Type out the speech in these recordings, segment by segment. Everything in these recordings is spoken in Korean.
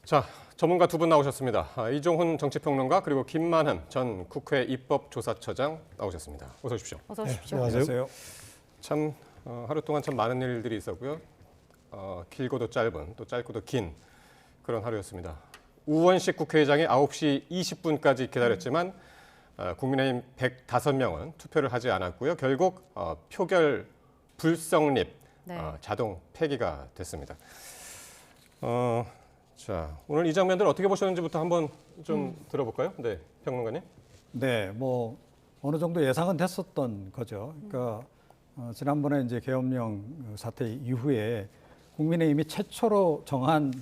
자, 전문가 두 분 나오셨습니다. 이종훈 정치평론가 그리고 김만흠 전 국회 입법조사처장 나오셨습니다. 어서 오십시오. 어서 오십시오. 네, 안녕하세요. 참 하루 동안 참 많은 일들이 있었고요. 길고도 짧은 또 짧고도 긴 그런 하루였습니다. 우원식 국회의장이 9시 20분까지 기다렸지만 국민의힘 105명은 투표를 하지 않았고요. 결국 표결 불성립, 네. 자동 폐기가 됐습니다. 자, 오늘 이 장면들 어떻게 보셨는지부터 한번 좀 들어볼까요? 네, 평론가님. 네, 뭐 어느 정도 예상은 됐었던 거죠. 그러니까 지난번에 이제 계엄령 사태 이후에 국민의힘이 최초로 정한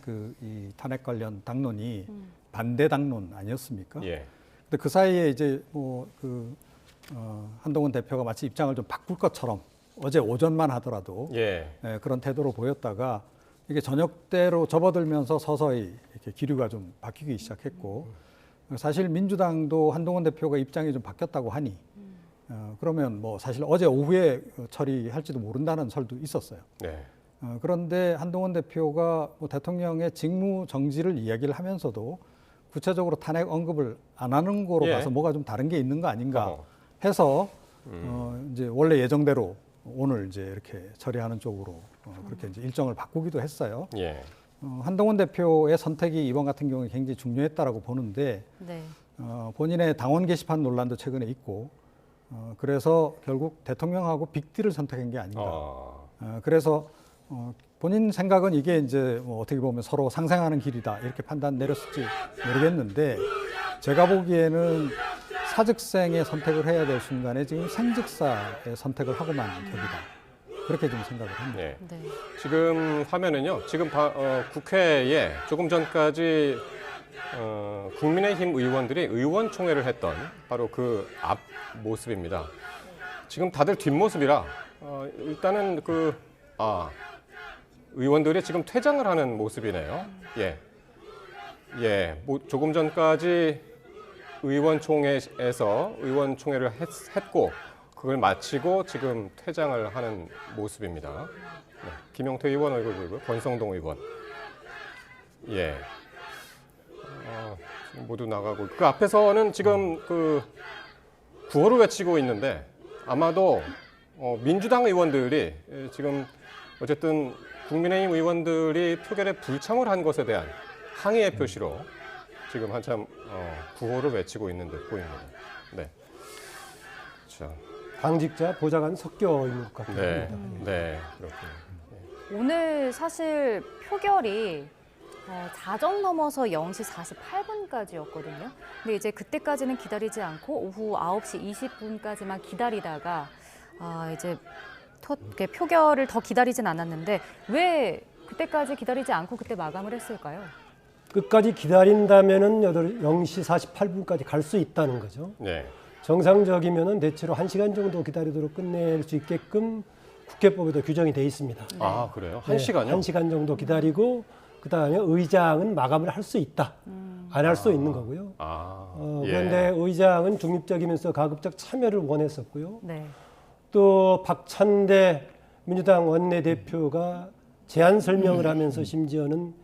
이 탄핵 관련 당론이 반대 당론 아니었습니까? 예. 근데 그 사이에 이제 한동훈 대표가 마치 입장을 좀 바꿀 것처럼 어제 오전만 하더라도 그런 태도로 보였다가 이게 저녁대로 접어들면서 서서히 이렇게 기류가 좀 바뀌기 시작했고 사실 민주당도 한동훈 대표가 입장이 좀 바뀌었다고 하니 그러면 뭐 사실 어제 오후에 처리할지도 모른다는 설도 있었어요. 네. 그런데 한동훈 대표가 대통령의 직무 정지를 이야기를 하면서도 구체적으로 탄핵 언급을 안 하는 거로 봐서 뭐가 좀 다른 게 있는 거 아닌가 해서 이제 원래 예정대로 오늘 이제 이렇게 처리하는 쪽으로 그렇게 이제 일정을 바꾸기도 했어요. 예. 한동훈 대표의 선택이 이번 같은 경우에 굉장히 중요했다라고 보는데 네. 본인의 당원 게시판 논란도 최근에 있고 그래서 결국 대통령하고 빅딜을 선택한 게 아닌가. 그래서 본인 생각은 이게 이제 뭐 어떻게 보면 서로 상생하는 길이다 이렇게 판단 내렸을지 모르겠는데 제가 보기에는 사즉생의 선택을 해야 될 순간에 지금 생즉사의 선택을 하고만 ገብ니다. 그렇게 좀 생각을 합니다. 네. 네. 지금 화면은요. 지금 국회에 조금 전까지 국민의힘 의원들이 의원총회를 했던 바로 그 앞 모습입니다. 지금 다들 뒷모습이라 일단은 의원들이 지금 퇴장을 하는 모습이네요. 예. 예. 뭐 조금 전까지 의원총회에서 의원총회를 했고 그걸 마치고 지금 퇴장을 하는 모습입니다. 네. 김용태 의원 얼굴 보이고요. 권성동 의원. 예. 지금 모두 나가고 그 앞에서는 지금 구호를 외치고 있는데 아마도 민주당 의원들이 지금 어쨌든 국민의힘 의원들이 표결에 불참을 한 것에 대한 항의의 표시로 지금 한참 구호를 외치고 있는 듯 보입니다. 네. 자. 당직자 보좌관 섞여 있는 것 같아요. 네. 네. 그렇군요. 오늘 사실 표결이 자정 넘어서 0시 48분까지였거든요. 근데 이제 그때까지는 기다리지 않고 오후 9시 20분까지만 기다리다가 이제 표결을 더 기다리진 않았는데 왜 그때까지 기다리지 않고 그때 마감을 했을까요? 끝까지 기다린다면은 0시 48분까지 갈 수 있다는 거죠. 네. 정상적이면은 대체로 1시간 정도 기다리도록 끝낼 수 있게끔 국회법에도 규정이 돼 있습니다. 아, 그래요? 네, 1시간요? 1시간 정도 기다리고 그다음에 의장은 마감을 할 수 있다. 안 할 수 있는 거고요. 그런데 의장은 중립적이면서 가급적 참여를 원했었고요. 네. 또 박찬대 민주당 원내대표가 제안 설명을 하면서 심지어는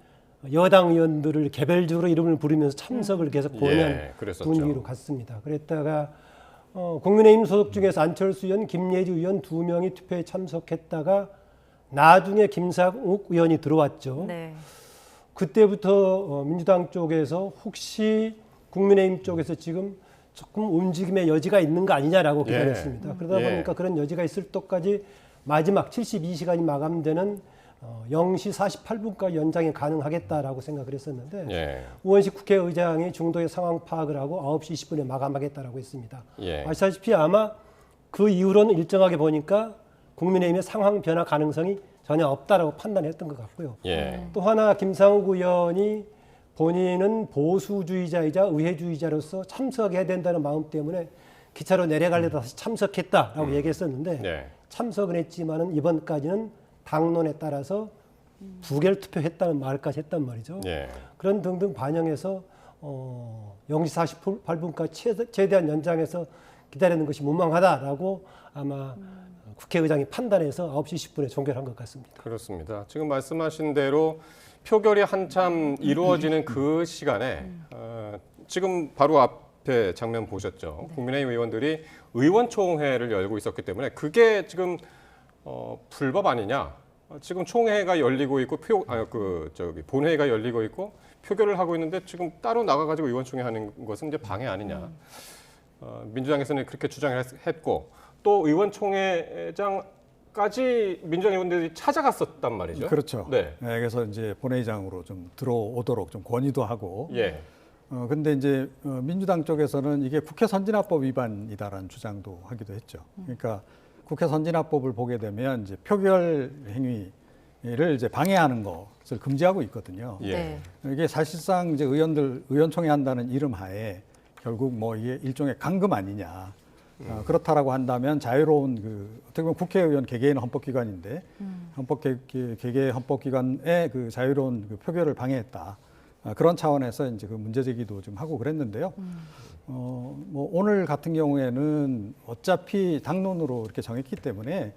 여당 의원들을 개별적으로 이름을 부르면서 참석을 계속 권한 분위기로 갔습니다. 그랬다가 국민의힘 소속 중에서 안철수 의원, 김예지 의원 2명이 투표에 참석했다가 나중에 김상욱 의원이 들어왔죠. 네. 그때부터 민주당 쪽에서 혹시 국민의힘 쪽에서 지금 조금 움직임의 여지가 있는 거 아니냐라고 기다렸습니다. 그러다 보니까 그런 여지가 있을 때까지 마지막 72시간이 마감되는 0시 48분까지 연장이 가능하겠다라고 생각을 했었는데 우원식 국회의장이 중도의 상황 파악을 하고 9시 20분에 마감하겠다라고 했습니다. 아시다시피 아마 그 이후로는 일정하게 보니까 국민의힘의 상황 변화 가능성이 전혀 없다라고 판단했던 것 같고요. 또 하나 김상욱 의원이 본인은 보수주의자이자 의회주의자로서 참석해야 된다는 마음 때문에 기차로 내려가려다 다시 참석했다라고 얘기했었는데 참석은 했지만은 이번까지는 당론에 따라서 부결 투표했다는 말까지 했단 말이죠. 그런 등등 반영해서 0시 48분까지 최대한 연장해서 기다리는 것이 무망하다라고 아마 국회의장이 판단해서 9시 10분에 종결한 것 같습니다. 그렇습니다. 지금 말씀하신 대로 표결이 한참 이루어지는 그 시간에 지금 바로 앞에 장면 보셨죠. 국민의힘 의원들이 의원총회를 열고 있었기 때문에 그게 지금 불법 아니냐. 지금 총회가 열리고 있고 본회의가 열리고 있고 표결을 하고 있는데 지금 따로 나가가지고 의원총회 하는 것은 이제 방해 아니냐. 민주당에서는 그렇게 주장을 했고 또 의원총회장까지 민주당 의원들이 찾아갔었단 말이죠. 그렇죠. 네. 네, 그래서 이제 본회의장으로 좀 들어오도록 좀 권유도 하고. 예. 근데 이제 민주당 쪽에서는 이게 국회 선진화법 위반이다라는 주장도 하기도 했죠. 그러니까 국회 선진화법을 보게 되면 이제 표결 행위를 이제 방해하는 것을 금지하고 있거든요. 예. 네. 이게 사실상 이제 의원총회 한다는 이름 하에 결국 뭐 이게 일종의 감금 아니냐. 그렇다라고 한다면 자유로운 어떻게 보면 국회의원 개개인은 헌법기관인데 개개 헌법기관의 그 자유로운 그 표결을 방해했다. 그런 차원에서 이제 그 문제 제기도 좀 하고 그랬는데요. 뭐 오늘 같은 경우에는 어차피 당론으로 이렇게 정했기 때문에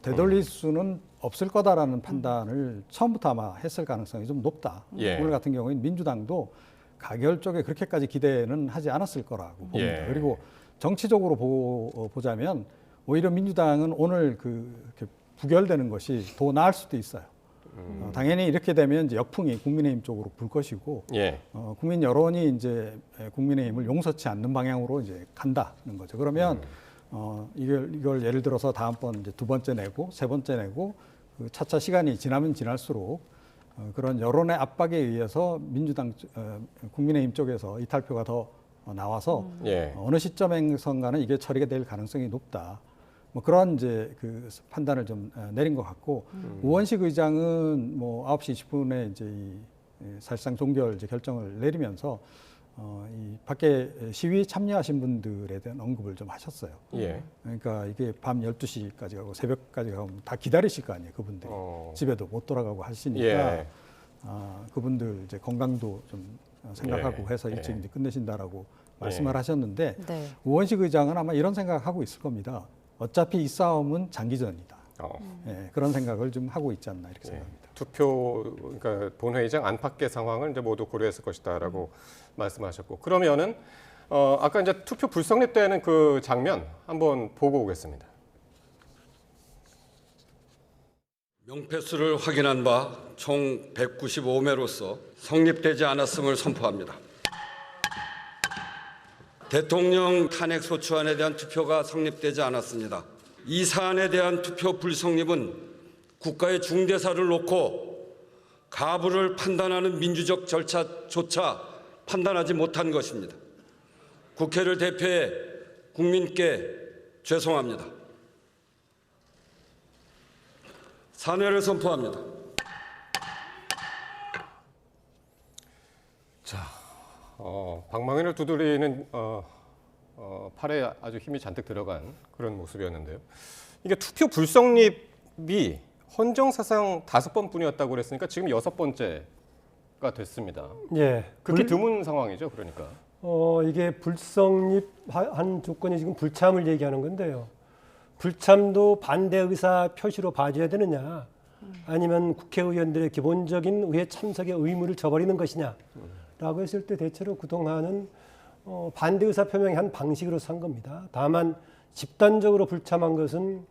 되돌릴 수는 없을 거다라는 판단을 처음부터 아마 했을 가능성이 좀 높다. 예. 오늘 같은 경우에는 민주당도 가결 쪽에 그렇게까지 기대는 하지 않았을 거라고 봅니다. 예. 그리고 정치적으로 보자면 오히려 민주당은 오늘 이렇게 부결되는 것이 더 나을 수도 있어요. 당연히 이렇게 되면 이제 역풍이 국민의힘 쪽으로 불 것이고, 예. 국민 여론이 이제 국민의힘을 용서치 않는 방향으로 이제 간다는 거죠. 그러면 이걸 예를 들어서 다음번 이제 두 번째 내고 세 번째 내고 차차 시간이 지나면 지날수록 그런 여론의 압박에 의해서 국민의힘 쪽에서 이탈표가 더 나와서 예. 어느 시점에선가는 이게 처리가 될 가능성이 높다. 뭐 그런 이제 그 판단을 좀 내린 것 같고 우원식 의장은 뭐 9시 20분에 이제 사실상 종결 이제 결정을 내리면서 이 밖에 시위 참여하신 분들에 대한 언급을 좀 하셨어요. 예. 그러니까 이게 밤 12시까지 가고 새벽까지 가고 다 기다리실 거 아니에요, 그분들이. 집에도 못 돌아가고 하시니까 예. 그분들 이제 건강도 좀 생각하고 예. 해서 일찍 예. 이제 끝내신다라고 말씀을 하셨는데 네. 우원식 의장은 아마 이런 생각하고 있을 겁니다. 어차피 이 싸움은 장기전이다. 예, 그런 생각을 좀 하고 있지 않나 이렇게 생각합니다. 그러니까 본회의장 안팎의 상황을 이제 모두 고려했을 것이다라고 말씀하셨고 그러면은 아까 이제 투표 불성립되는 그 장면 한번 보고 오겠습니다. 명패수를 확인한 바 총 195매로서 성립되지 않았음을 선포합니다. 대통령 탄핵 소추안에 대한 투표가 성립되지 않았습니다. 이 사안에 대한 투표 불성립은 국가의 중대사를 놓고 가부를 판단하는 민주적 절차조차 판단하지 못한 것입니다. 국회를 대표해 국민께 죄송합니다. 사퇴를 선포합니다. 방망이를 두드리는 팔에 아주 힘이 잔뜩 들어간 그런 모습이었는데요. 이게 투표 불성립이 헌정사상 5번뿐이었다고 그랬으니까 지금 6번째가 됐습니다. 예. 그렇게 드문 상황이죠, 그러니까. 이게 불성립한 조건이 지금 불참을 얘기하는 건데요. 불참도 반대 의사 표시로 봐줘야 되느냐, 아니면 국회의원들의 기본적인 의회 참석의 의무를 저버리는 것이냐라고 했을 때 대체로 그동안은 반대 의사 표명의 한 방식으로 산 겁니다. 다만 집단적으로 불참한 것은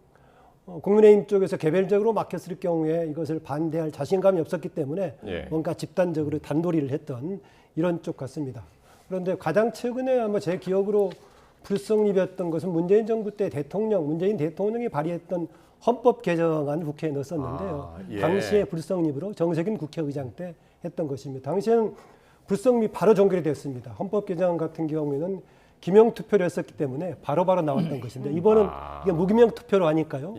국민의힘 쪽에서 개별적으로 막혔을 경우에 이것을 반대할 자신감이 없었기 때문에 뭔가 집단적으로 단도리를 했던 이런 쪽 같습니다. 그런데 가장 최근에 아마 제 기억으로 불성립이었던 것은 문재인 정부 때 문재인 대통령이 발의했던 헌법 개정안 국회에 넣었었는데요. 당시에 불성립으로 정세균 국회의장 때 했던 것입니다. 당시에는 불성립 바로 종결이 됐습니다. 헌법 개정안 같은 경우에는 기명 투표를 했었기 때문에 바로바로 나왔던 것인데 이번은 이게 무기명 투표로 하니까요.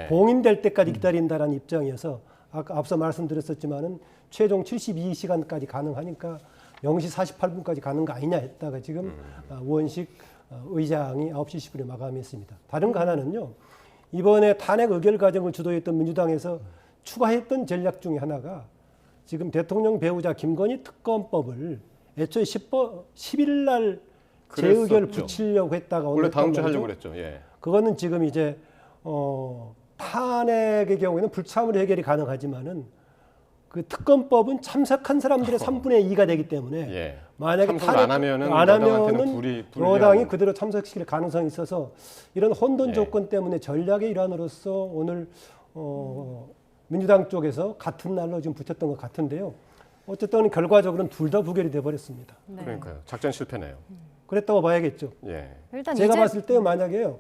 봉인될 때까지 기다린다라는 입장이어서 아까 앞서 말씀드렸었지만은 최종 72시간까지 가능하니까 0시 48분까지 가는 거 아니냐 했다가 지금 우원식 의장이 9시 10분에 마감했습니다. 다른 거 하나는요. 이번에 탄핵 의결 과정을 주도했던 민주당에서 추가했던 전략 중에 하나가 지금 대통령 배우자 김건희 특검법을 애초에 10일 날 재의결 붙이려고 했다가 원래 다음 주에 하려고 그랬죠. 예. 그거는 지금 이제 탄핵의 경우에는 불참으로 해결이 가능하지만은 그 특검법은 참석한 사람들의 3분의 2가 되기 때문에 예. 만약에 참석을 안 하면은 여당한테는 불리한- 여당이 그대로 참석시킬 가능성이 있어서 이런 혼돈 예. 조건 때문에 전략의 일환으로서 오늘 민주당 쪽에서 같은 날로 지금 붙였던 것 같은데요. 어쨌든 결과적으로는 둘 다 부결이 돼버렸습니다. 네. 그러니까요. 작전 실패네요. 그랬다고 봐야겠죠. 예. 일단 제가 이제 봤을 때 만약에요.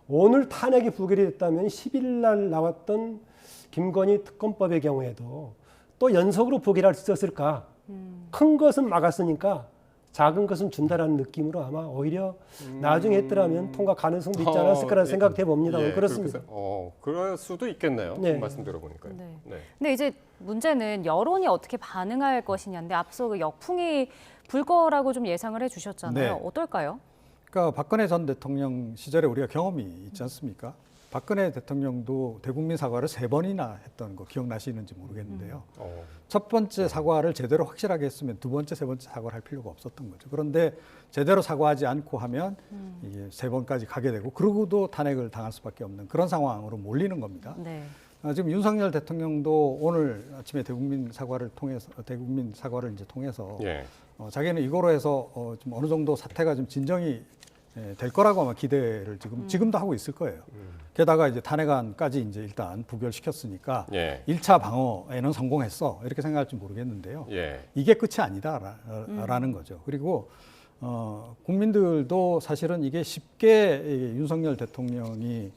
오늘 탄핵이 부결이 됐다면 10일 날 나왔던 김건희 특검법의 경우에도 또 연속으로 부결할 수 있었을까? 큰 것은 막았으니까 작은 것은 준다라는 느낌으로 아마 오히려 나중에 했더라면 통과 가능성도 있지 않았을 거라는 생각해 봅니다. 그렇습니다. 그럴 수도 있겠네요. 네. 말씀 들어보니까요. 네. 네. 근데 이제 문제는 여론이 어떻게 반응할 것이냐인데 앞서 그 역풍이 불 거라고 좀 예상을 해주셨잖아요. 네. 어떨까요? 그러니까 박근혜 전 대통령 시절에 우리가 경험이 있지 않습니까? 박근혜 대통령도 대국민 사과를 3번이나 했던 거 기억나시는지 모르겠는데요. 첫 번째 사과를 제대로 확실하게 했으면 두 번째, 세 번째 사과를 할 필요가 없었던 거죠. 그런데 제대로 사과하지 않고 하면 이게 3번까지 가게 되고 그러고도 탄핵을 당할 수밖에 없는 그런 상황으로 몰리는 겁니다. 네. 지금 윤석열 대통령도 오늘 아침에 대국민 사과를 이제 통해서 예. 자기는 이거로 해서 좀 어느 정도 사태가 좀 진정이 될 거라고 아마 기대를 지금도 하고 있을 거예요. 게다가 이제 탄핵안까지 이제 일단 부결시켰으니까 예. 1차 방어에는 성공했어 이렇게 생각할지 모르겠는데요. 예. 이게 끝이 아니다라는 거죠. 그리고 국민들도 사실은 이게 쉽게 윤석열 대통령이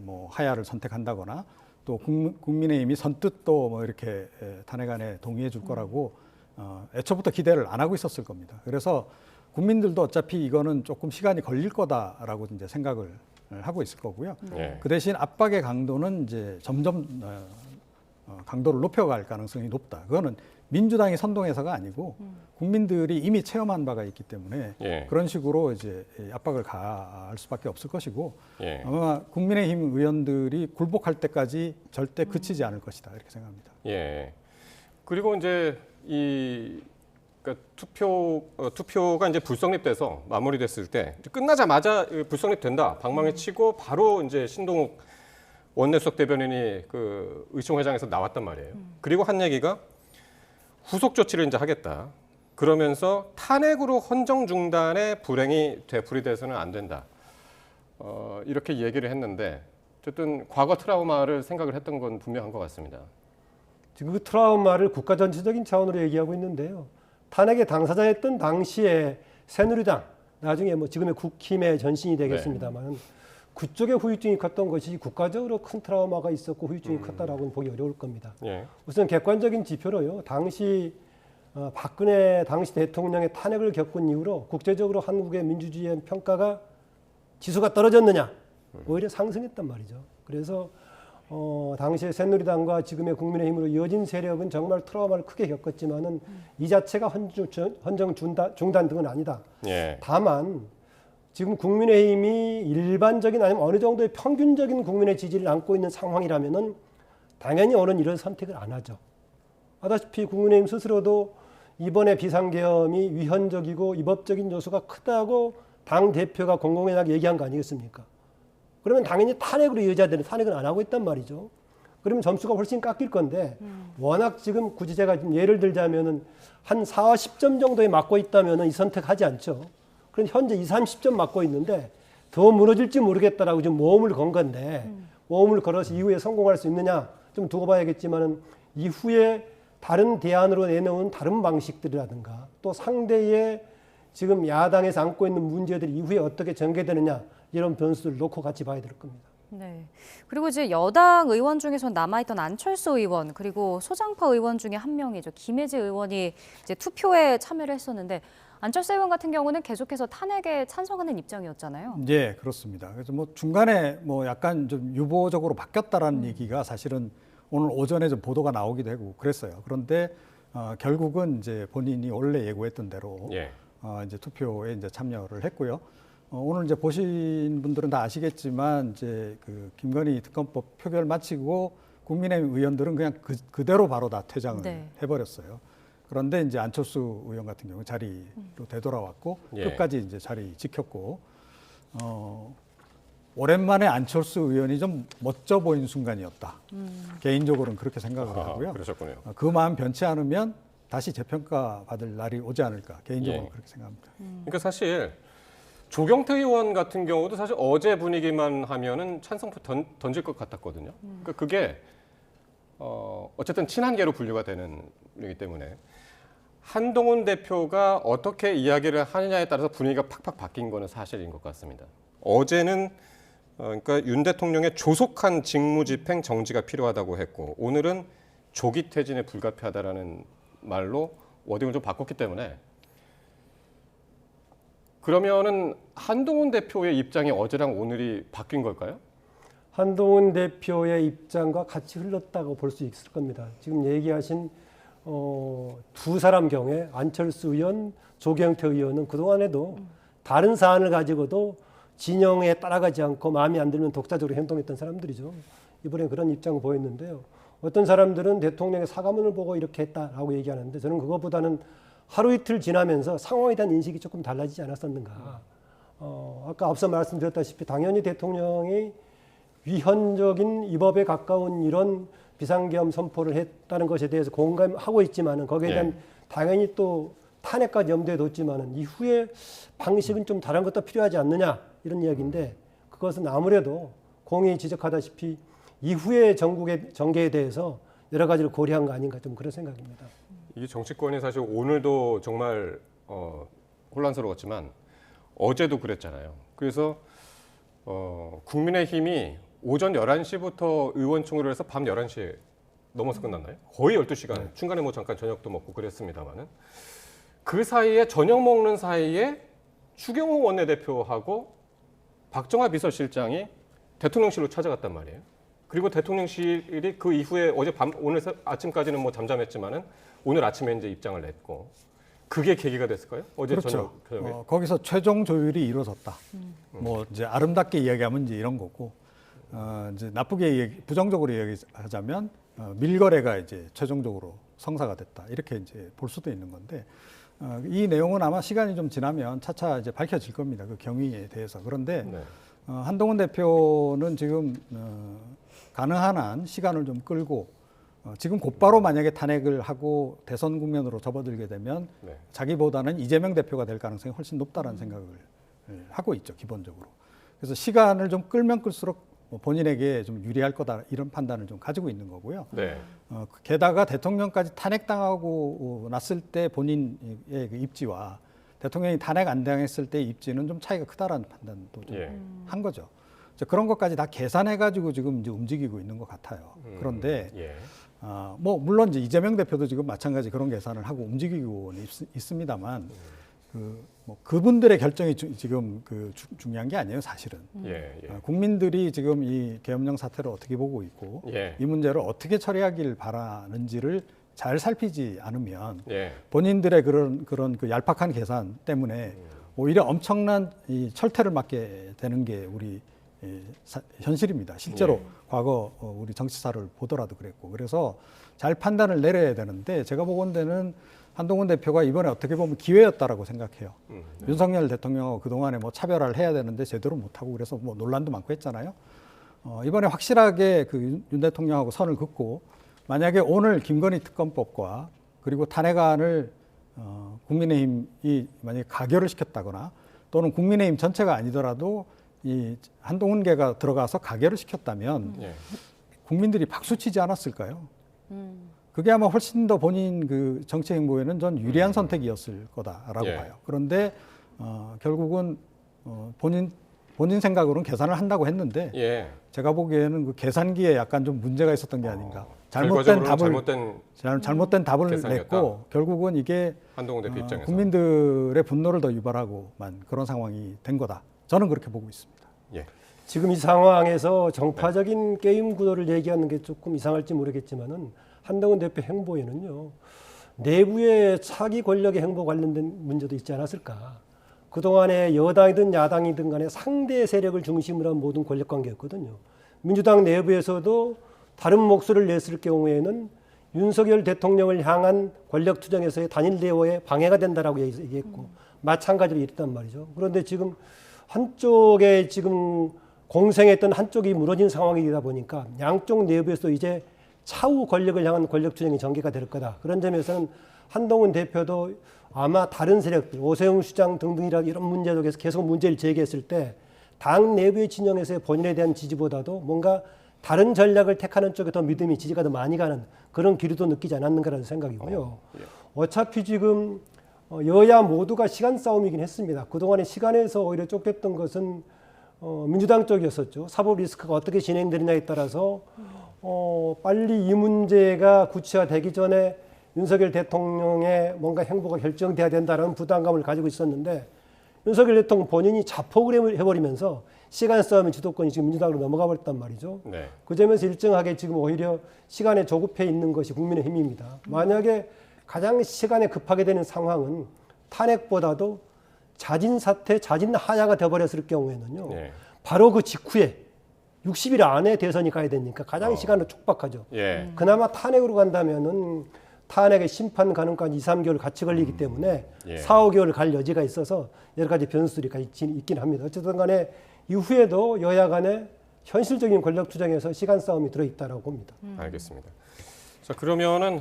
뭐 하야를 선택한다거나 또 국민의힘이 선뜻 또 뭐 이렇게 탄핵안에 동의해 줄 거라고 애초부터 기대를 안 하고 있었을 겁니다. 그래서 국민들도 어차피 이거는 조금 시간이 걸릴 거다라고 이제 생각을 하고 있을 거고요. 예. 그 대신 압박의 강도는 이제 점점 강도를 높여갈 가능성이 높다. 그거는 민주당이 선동해서가 아니고 국민들이 이미 체험한 바가 있기 때문에 예. 그런 식으로 이제 압박을 가할 수밖에 없을 것이고 예. 아마 국민의힘 의원들이 굴복할 때까지 절대 그치지 않을 것이다 이렇게 생각합니다. 예. 그리고 이제 그러니까 투표가 이제 불성립돼서 마무리됐을 때 끝나자마자 불성립된다 방망이 치고 바로 이제 신동욱 원내수석 대변인이 그 의총회장에서 나왔단 말이에요. 그리고 한 얘기가 후속 조치를 이제 하겠다. 그러면서 탄핵으로 헌정 중단의 불행이 되풀이돼서는 안 된다. 이렇게 얘기를 했는데 어쨌든 과거 트라우마를 생각을 했던 건 분명한 것 같습니다. 지금 그 트라우마를 국가 전체적인 차원으로 얘기하고 있는데요. 탄핵의 당사자였던 당시에 새누리당, 나중에 뭐 지금의 국힘의 전신이 되겠습니다만 그쪽의 후유증이 컸던 것이 국가적으로 큰 트라우마가 있었고 후유증이 컸다라고는 보기 어려울 겁니다. 예. 우선 객관적인 지표로요. 당시 박근혜 당시 대통령의 탄핵을 겪은 이후로 국제적으로 한국의 민주주의의 평가가 지수가 떨어졌느냐? 오히려 상승했단 말이죠. 그래서 당시에 새누리당과 지금의 국민의힘으로 이어진 세력은 정말 트라우마를 크게 겪었지만은 이 자체가 헌정 중단 등은 아니다. 예. 다만 지금 국민의힘이 일반적인 아니면 어느 정도의 평균적인 국민의 지지를 안고 있는 상황이라면은 당연히 오는 이런 선택을 안 하죠. 아다시피 국민의힘 스스로도 이번에 비상계엄이 위헌적이고 위법적인 요소가 크다고 당 대표가 공공연하게 얘기한 거 아니겠습니까? 그러면 당연히 탄핵으로 이어져야 되는 탄핵은 안 하고 있단 말이죠. 그러면 점수가 훨씬 깎일 건데 워낙 지금 굳이 제가 좀 예를 들자면은 한 40점 정도에 맞고 있다면은 이 선택하지 않죠. 그럼 현재 20, 30점 맞고 있는데 더 무너질지 모르겠다라고 지금 모험을 건 건데 모험을 걸어서 이후에 성공할 수 있느냐 좀 두고 봐야겠지만은 이후에 다른 대안으로 내놓은 다른 방식들이라든가 또 상대의 지금 야당에서 안고 있는 문제들이 이후에 어떻게 전개되느냐 이런 변수를 놓고 같이 봐야 될 겁니다. 네. 그리고 이제 여당 의원 중에서 남아있던 안철수 의원 그리고 소장파 의원 중에 한 명이죠. 김혜지 의원이 이제 투표에 참여를 했었는데 안철수 의원 같은 경우는 계속해서 탄핵에 찬성하는 입장이었잖아요. 네, 그렇습니다. 그래서 뭐 중간에 뭐 약간 좀 유보적으로 바뀌었다라는 얘기가 사실은 오늘 오전에 좀 보도가 나오기도 하고 그랬어요. 그런데 결국은 이제 본인이 원래 예고했던 대로 예. 이제 투표에 이제 참여를 했고요. 오늘 이제 보신 분들은 다 아시겠지만 이제 그 김건희 특검법 표결 마치고 국민의힘 의원들은 그냥 그대로 바로 다 퇴장을 네. 해버렸어요. 그런데 이제 안철수 의원 같은 경우 자리로 되돌아왔고 예. 끝까지 이제 자리 지켰고 오랜만에 안철수 의원이 좀 멋져 보인 순간이었다. 개인적으로는 그렇게 생각을 하고요. 그러셨군요. 그 마음 변치 않으면 다시 재평가 받을 날이 오지 않을까. 개인적으로 예. 그렇게 생각합니다. 그러니까 사실 조경태 의원 같은 경우도 사실 어제 분위기만 하면은 찬성표 던질 것 같았거든요. 그러니까 그게 어쨌든 친한계로 분류가 되는 일이기 때문에 한동훈 대표가 어떻게 이야기를 하느냐에 따라서 분위기가 팍팍 바뀐 거는 사실인 것 같습니다. 어제는 그러니까 윤 대통령의 조속한 직무집행 정지가 필요하다고 했고 오늘은 조기 퇴진에 불가피하다라는 말로 워딩을 좀 바꿨기 때문에 그러면은 한동훈 대표의 입장이 어제랑 오늘이 바뀐 걸까요? 한동훈 대표의 입장과 같이 흘렀다고 볼 수 있을 겁니다. 지금 얘기하신 두 사람 경우에 안철수 의원, 조경태 의원은 그동안에도 다른 사안을 가지고도 진영에 따라가지 않고 마음에 안 들면 독자적으로 행동했던 사람들이죠. 이번에 그런 입장을 보였는데요. 어떤 사람들은 대통령의 사과문을 보고 이렇게 했다라고 얘기하는데 저는 그것보다는 하루 이틀 지나면서 상황에 대한 인식이 조금 달라지지 않았었는가. 아까 앞서 말씀드렸다시피 당연히 대통령이 위헌적인 위법에 가까운 이런 비상계엄 선포를 했다는 것에 대해서 공감하고 있지만은 거기에 대한 당연히 또 탄핵까지 염두에 뒀지만은 이후에 방식은 좀 다른 것도 필요하지 않느냐 이런 이야기인데 그것은 아무래도 공이 지적하다시피 이후의 전국의 전개에 대해서 여러 가지를 고려한 거 아닌가 좀 그런 생각입니다. 이게 정치권이 사실 오늘도 정말 혼란스러웠지만 어제도 그랬잖아요. 그래서 국민의힘이 오전 11시부터 의원총회를 해서 밤 11시에 넘어서 끝났나요? 거의 12시간. 중간에 뭐 잠깐 저녁도 먹고 그랬습니다만은 그 사이에 저녁 먹는 사이에 추경호 원내대표하고 박정화 비서실장이 대통령실로 찾아갔단 말이에요. 그리고 대통령실이 그 이후에 어제 오늘 아침까지는 뭐 잠잠했지만은 오늘 아침에 이제 입장을 냈고 그게 계기가 됐을까요? 어제 그렇죠. 저녁에. 거기서 최종 조율이 이루어졌다. 뭐 이제 아름답게 이야기하면 이제 이런 거고, 이제 나쁘게 부정적으로 이야기하자면 밀거래가 이제 최종적으로 성사가 됐다. 이렇게 이제 볼 수도 있는 건데, 이 내용은 아마 시간이 좀 지나면 차차 이제 밝혀질 겁니다. 그 경위에 대해서. 그런데 네. 한동훈 대표는 지금 가능한 한 시간을 좀 끌고 지금 곧바로 만약에 탄핵을 하고 대선 국면으로 접어들게 되면 네. 자기보다는 이재명 대표가 될 가능성이 훨씬 높다는 생각을 하고 있죠, 기본적으로. 그래서 시간을 좀 끌면 끌수록 본인에게 좀 유리할 거다 이런 판단을 좀 가지고 있는 거고요. 네. 게다가 대통령까지 탄핵당하고 났을 때 본인의 그 입지와 대통령이 탄핵 안 당했을 때 입지는 좀 차이가 크다라는 판단도 좀 한 거죠. 그런 것까지 다 계산해가지고 지금 이제 움직이고 있는 것 같아요. 그런데 뭐 물론 이제 이재명 대표도 지금 마찬가지 그런 계산을 하고 움직이고는 있습니다만 그분들의 결정이 지금 중요한 게 아니에요, 사실은. 국민들이 지금 이 계엄령 사태를 어떻게 보고 있고 이 문제를 어떻게 처리하길 바라는지를 잘 살피지 않으면 본인들의 그런 그 얄팍한 계산 때문에 오히려 엄청난 이 철퇴를 맞게 되는 게 우리 현실입니다. 실제로 과거 우리 정치사를 보더라도 그랬고 그래서 잘 판단을 내려야 되는데 제가 보건대는 한동훈 대표가 이번에 어떻게 보면 기회였다라고 생각해요. 윤석열 대통령하고 그동안에 뭐 차별화를 해야 되는데 제대로 못하고 그래서 뭐 논란도 많고 했잖아요. 이번에 확실하게 그 윤 대통령하고 선을 긋고 만약에 오늘 김건희 특검법과 그리고 탄핵안을 국민의힘이 만약에 가결을 시켰다거나 또는 국민의힘 전체가 아니더라도 이 한동훈계가 들어가서 가결을 시켰다면 국민들이 박수치지 않았을까요? 그게 아마 훨씬 더 본인 그 정치 행보에는 전 유리한 선택이었을 거다라고 봐요. 그런데 결국은 본인 생각으로는 계산을 한다고 했는데 제가 보기에는 그 계산기에 약간 좀 문제가 있었던 게 아닌가. 잘못된 답을 계산이었다. 냈고 결국은 이게 한동훈 대표 입장에서 국민들의 분노를 더 유발하고만 그런 상황이 된 거다. 저는 그렇게 보고 있습니다. 지금 이 상황에서 정파적인 게임 구도를 얘기하는 게 조금 이상할지 모르겠지만은 한동훈 대표 행보에는요 내부의 차기 권력의 행보 관련된 문제도 있지 않았을까. 그동안에 여당이든 야당이든 간에 상대 세력을 중심으로 한 모든 권력 관계였거든요. 민주당 내부에서도 다른 목소리를 냈을 경우에는 윤석열 대통령을 향한 권력 투쟁에서의 단일 대우에 방해가 된다라고 얘기했고 마찬가지로 이랬단 말이죠. 그런데 지금 한쪽에 지금 공생했던 한쪽이 무너진 상황이다 보니까 양쪽 내부에서 이제 차후 권력을 향한 권력 투쟁이 전개가 될 거다. 그런 점에서는 한동훈 대표도 아마 다른 세력들, 오세훈 시장 등등이라 이런 문제도 계속 문제를 제기했을 때 당 내부의 진영에서의 본인에 대한 지지보다도 뭔가 다른 전략을 택하는 쪽에 더 믿음이 지지가 더 많이 가는 그런 기류도 느끼지 않았는가라는 생각이고요. 어차피 지금 여야 모두가 시간 싸움이긴 했습니다. 그동안의 시간에서 오히려 쫓겼던 것은 민주당 쪽이었었죠. 사법 리스크가 어떻게 진행되느냐에 따라서 빨리 이 문제가 구체화되기 전에 윤석열 대통령의 뭔가 행보가 결정돼야 된다는 부담감을 가지고 있었는데 윤석열 대통령 본인이 자폭을 해버리면서 시간 싸움의 주도권이 지금 민주당으로 넘어가 버렸단 말이죠. 네. 그 점에서 일정하게 지금 오히려 시간에 조급해 있는 것이 국민의힘입니다. 만약에 가장 시간에 급하게 되는 상황은 탄핵보다도 자진 사퇴, 자진 하야가 되어버렸을 경우에는요. 네. 바로 그 직후에 60일 안에 대선이 가야 되니까 가장 시간을 촉박하죠. 예. 그나마 탄핵으로 간다면은 탄핵의 심판 가능까지 2, 3개월 같이 걸리기 때문에 4, 5개월 갈 여지가 있어서 여러 가지 변수들이 있긴 합니다. 어쨌든 간에 이후에도 여야 간에 현실적인 권력 투쟁에서 시간 싸움이 들어있다라고 봅니다. 알겠습니다. 자, 그러면은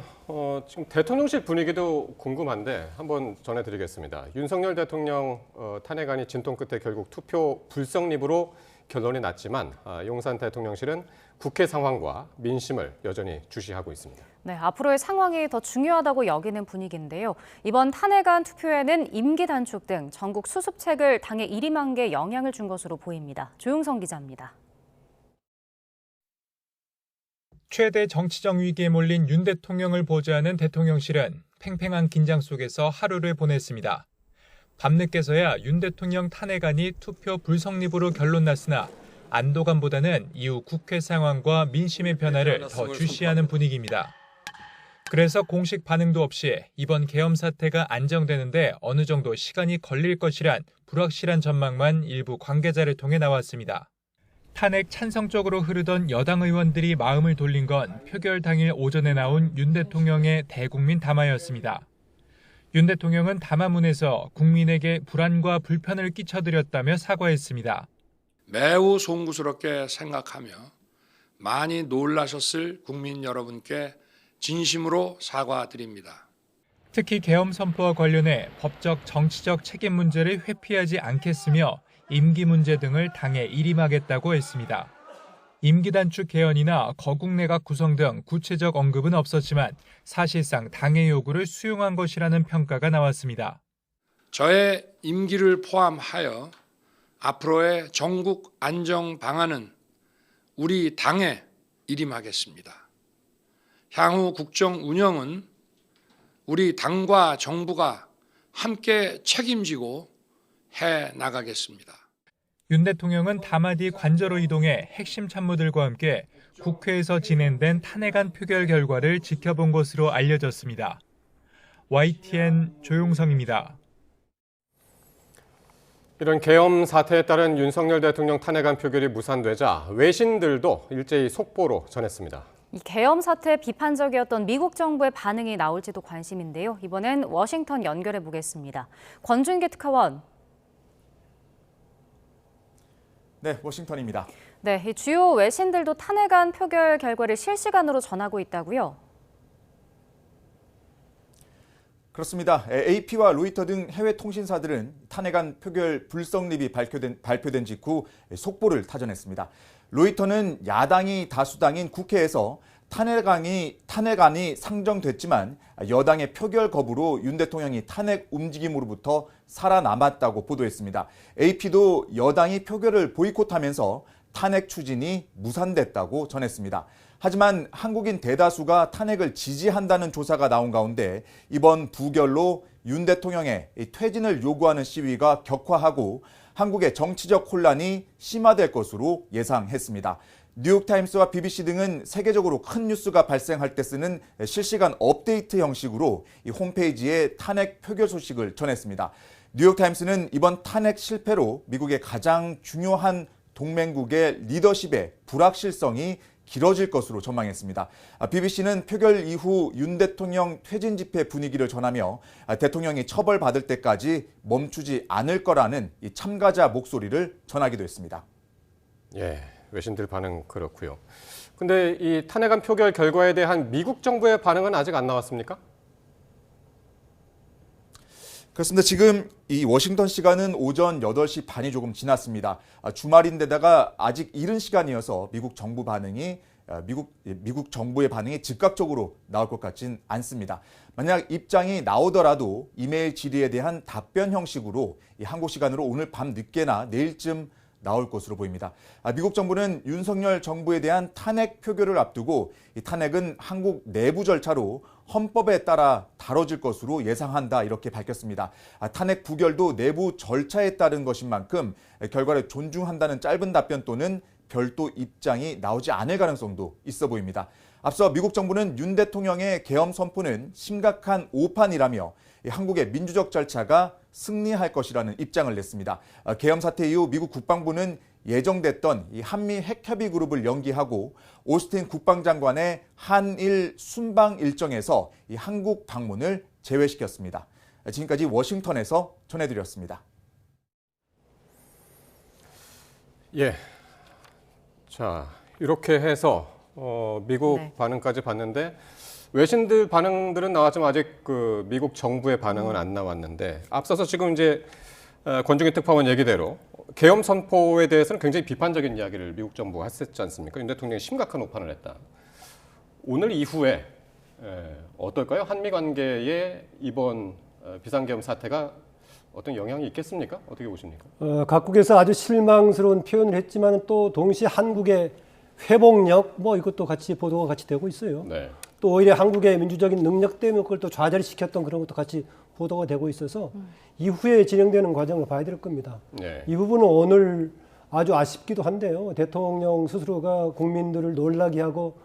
지금 대통령실 분위기도 궁금한데 한번 전해드리겠습니다. 윤석열 대통령 탄핵안이 진통 끝에 결국 투표 불성립으로 결론이 났지만 용산 대통령실은 국회 상황과 민심을 여전히 주시하고 있습니다. 네, 앞으로의 상황이 더 중요하다고 여기는 분위기인데요. 이번 탄핵안 투표에는 임기 단축 등 전국 수습책을 당의 일임한 게 영향을 준 것으로 보입니다. 조용성 기자입니다. 최대 정치적 위기에 몰린 윤 대통령을 보좌하는 대통령실은 팽팽한 긴장 속에서 하루를 보냈습니다. 밤늦게서야 윤 대통령 탄핵안이 투표 불성립으로 결론났으나 안도감보다는 이후 국회 상황과 민심의 변화를 더 주시하는 분위기입니다. 그래서 공식 반응도 없이 이번 계엄 사태가 안정되는데 어느 정도 시간이 걸릴 것이란 불확실한 전망만 일부 관계자를 통해 나왔습니다. 탄핵 찬성 쪽으로 흐르던 여당 의원들이 마음을 돌린 건 표결 당일 오전에 나온 윤 대통령의 대국민 담화였습니다. 윤 대통령은 담화문에서 국민에게 불안과 불편을 끼쳐드렸다며 사과했습니다. 매우 송구스럽게 생각하며 많이 놀라셨을 국민 여러분께 진심으로 사과드립니다. 특히 계엄 선포와 관련해 법적, 정치적 책임 문제를 회피하지 않겠으며 임기 문제 등을 당에 일임하겠다고 했습니다. 임기 단축 개헌이나 거국 내각 구성 등 구체적 언급은 없었지만 사실상 당의 요구를 수용한 것이라는 평가가 나왔습니다. 저의 임기를 포함하여 앞으로의 전국 안정 방안은 우리 당에 일임하겠습니다. 향후 국정 운영은 우리 당과 정부가 함께 책임지고 해 나가겠습니다. 윤 대통령은 담화 뒤 관저로 이동해 핵심 참모들과 함께 국회에서 진행된 탄핵안 표결 결과를 지켜본 것으로 알려졌습니다. YTN 조용성입니다. 이런 계엄 사태에 따른 윤석열 대통령 탄핵안 표결이 무산되자 외신들도 일제히 속보로 전했습니다. 이 계엄 사태에 비판적이었던 미국 정부의 반응이 나올지도 관심인데요. 이번엔 워싱턴 연결해 보겠습니다. 권준기 특파원. 네, 워싱턴입니다. 네, 이 주요 외신들도 탄핵안 표결 결과를 실시간으로 전하고 있다고요? 그렇습니다. AP와 로이터 등 해외 통신사들은 탄핵안 표결 불성립이 발표된 직후 속보를 타전했습니다. 로이터는 야당이 다수당인 국회에서 탄핵안이 상정됐지만 여당의 표결 거부로 윤 대통령이 탄핵 움직임으로부터 살아남았다고 보도했습니다. AP도 여당이 표결을 보이콧하면서 탄핵 추진이 무산됐다고 전했습니다. 하지만 한국인 대다수가 탄핵을 지지한다는 조사가 나온 가운데 이번 부결로 윤 대통령의 퇴진을 요구하는 시위가 격화하고 한국의 정치적 혼란이 심화될 것으로 예상했습니다. 뉴욕타임스와 BBC 등은 세계적으로 큰 뉴스가 발생할 때 쓰는 실시간 업데이트 형식으로 이 홈페이지에 탄핵 표결 소식을 전했습니다. 뉴욕타임스는 이번 탄핵 실패로 미국의 가장 중요한 동맹국의 리더십의 불확실성이 길어질 것으로 전망했습니다. BBC는 표결 이후 윤 대통령 퇴진 집회 분위기를 전하며 대통령이 처벌받을 때까지 멈추지 않을 거라는 이 참가자 목소리를 전하기도 했습니다. 예, 외신들 반응 그렇고요. 근데 이 탄핵안 표결 결과에 대한 미국 정부의 반응은 아직 안 나왔습니까? 그렇습니다. 지금 이 워싱턴 시간은 오전 8시 반이 조금 지났습니다. 주말인데다가 아직 이른 시간이어서 미국 정부의 반응이 즉각적으로 나올 것 같진 않습니다. 만약 입장이 나오더라도 이메일 질의에 대한 답변 형식으로 한국 시간으로 오늘 밤 늦게나 내일쯤 나올 것으로 보입니다. 미국 정부는 윤석열 정부에 대한 탄핵 표결을 앞두고 이 탄핵은 한국 내부 절차로 헌법에 따라 다뤄질 것으로 예상한다 이렇게 밝혔습니다. 탄핵 부결도 내부 절차에 따른 것인 만큼 결과를 존중한다는 짧은 답변 또는 별도 입장이 나오지 않을 가능성도 있어 보입니다. 앞서 미국 정부는 윤 대통령의 계엄 선포는 심각한 오판이라며 한국의 민주적 절차가 승리할 것이라는 입장을 냈습니다. 계엄 사태 이후 미국 국방부는 예정됐던 이 한미 핵협의 그룹을 연기하고 오스틴 국방장관의 한일 순방 일정에서 이 한국 방문을 제외시켰습니다. 지금까지 워싱턴에서 전해드렸습니다. 예. 자, 이렇게 해서 미국 네. 반응까지 봤는데 외신들 반응들은 나왔지만 아직 그 미국 정부의 반응은 안 나왔는데 앞서서 지금 이제 권중희 특파원 얘기대로 계엄 선포에 대해서는 굉장히 비판적인 이야기를 미국 정부가 했었지 않습니까? 윤 대통령이 심각한 오판을 했다. 오늘 이후에 어떨까요? 한미 관계에 이번 비상계엄 사태가 어떤 영향이 있겠습니까? 어떻게 보십니까? 각국에서 아주 실망스러운 표현을 했지만 또 동시에 한국의 회복력 이것도 같이 보도가 같이 되고 있어요. 네. 또 오히려 한국의 민주적인 능력 때문에 그걸 또 좌절시켰던 그런 것도 같이 보도가 되고 있어서 이후에 진행되는 과정을 봐야 될 겁니다. 네. 이 부분은 오늘 아주 아쉽기도 한데요. 대통령 스스로가 국민들을 놀라게 하고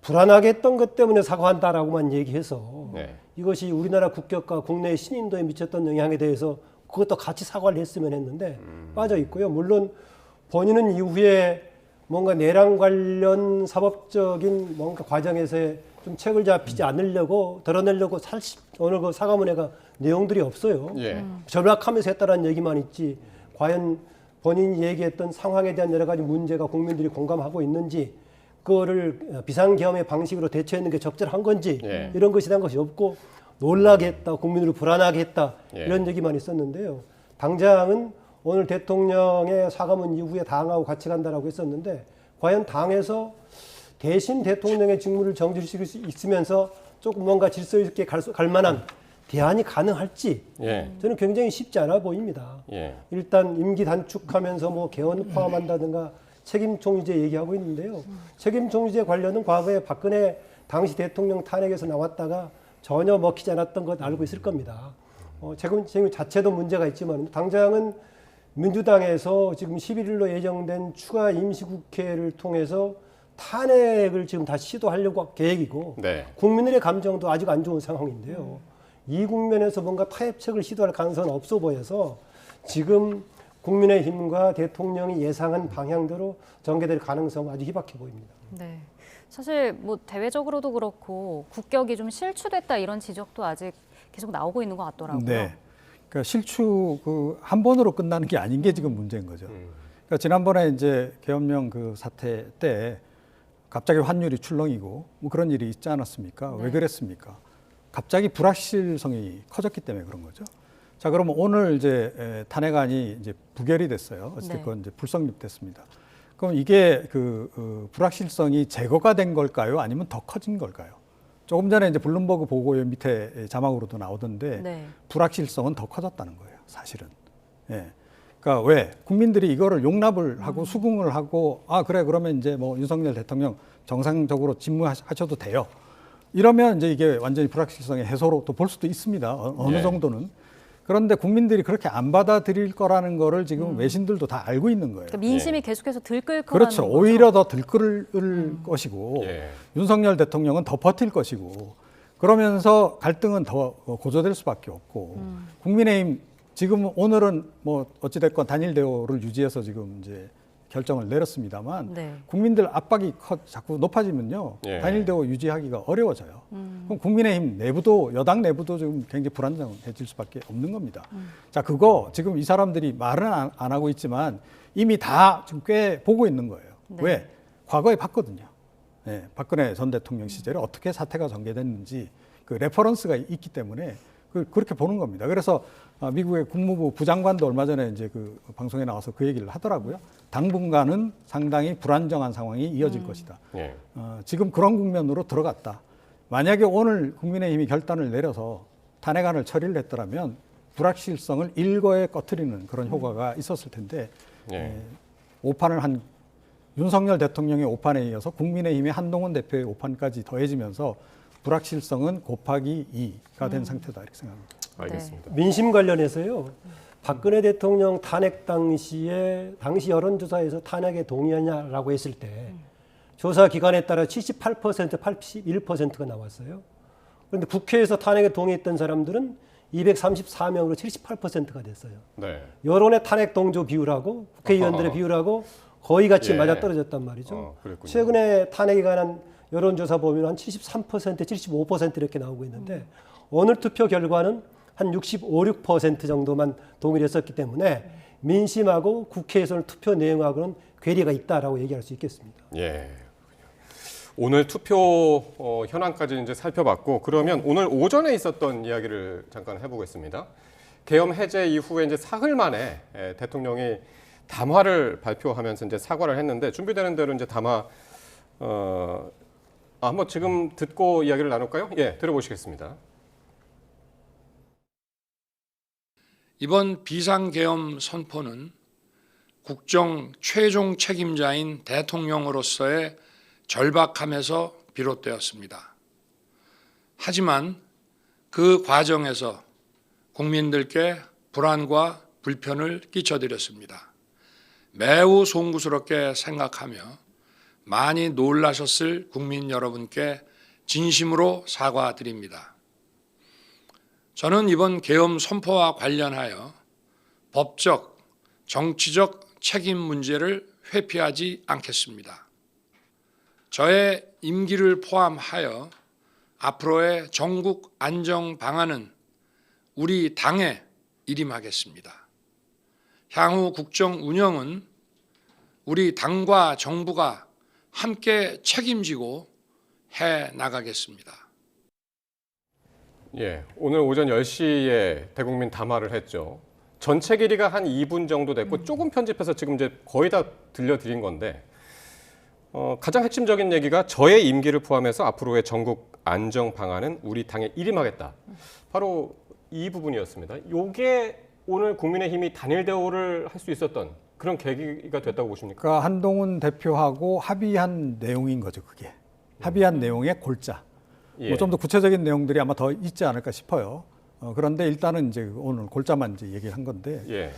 불안하게 했던 것 때문에 사과한다라고만 얘기해서 네. 이것이 우리나라 국격과 국내 신인도에 미쳤던 영향에 대해서 그것도 같이 사과를 했으면 했는데 빠져 있고요. 물론 본인은 이후에 뭔가 내란 관련 사법적인 뭔가 과정에서의 좀 책을 잡히지 않으려고 드러내려고 오늘 그 사과문회가 내용들이 없어요. 예. 절박하면서 했다라는 얘기만 있지 과연 본인이 얘기했던 상황에 대한 여러 가지 문제가 국민들이 공감하고 있는지 그거를 비상계엄의 방식으로 대처하는 게 적절한 건지 예. 이런 것에 대한 것이 없고 놀라게 했다, 국민들을 불안하게 했다 예. 이런 얘기만 있었는데요. 당장은 오늘 대통령의 사과문 이후에 당하고 같이 간다라고 했었는데 과연 당에서 대신 대통령의 직무를 정지시킬 수 있으면서 조금 뭔가 질서 있게 갈 만한 대안이 가능할지 예. 저는 굉장히 쉽지 않아 보입니다. 예. 일단 임기 단축하면서 개헌 포함한다든가 책임 총리제 얘기하고 있는데요. 책임 총리제 관련은 과거에 박근혜 당시 대통령 탄핵에서 나왔다가 전혀 먹히지 않았던 것 알고 있을 겁니다. 책임 자체도 문제가 있지만 당장은 민주당에서 지금 11일로 예정된 추가 임시국회를 통해서 탄핵을 지금 다시 시도하려고 계획이고 네. 국민들의 감정도 아직 안 좋은 상황인데요. 이 국면에서 뭔가 타협책을 시도할 가능성은 없어 보여서 지금 국민의힘과 대통령이 예상한 방향대로 전개될 가능성은 아주 희박해 보입니다. 네. 사실 대외적으로도 그렇고 국격이 좀 실추됐다 이런 지적도 아직 계속 나오고 있는 것 같더라고요. 네. 그러니까 실추 한 번으로 끝나는 게 아닌 게 지금 문제인 거죠. 그러니까 지난번에 이제 계엄령 그 사태 때 갑자기 환율이 출렁이고 그런 일이 있지 않았습니까? 네. 왜 그랬습니까? 갑자기 불확실성이 커졌기 때문에 그런 거죠. 자, 그러면 오늘 이제 탄핵안이 이제 부결이 됐어요. 어쨌든 네. 이제 불성립됐습니다. 그럼 이게 불확실성이 제거가 된 걸까요? 아니면 더 커진 걸까요? 조금 전에 이제 블룸버그 보고의 밑에 자막으로도 나오던데 네. 불확실성은 더 커졌다는 거예요, 사실은. 예. 그러니까 왜 국민들이 이거를 용납을 하고 수긍을 하고 그래 그러면 이제 윤석열 대통령 정상적으로 직무하셔도 돼요. 이러면 이제 이게 완전히 불확실성의 해소로 또 볼 수도 있습니다. 어느 네. 정도는. 그런데 국민들이 그렇게 안 받아들일 거라는 거를 지금 외신들도 다 알고 있는 거예요. 그러니까 민심이 계속해서 들끓 거라는 그렇죠. 거죠. 오히려 더 들끓을 것이고 예. 윤석열 대통령은 더 버틸 것이고 그러면서 갈등은 더 고조될 수밖에 없고 국민의힘 지금 오늘은 어찌됐건 단일 대우를 유지해서 지금 이제 결정을 내렸습니다만 네. 국민들 압박이 자꾸 높아지면요. 예. 단일 대우 유지하기가 어려워져요. 그럼 국민의힘 내부도 여당 내부도 좀 굉장히 불안정해질 수밖에 없는 겁니다. 자, 그거 지금 이 사람들이 말은 안 하고 있지만 이미 다 지금 꽤 보고 있는 거예요. 네. 왜? 과거에 봤거든요. 예, 박근혜 전 대통령 시절에 어떻게 사태가 전개됐는지 그 레퍼런스가 있기 때문에 그렇게 보는 겁니다. 그래서 미국의 국무부 부장관도 얼마 전에 이제 그 방송에 나와서 그 얘기를 하더라고요. 당분간은 상당히 불안정한 상황이 이어질 것이다. 예. 지금 그런 국면으로 들어갔다. 만약에 오늘 국민의힘이 결단을 내려서 탄핵안을 처리를 했더라면 불확실성을 일거에 꺼트리는 그런 효과가 있었을 텐데 예. 오판을 한 윤석열 대통령의 오판에 이어서 국민의힘의 한동훈 대표의 오판까지 더해지면서 불확실성은 곱하기 2가 된 상태다 이렇게 생각합니다. 알겠습니다. 민심 관련해서요. 박근혜 대통령 탄핵 당시에 당시 여론조사에서 탄핵에 동의하냐라고 했을 때 조사 기관에 따라 78%, 81%가 나왔어요. 그런데 국회에서 탄핵에 동의했던 사람들은 234명으로 78%가 됐어요. 네. 여론의 탄핵 동조 비율하고 국회의원들의 비율하고 거의 같이 예. 맞아떨어졌단 말이죠. 그랬군요. 최근에 탄핵에 관한 여론조사 보면 한 73%, 75% 이렇게 나오고 있는데 오늘 투표 결과는 한 65, 6% 정도만 동의를 했었기 때문에 민심하고 국회에서는 투표 내용하고는 괴리가 있다라고 얘기할 수 있겠습니다. 예. 오늘 투표 현황까지 이제 살펴봤고 그러면 오늘 오전에 있었던 이야기를 잠깐 해보겠습니다. 계엄 해제 이후에 이제 사흘 만에 대통령이 담화를 발표하면서 이제 사과를 했는데 준비되는 대로 이제 담화 한번 지금 듣고 이야기를 나눌까요? 예, 들어보시겠습니다. 이번 비상계엄 선포는 국정 최종 책임자인 대통령으로서의 절박함에서 비롯되었습니다. 하지만 그 과정에서 국민들께 불안과 불편을 끼쳐드렸습니다. 매우 송구스럽게 생각하며 많이 놀라셨을 국민 여러분께 진심으로 사과드립니다. 저는 이번 계엄 선포와 관련하여 법적, 정치적 책임 문제를 회피하지 않겠습니다. 저의 임기를 포함하여 앞으로의 전국 안정 방안은 우리 당에 일임하겠습니다. 향후 국정 운영은 우리 당과 정부가 함께 책임지고 해 나가겠습니다. 예, 오늘 오전 10시에 대국민 담화를 했죠. 전체 길이가 한 2분 정도 됐고 조금 편집해서 지금 이제 거의 다 들려드린 건데 가장 핵심적인 얘기가 저의 임기를 포함해서 앞으로의 전국 안정 방안은 우리 당에 일임하겠다. 바로 이 부분이었습니다. 이게 오늘 국민의힘이 단일 대우를 할 수 있었던 그런 계기가 됐다고 보십니까? 그러니까 한동훈 대표하고 합의한 내용인 거죠, 그게. 합의한 내용의 골자. 예. 뭐 좀 더 구체적인 내용들이 아마 더 있지 않을까 싶어요. 그런데 일단은 이제 오늘 골자만 이제 얘기를 한 건데, 예.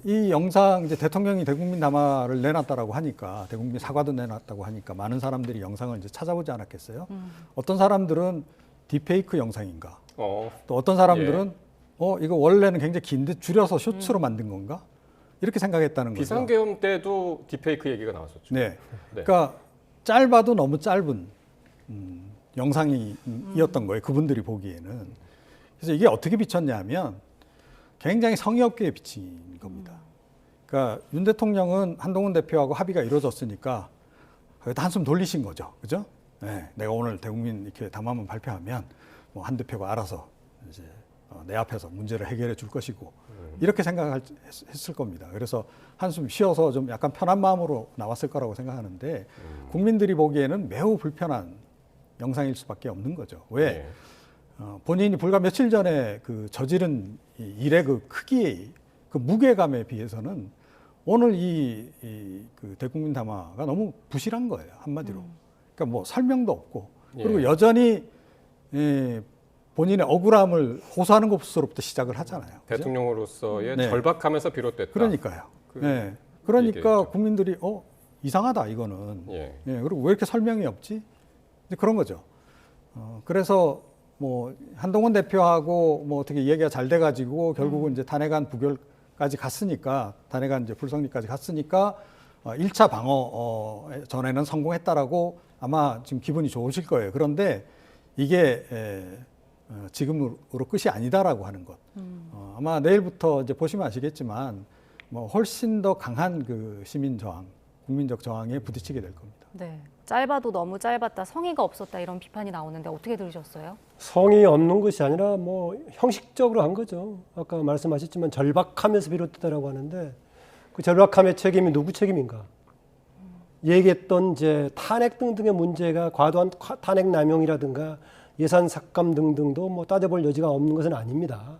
이 영상 이제 대통령이 대국민 담화를 내놨다라고 하니까, 대국민 사과도 내놨다고 하니까 많은 사람들이 영상을 이제 찾아보지 않았겠어요? 어떤 사람들은 딥페이크 영상인가? 또 어떤 사람들은 이거 원래는 굉장히 긴데 줄여서 쇼츠로 만든 건가? 이렇게 생각했다는 거죠. 비상계엄 때도 딥페이크 얘기가 나왔었죠. 네. 그러니까 짧아도 너무 짧은 영상이었던 거예요. 그분들이 보기에는. 그래서 이게 어떻게 비쳤냐 하면 굉장히 성의 없게 비친 겁니다. 그러니까 윤 대통령은 한동훈 대표하고 합의가 이루어졌으니까 거기다 한숨 돌리신 거죠. 그죠? 네. 내가 오늘 대국민 이렇게 담화만 발표하면 뭐 한 대표가 알아서 이제 내 앞에서 문제를 해결해 줄 것이고 이렇게 생각했을 겁니다. 그래서 한숨 쉬어서 좀 약간 편한 마음으로 나왔을 거라고 생각하는데 국민들이 보기에는 매우 불편한 영상일 수밖에 없는 거죠. 왜? 본인이 불과 며칠 전에 그 저지른 일의 그 크기, 그 무게감에 비해서는 오늘 그 대국민 담화가 너무 부실한 거예요. 한마디로. 그러니까 뭐 설명도 없고 그리고 여전히 본인의 억울함을 호소하는 것으로부터 시작을 하잖아요. 그죠? 대통령으로서의 네. 절박함에서 비롯됐다. 그러니까 얘기겠죠. 국민들이 이상하다 이거는. 예. 그리고 왜 이렇게 설명이 없지? 이제 그런 거죠. 그래서 뭐 한동훈 대표하고 뭐 어떻게 얘기가 잘 돼가지고 결국은 이제 탄핵안 부결까지 갔으니까 탄핵안 이제 불성립까지 갔으니까 1차 방어 전에는 성공했다라고 아마 지금 기분이 좋으실 거예요. 그런데 이게 지금으로 끝이 아니다라고 하는 것. 아마 내일부터 이제 보시면 아시겠지만 뭐 훨씬 더 강한 그 시민 저항, 국민적 저항에 부딪히게 될 겁니다. 네. 짧아도 너무 짧았다, 성의가 없었다 이런 비판이 나오는데 어떻게 들으셨어요? 성의 없는 것이 아니라 뭐 형식적으로 한 거죠. 아까 말씀하셨지만 절박함에서 비롯됐다라고 하는데 그 절박함의 책임이 누구 책임인가? 얘기했던 이제 탄핵 등등의 문제가 과도한 탄핵 남용이라든가 예산 삭감 등등도 뭐 따져볼 여지가 없는 것은 아닙니다.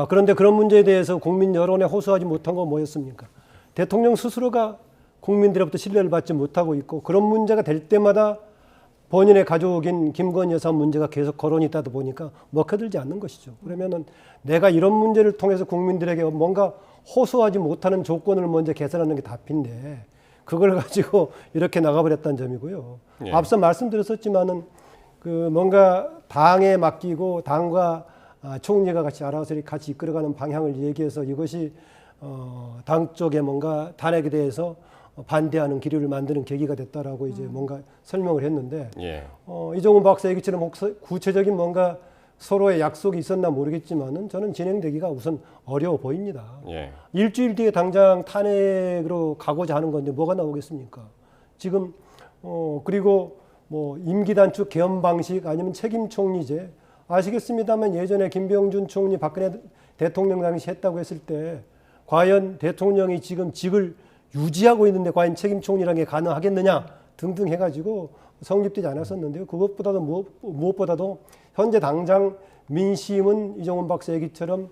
그런데 그런 문제에 대해서 국민 여론에 호소하지 못한 건 뭐였습니까? 대통령 스스로가 국민들로부터 신뢰를 받지 못하고 있고 그런 문제가 될 때마다 본인의 가족인 김건희 여사 문제가 계속 거론이 있다 보니까 먹혀들지 않는 것이죠. 그러면은 내가 이런 문제를 통해서 국민들에게 뭔가 호소하지 못하는 조건을 먼저 개선하는 게 답인데 그걸 가지고 이렇게 나가버렸다는 점이고요. 예. 앞서 말씀드렸었지만은 그 뭔가 당에 맡기고 당과 총리가 같이 알아서 같이 이끌어가는 방향을 얘기해서 이것이 당 쪽에 뭔가 탄핵에 대해서 반대하는 기류를 만드는 계기가 됐다라고 이제 뭔가 설명을 했는데 예. 이종훈 박사 얘기처럼 구체적인 뭔가 서로의 약속이 있었나 모르겠지만은 저는 진행되기가 우선 어려워 보입니다. 예. 일주일 뒤에 당장 탄핵으로 가고자 하는 건데 뭐가 나오겠습니까? 지금 그리고 뭐 임기 단축 개헌 방식 아니면 책임 총리제 아시겠습니다만 예전에 김병준 총리 박근혜 대통령 당시 했다고 했을 때 과연 대통령이 지금 직을 유지하고 있는데 과연 책임 총리라는 게 가능하겠느냐 등등 해가지고 성립되지 않았었는데요. 그것보다도 무엇보다도 현재 당장 민심은 이종훈 박사 얘기처럼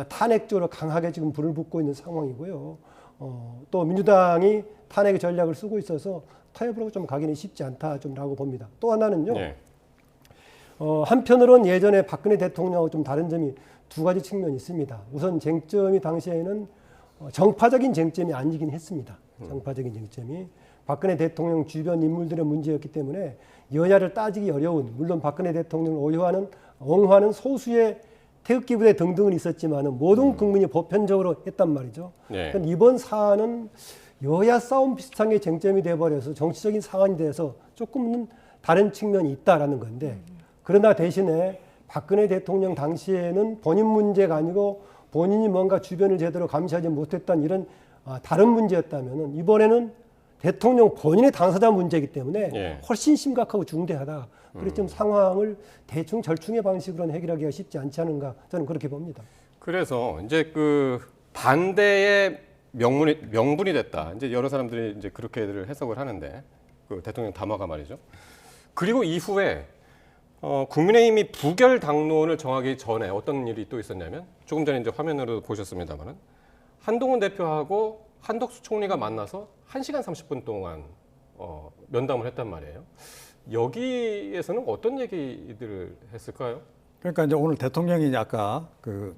탄핵 쪽으로 강하게 지금 불을 붙고 있는 상황이고요. 또 민주당이 탄핵의 전략을 쓰고 있어서 타협으로 좀 가기는 쉽지 않다 좀라고 봅니다. 또 하나는요. 예. 한편으로는 예전에 박근혜 대통령하고 좀 다른 점이 두 가지 측면이 있습니다. 우선 쟁점이 당시에는 정파적인 쟁점이 아니긴 했습니다. 정파적인 쟁점이 박근혜 대통령 주변 인물들의 문제였기 때문에 여야를 따지기 어려운 물론 박근혜 대통령을 옹호하는 소수의 태극기 부대 등등은 있었지만 모든 국민이 보편적으로 했단 말이죠. 네. 이번 사안은 여야 싸움 비슷한 게 쟁점이 돼버려서 정치적인 상황이 돼서 조금은 다른 측면이 있다라는 건데 그러나 대신에 박근혜 대통령 당시에는 본인 문제가 아니고 본인이 뭔가 주변을 제대로 감시하지 못했던 이런 다른 문제였다면 이번에는 대통령 본인의 당사자 문제이기 때문에 예. 훨씬 심각하고 중대하다. 그래서 좀 상황을 대충 절충의 방식으로는 해결하기가 쉽지 않지 않은가 저는 그렇게 봅니다. 그래서 이제 그 반대의 명분이 됐다. 이제 여러 사람들이 이제 그렇게들 해석을 하는데 그 대통령 담화가 말이죠. 그리고 이후에 국민의힘이 부결 당론을 정하기 전에 어떤 일이 또 있었냐면 조금 전에 이제 화면으로 보셨습니다만은 한동훈 대표하고 한덕수 총리가 만나서 1시간 30분 동안 면담을 했단 말이에요. 여기에서는 어떤 얘기들을 했을까요? 그러니까 이제 오늘 대통령이 아까 그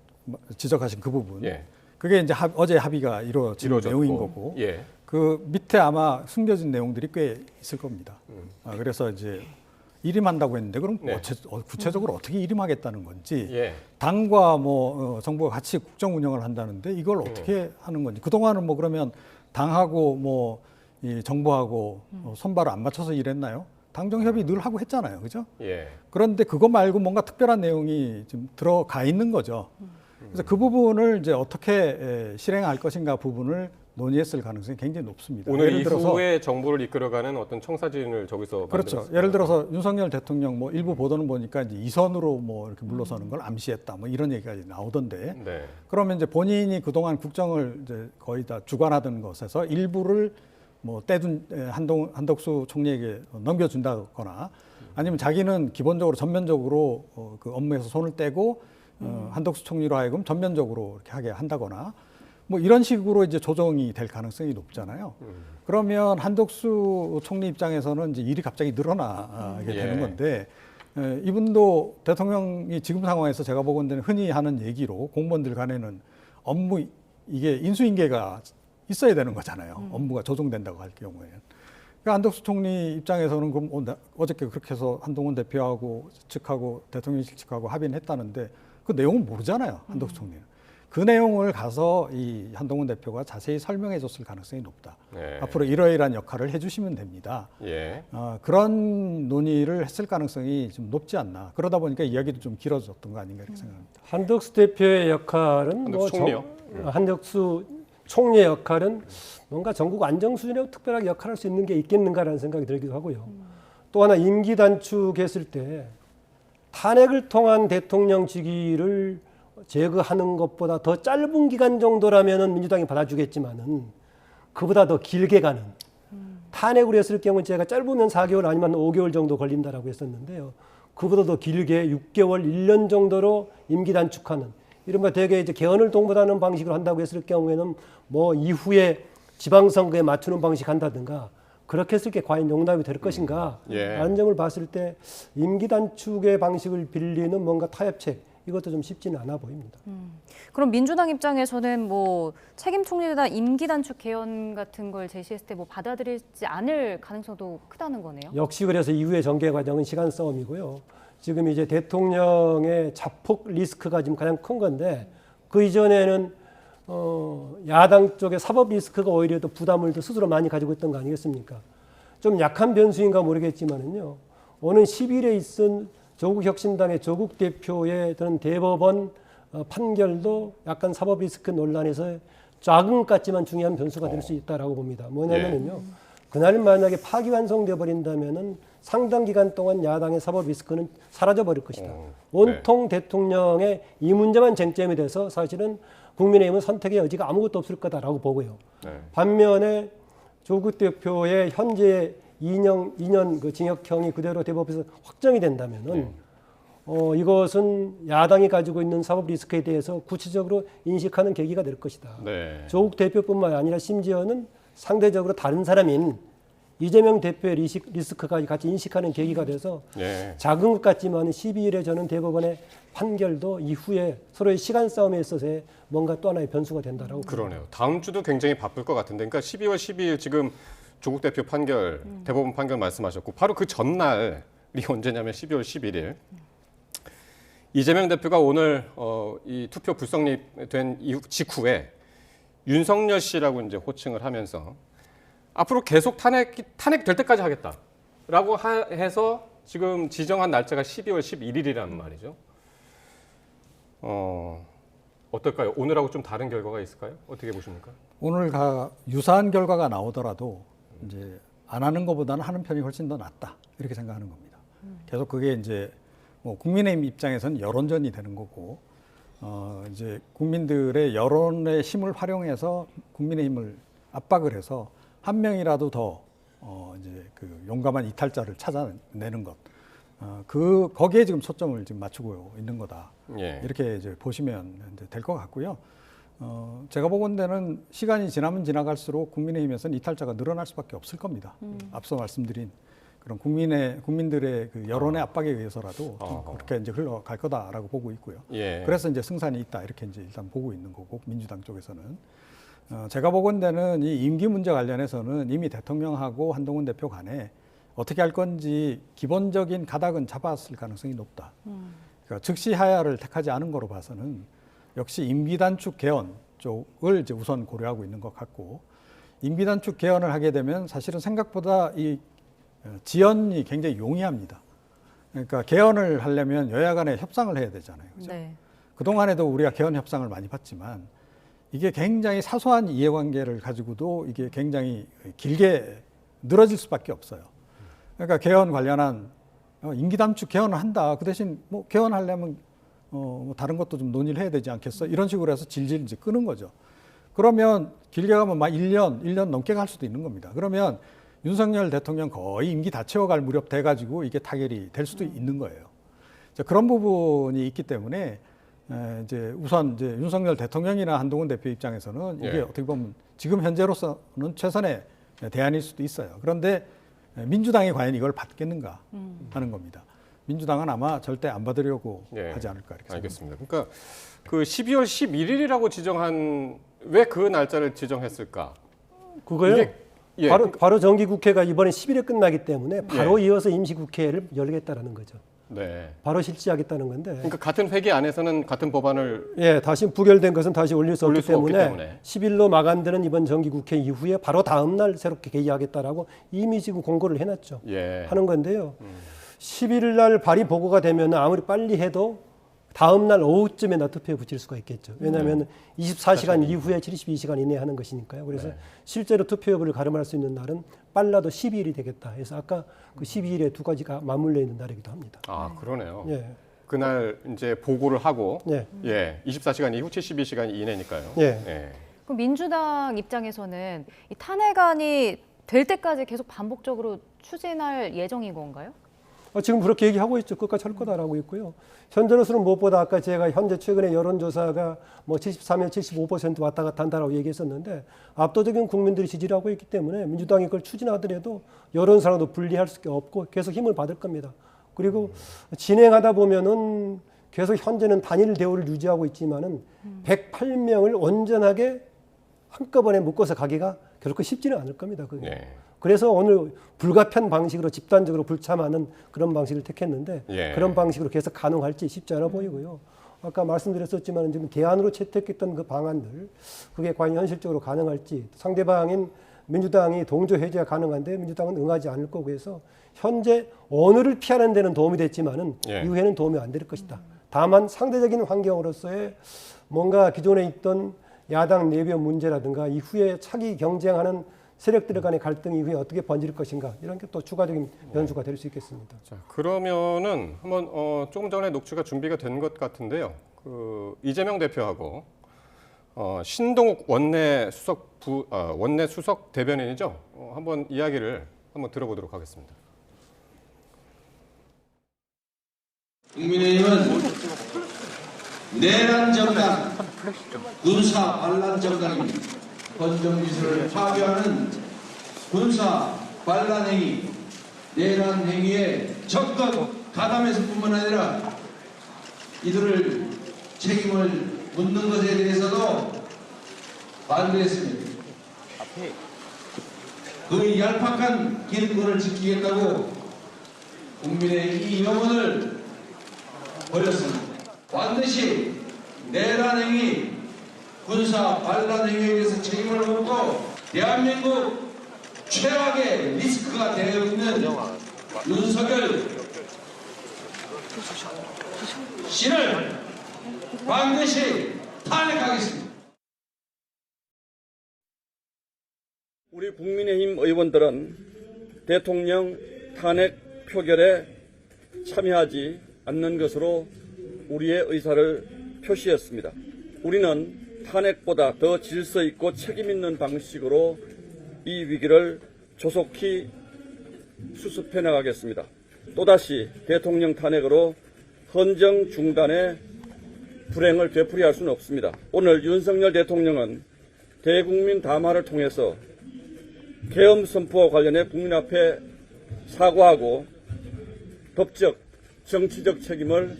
지적하신 그 부분, 예. 그게 이제 어제 합의가 이루어진 내용인 거고, 예. 그 밑에 아마 숨겨진 내용들이 꽤 있을 겁니다. 그래서 이제 일임한다고 했는데 그럼 네. 구체적으로 어떻게 일임하겠다는 건지, 예. 당과 정부가 같이 국정 운영을 한다는데 이걸 어떻게 하는 건지, 그동안은 뭐 그러면 당하고 이 정부하고 손발을 안 맞춰서 일했나요? 당정 협의 늘 하고 했잖아요, 그죠? 예. 그런데 그거 말고 뭔가 특별한 내용이 좀 들어가 있는 거죠. 그래서 그 부분을 이제 어떻게 실행할 것인가 부분을 논의했을 가능성이 굉장히 높습니다. 오늘 예를 들어서 이후에 정부를 이끌어가는 어떤 청사진을 저기서 그렇죠. 만들었습니다. 예를 들어서 윤석열 대통령 일부 보도는 보니까 이제 이선으로 이렇게 물러서는 걸 암시했다 이런 얘기가 나오던데. 네. 그러면 이제 본인이 그동안 국정을 이제 거의 다 주관하던 것에서 일부를 떼둔 한덕수 총리에게 넘겨준다거나 아니면 자기는 기본적으로 전면적으로 그 업무에서 손을 떼고 한덕수 총리로 하여금 전면적으로 이렇게 하게 한다거나 이런 식으로 이제 조정이 될 가능성이 높잖아요. 그러면 한덕수 총리 입장에서는 이제 일이 갑자기 늘어나게 되는 건데 이분도 대통령이 지금 상황에서 제가 보건대는 흔히 하는 얘기로 공무원들 간에는 업무 이게 인수인계가 있어야 되는 거잖아요. 업무가 조정된다고 할 경우에는. 그러니까 한덕수 총리 입장에서는 그럼 어저께 그렇게 해서 한동훈 대표하고 측하고 대통령실 측하고 합의는 했다는데 그 내용은 모르잖아요. 한덕수 총리는. 그 내용을 가서 이 한동훈 대표가 자세히 설명해 줬을 가능성이 높다. 네. 앞으로 이러이러한 역할을 해주시면 됩니다. 예. 그런 논의를 했을 가능성이 좀 높지 않나. 그러다 보니까 이야기도 좀 길어졌던 거 아닌가 이렇게 생각합니다. 한덕수 대표의 역할은 한덕수 총리요? 한덕수 총리의 역할은 뭔가 전국 안정 수준에 특별하게 역할할 수 있는 게 있겠는가라는 생각이 들기도 하고요. 또 하나 임기 단축했을 때 탄핵을 통한 대통령직위를 제거하는 것보다 더 짧은 기간 정도라면은 민주당이 받아주겠지만은 그보다 더 길게 가는 탄핵으로 했을 경우 제가 짧으면 4개월 아니면 5개월 정도 걸린다라고 했었는데요. 그보다 더 길게 6개월, 1년 정도로 임기 단축하는 이른바 대개 이제 개헌을 동반하는 방식으로 한다고 했을 경우에는 뭐 이후에 지방선거에 맞추는 방식 한다든가 그렇게 했을 게 과연 용납이 될 것인가 라는 점을 봤을 때 임기 단축의 방식을 빌리는 뭔가 타협책 이것도 좀 쉽지는 않아 보입니다. 그럼 민주당 입장에서는 뭐 책임 총리에다 임기 단축 개헌 같은 걸 제시했을 때 뭐 받아들이지 않을 가능성도 크다는 거네요. 역시 그래서 이후의 전개 과정은 시간 싸움이고요. 지금 이제 대통령의 자폭 리스크가 지금 가장 큰 건데 그 이전에는 야당 쪽의 사법 리스크가 오히려 더 부담을 더 스스로 많이 가지고 있던 거 아니겠습니까? 좀 약한 변수인가 모르겠지만은요. 오는 10일에 있은 조국혁신당의 조국 대표의 그런 대법원 판결도 약간 사법 리스크 논란에서 작은 것 같지만 중요한 변수가 될 수 있다라고 봅니다. 뭐냐면요. 그날 만약에 파기환송돼 버린다면은 상당 기간 동안 야당의 사법 리스크는 사라져 버릴 것이다. 온통 대통령의 이 문제만 쟁점이 돼서 사실은 국민의힘은 선택의 여지가 아무것도 없을 거다라고 보고요. 반면에 조국 대표의 현재 2년 그 징역형이 그대로 대법에서 확정이 된다면은 이것은 야당이 가지고 있는 사법 리스크에 대해서 구체적으로 인식하는 계기가 될 것이다. 조국 대표뿐만 아니라 심지어는 상대적으로 다른 사람인 이재명 대표의 리스크까지 같이 인식하는 계기가 돼서 작은 것 같지만 12일에 저는 대법원의 판결도 이후에 서로의 시간 싸움에 있어서의 뭔가 또 하나의 변수가 된다라고 그러네요. 다음 주도 굉장히 바쁠 것 같은데, 그러니까 12월 12일 지금 조국 대표 판결, 대법원 판결 말씀하셨고 바로 그 전날이 언제냐면 12월 11일 이재명 대표가 오늘 이 투표 불성립된 이후 직후에 윤석열 씨라고 이제 호칭을 하면서 앞으로 계속 탄핵될 때까지 하겠다라고 해서 지금 지정한 날짜가 12월 11일이라는 말이죠. 어떨까요? 오늘하고 좀 다른 결과가 있을까요? 어떻게 보십니까? 오늘과 유사한 결과가 나오더라도 이제 안 하는 것보다는 하는 편이 훨씬 더 낫다 이렇게 생각하는 겁니다. 계속 그게 이제 뭐 국민의힘 입장에서는 여론전이 되는 거고 이제 국민들의 여론의 힘을 활용해서 국민의힘을 압박을 해서 한 명이라도 더 이제 그 용감한 이탈자를 찾아내는 것. 거기에 지금 초점을 지금 맞추고 있는 거다. 이렇게 이제 보시면 될 것 같고요. 제가 보건대는 시간이 지나면 지나갈수록 국민의힘에서는 이탈자가 늘어날 수밖에 없을 겁니다. 앞서 말씀드린 그런 국민들의 그 여론의 압박에 의해서라도 좀 그렇게 이제 흘러갈 거다라고 보고 있고요. 그래서 이제 승산이 있다 이렇게 이제 일단 보고 있는 거고 민주당 쪽에서는. 제가 보건대는 이 임기 문제 관련해서는 이미 대통령하고 한동훈 대표 간에 어떻게 할 건지 기본적인 가닥은 잡았을 가능성이 높다. 그러니까 즉시 하야를 택하지 않은 거로 봐서는 역시 임기 단축 개헌 쪽을 이제 우선 고려하고 있는 것 같고 임기 단축 개헌을 하게 되면 사실은 생각보다 이 지연이 굉장히 용이합니다. 그러니까 개헌을 하려면 여야 간에 협상을 해야 되잖아요. 그렇죠? 그동안에도 우리가 개헌 협상을 많이 봤지만 이게 굉장히 사소한 이해관계를 가지고도 이게 굉장히 길게 늘어질 수밖에 없어요. 그러니까 개헌 관련한 임기 단축 개헌을 한다. 그 대신 뭐 개헌하려면 뭐 다른 것도 좀 논의를 해야 되지 않겠어? 이런 식으로 해서 질질 이제 끄는 거죠. 그러면 길게 가면 막 1년 넘게 갈 수도 있는 겁니다. 그러면 윤석열 대통령 거의 임기 다 채워갈 무렵 돼가지고 이게 타결이 될 수도 있는 거예요. 그런 부분이 있기 때문에 이제 우선 이제 윤석열 대통령이나 한동훈 대표 입장에서는 이게 어떻게 보면 지금 현재로서는 최선의 대안일 수도 있어요. 그런데 민주당이 과연 이걸 받겠는가 하는 겁니다. 민주당은 아마 절대 안 받으려고 하지 않을까 이렇게 알겠습니다. 그러니까 그 12월 11일이라고 지정한 왜 그 날짜를 지정했을까? 그거요? 바로 정기국회가 이번에 10일에 끝나기 때문에 바로 이어서 임시국회를 열겠다라는 거죠. 네. 바로 실시하겠다는 건데. 그러니까 같은 회기 안에서는 같은 법안을 예, 다시 부결된 것은 다시 올릴 수 없기 수 없기 때문에 때문에. 10일로 마감되는 이번 정기국회 이후에 바로 다음 날 새롭게 개의하겠다라고 이미 지금 공고를 해놨죠. 예. 하는 건데요. 11일 날 발의 보고가 되면 아무리 빨리 해도 다음 날 오후쯤에 투표에 붙일 수가 있겠죠. 왜냐하면 24시간 이후에 72시간 이내에 하는 것이니까요. 그래서 실제로 투표 여부를 가름할 수 있는 날은 빨라도 12일이 되겠다. 그래서 아까 그 12일에 두 가지가 맞물려 있는 날이기도 합니다. 아, 그러네요. 예. 그날 이제 보고를 하고 예. 예. 24시간 이후 72시간 이내니까요. 예. 예. 그럼 민주당 입장에서는 이 탄핵안이 될 때까지 계속 반복적으로 추진할 예정인 건가요? 지금 그렇게 얘기하고 있죠. 끝까지 할 거다라고 있고요. 현재로서는 무엇보다 아까 제가 현재 최근에 여론조사가 뭐 73에 75% 왔다 갔다 한다라고 얘기했었는데 압도적인 국민들이 지지를 하고 있기 때문에 민주당이 그걸 추진하더라도 여론상으로 분리할 수 없고 계속 힘을 받을 겁니다. 그리고 진행하다 보면은 계속 현재는 단일 대우를 유지하고 있지만은 108명을 온전하게 한꺼번에 묶어서 가기가 결코 쉽지는 않을 겁니다. 그게. 네. 그래서 오늘 불가피한 방식으로 집단적으로 불참하는 그런 방식을 택했는데 예. 그런 방식으로 계속 가능할지 쉽지 않아 보이고요. 아까 말씀드렸었지만 지금 대안으로 채택했던 그 방안들 그게 과연 현실적으로 가능할지 상대방인 민주당이 동조 해제가 가능한데 민주당은 응하지 않을 거고 해서 현재 언어를 피하는 데는 도움이 됐지만은 예. 이후에는 도움이 안 될 것이다. 다만 상대적인 환경으로서의 뭔가 기존에 있던 야당 내부 문제라든가 이후에 차기 경쟁하는 세력들 간의 갈등 이후에 어떻게 번질 것인가 이런 게 또 추가적인 변수가 될 수 있겠습니다. 자, 그러면은 한번 조금 전에 녹취가 준비가 된 것 같은데요. 그 이재명 대표하고 신동욱 원내 수석 대변인이죠. 한번 이야기를 한번 들어보도록 하겠습니다. 국민의힘은 내란 정당, 군사 반란 정당입니다. 헌정질서를 파괴하는 군사 반란 행위, 내란 행위에 적극 가담했을 뿐만 아니라 이들을 책임을 묻는 것에 대해서도 반대했습니다. 그 얄팍한 기득권을 지키겠다고 국민의 이 영혼을 버렸습니다. 반드시 내란 행위, 군사 반란 행위에 대해서 책임을 묻고 대한민국 최악의 리스크가 되어 있는 윤석열 씨를 반드시 탄핵하겠습니다. 우리 국민의힘 의원들은 대통령 탄핵 표결에 참여하지 않는 것으로 우리의 의사를 표시했습니다. 우리는 탄핵보다 더 질서 있고 책임 있는 방식으로 이 위기를 조속히 수습해 나가겠습니다. 또다시 대통령 탄핵으로 헌정 중단의 불행을 되풀이할 수는 없습니다. 오늘 윤석열 대통령은 대국민 담화를 통해서 계엄 선포와 관련해 국민 앞에 사과하고 법적, 정치적 책임을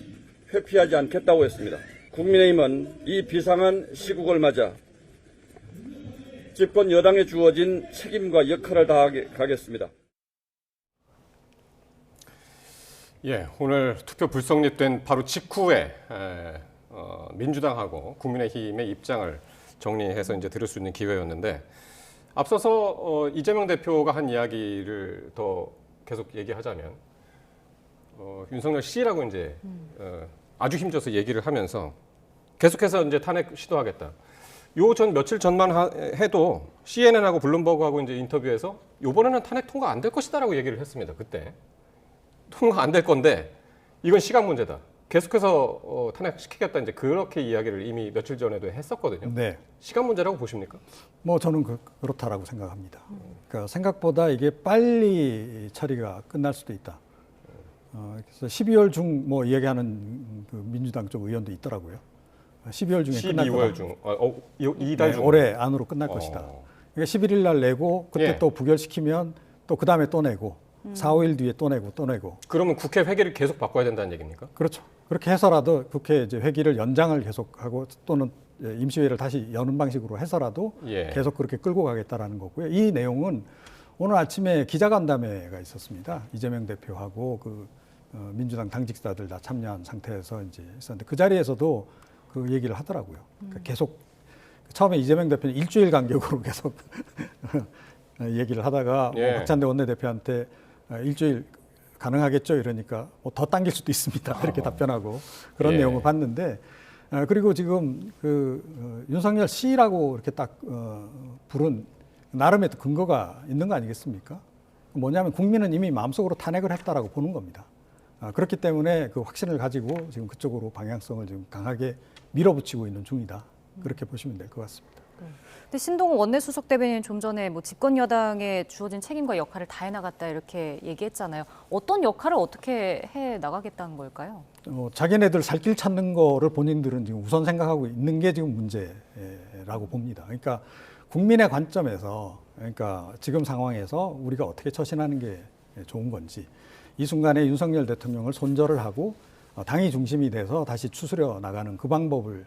회피하지 않겠다고 했습니다. 국민의힘은 이 비상한 시국을 맞아 집권 여당에 주어진 책임과 역할을 다하겠습니다. 예, 오늘 투표 불성립된 바로 직후에 민주당하고 국민의힘의 입장을 정리해서 이제 들을 수 있는 기회였는데 앞서서 이재명 대표가 한 이야기를 더 계속 얘기하자면 윤석열 씨라고 이제 아주 힘줘서 얘기를 하면서 계속해서 이제 탄핵 시도하겠다. 요 전 며칠 전만 해도 CNN하고 블룸버그하고 이제 인터뷰에서 이번에는 탄핵 통과 안 될 것이다라고 얘기를 했습니다. 그때 통과 안 될 건데 이건 시간 문제다. 계속해서 탄핵시키겠다 이제 그렇게 이야기를 이미 며칠 전에도 했었거든요. 네. 시간 문제라고 보십니까? 뭐 저는 그렇다라고 생각합니다. 그러니까 생각보다 이게 빨리 처리가 끝날 수도 있다. 그래서 12월 중 뭐 이야기하는 그 민주당 쪽 의원도 있더라고요. 12월 중에 끝날 거다. 12월 중, 이달 중. 올해 안으로 끝날 것이다. 그러니까 11일 날 내고 그때 예. 또 부결시키면 또 그 다음에 또 내고 4, 5일 뒤에 또 내고 또 내고. 그러면 국회 회기를 계속 바꿔야 된다는 얘기입니까? 그렇죠. 그렇게 해서라도 국회 이제 회기를 연장을 계속하고 또는 임시회를 다시 여는 방식으로 해서라도 예. 계속 그렇게 끌고 가겠다라는 거고요. 이 내용은 오늘 아침에 기자간담회가 있었습니다. 이재명 대표하고 그 민주당 당직자들 다 참여한 상태에서 이제 있었는데 그 자리에서도 그 얘기를 하더라고요. 그러니까 계속 처음에 이재명 대표는 일주일 간격으로 계속 얘기를 하다가 예. 박찬대 원내대표한테 일주일 가능하겠죠 이러니까 뭐 더 당길 수도 있습니다 이렇게 답변하고 그런 예. 내용을 봤는데 그리고 지금 윤석열 씨라고 이렇게 딱 부른 나름의 또 근거가 있는 거 아니겠습니까? 뭐냐면 국민은 이미 마음속으로 탄핵을 했다라고 보는 겁니다. 그렇기 때문에 그 확신을 가지고 지금 그쪽으로 방향성을 지금 강하게 밀어붙이고 있는 중이다. 그렇게 보시면 될 것 같습니다. 근데 신동훈 원내수석 대변인 좀 전에 뭐 집권 여당에 주어진 책임과 역할을 다해 나갔다 이렇게 얘기했잖아요. 어떤 역할을 어떻게 해 나가겠다는 걸까요? 자기네들 살 길 찾는 거를 본인들은 지금 우선 생각하고 있는 게 지금 문제라고 봅니다. 그러니까 국민의 관점에서 그러니까 지금 상황에서 우리가 어떻게 처신하는 게 좋은 건지 이 순간에 윤석열 대통령을 손절을 하고 당이 중심이 돼서 다시 추스려 나가는 그 방법을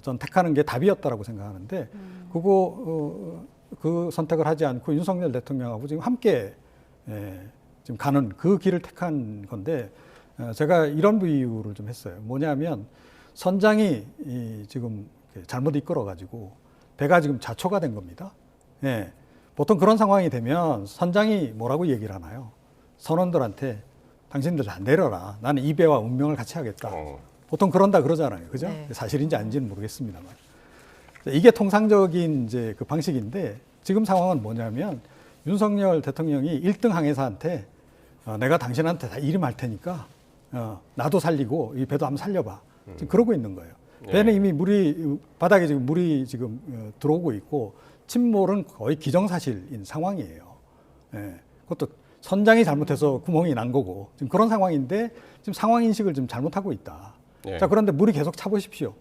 전 택하는 게 답이었다라고 생각하는데 그 선택을 하지 않고 윤석열 대통령하고 지금 함께 지금 가는 그 길을 택한 건데 제가 이런 비유를 좀 했어요. 뭐냐면 선장이 지금 잘못 이끌어가지고 배가 지금 자초가 된 겁니다. 예. 보통 그런 상황이 되면 선장이 뭐라고 얘기를 하나요? 선원들한테 당신들 다 내려라. 나는 이 배와 운명을 같이 하겠다. 보통 그런다 그러잖아요. 그죠? 네. 사실인지 아닌지는 모르겠습니다만. 이게 통상적인 이제 그 방식인데 지금 상황은 뭐냐면 윤석열 대통령이 1등 항해사한테 내가 당신한테 다 이름할 테니까 나도 살리고 이 배도 한번 살려봐. 지금 그러고 있는 거예요. 배는 이미 바닥에 지금 물이 지금 들어오고 있고 침몰은 거의 기정사실인 상황이에요. 예. 그것도 선장이 잘못해서 구멍이 난 거고 지금 그런 상황인데 지금 상황 인식을 좀 잘못하고 있다. 예. 자, 그런데 물이 계속 차보십시오.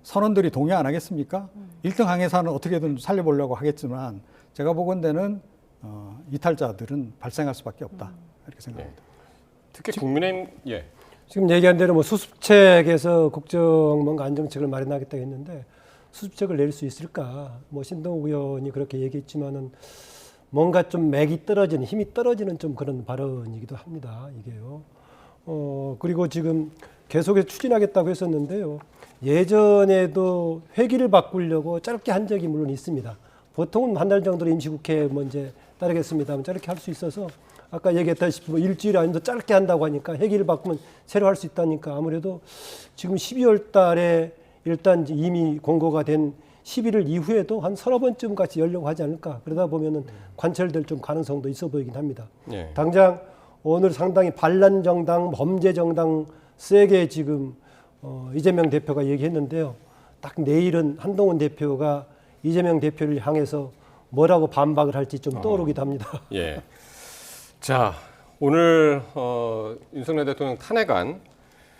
선원들이 동의 안 하겠습니까? 1등 항해사는 어떻게든 살려보려고 하겠지만 제가 보건대는 이탈자들은 발생할 수밖에 없다. 이렇게 생각합니다. 특히 국민의힘 지금 얘기한 대로 뭐 수습책에서 국정 뭔가 안정책을 마련하겠다고 했는데 수습책을 낼 수 있을까? 뭐 신동욱 의원이 그렇게 얘기했지만은 뭔가 좀 맥이 떨어지는 힘이 떨어지는 좀 그런 발언이기도 합니다. 이게요. 그리고 지금 계속해서 추진하겠다고 했었는데요. 예전에도 회기를 바꾸려고 짧게 한 적이 물론 있습니다. 보통은 한 달 정도로 임시국회 뭐 이제 따르겠습니다만 짧게 할 수 있어서 아까 얘기했다시피 뭐 일주일이 아니라 짧게 한다고 하니까 회기를 바꾸면 새로 할 수 있다니까 아무래도 지금 12월 달에 일단 이미 공고가 된 11일 이후에도 한 서너 번쯤 같이 열려고 하지 않을까. 그러다 보면은 관철될 좀 가능성도 있어 보이긴 합니다. 예. 당장 오늘 상당히 반란 정당, 범죄 정당 세게 지금 이재명 대표가 얘기했는데요. 딱 내일은 한동훈 대표가 이재명 대표를 향해서 뭐라고 반박을 할지 좀 떠오르기도 합니다. 예. 자, 오늘 윤석열 대통령 탄핵안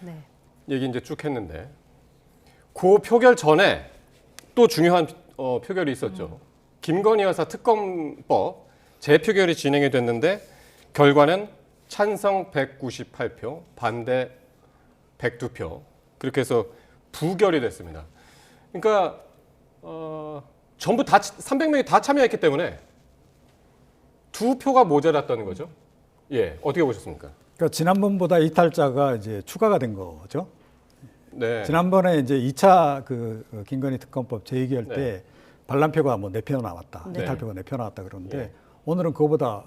네. 얘기 이제 쭉 했는데 그 표결 전에 또 중요한 표결이 있었죠. 김건희 여사 특검법 재표결이 진행이 됐는데 결과는 찬성 198표, 반대 102표 그렇게 해서 부결이 됐습니다. 그러니까 전부 다 300명이 다 참여했기 때문에 2표가 모자랐다는 거죠. 예, 어떻게 보셨습니까? 그러니까 지난번보다 이탈자가 이제 추가가 된 거죠. 네. 지난번에 이제 2차 그 김건희 특검법 재의결 때 네. 반란표가 뭐 4표 나왔다, 네. 이탈표가 4표 나왔다 그러는데 예. 오늘은 그거보다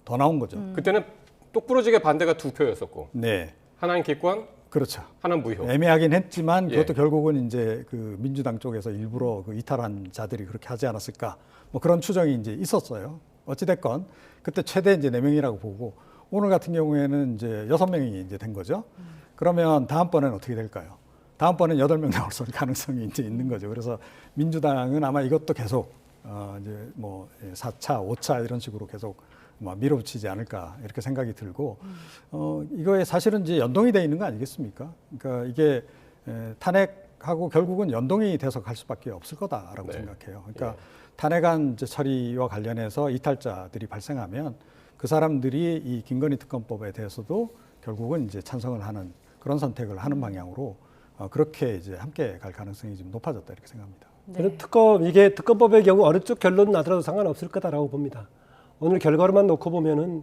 더 나온 거죠. 그때는 똑부러지게 반대가 2표였었고 네, 하나는 기권, 그렇죠. 하나는 무효. 애매하긴 했지만 그것도 예. 결국은 이제 그 민주당 쪽에서 일부러 그 이탈한 자들이 그렇게 하지 않았을까 뭐 그런 추정이 이제 있었어요. 어찌됐건 그때 최대 이제 4명이라고 보고 오늘 같은 경우에는 이제 6명이 이제 된 거죠. 그러면 다음번에는 어떻게 될까요? 다음번엔 8명 나올 가능성이 이제 있는 거죠. 그래서 민주당은 아마 이것도 계속 이제 뭐 4차, 5차 이런 식으로 계속 밀어붙이지 않을까 이렇게 생각이 들고 이거에 사실은 이제 연동이 돼 있는 거 아니겠습니까? 그러니까 이게 탄핵하고 결국은 연동이 돼서 갈 수밖에 없을 거다라고 네. 생각해요. 그러니까 탄핵안 이제 처리와 관련해서 이탈자들이 발생하면 그 사람들이 이 김건희 특검법에 대해서도 결국은 이제 찬성을 하는 그런 선택을 하는 방향으로 그렇게 이제 함께 갈 가능성이 좀 높아졌다 이렇게 생각합니다. 저는 이게 특검법의 경우 어느 쪽 결론 나더라도 상관없을 거다라고 봅니다. 오늘 결과로만 놓고 보면은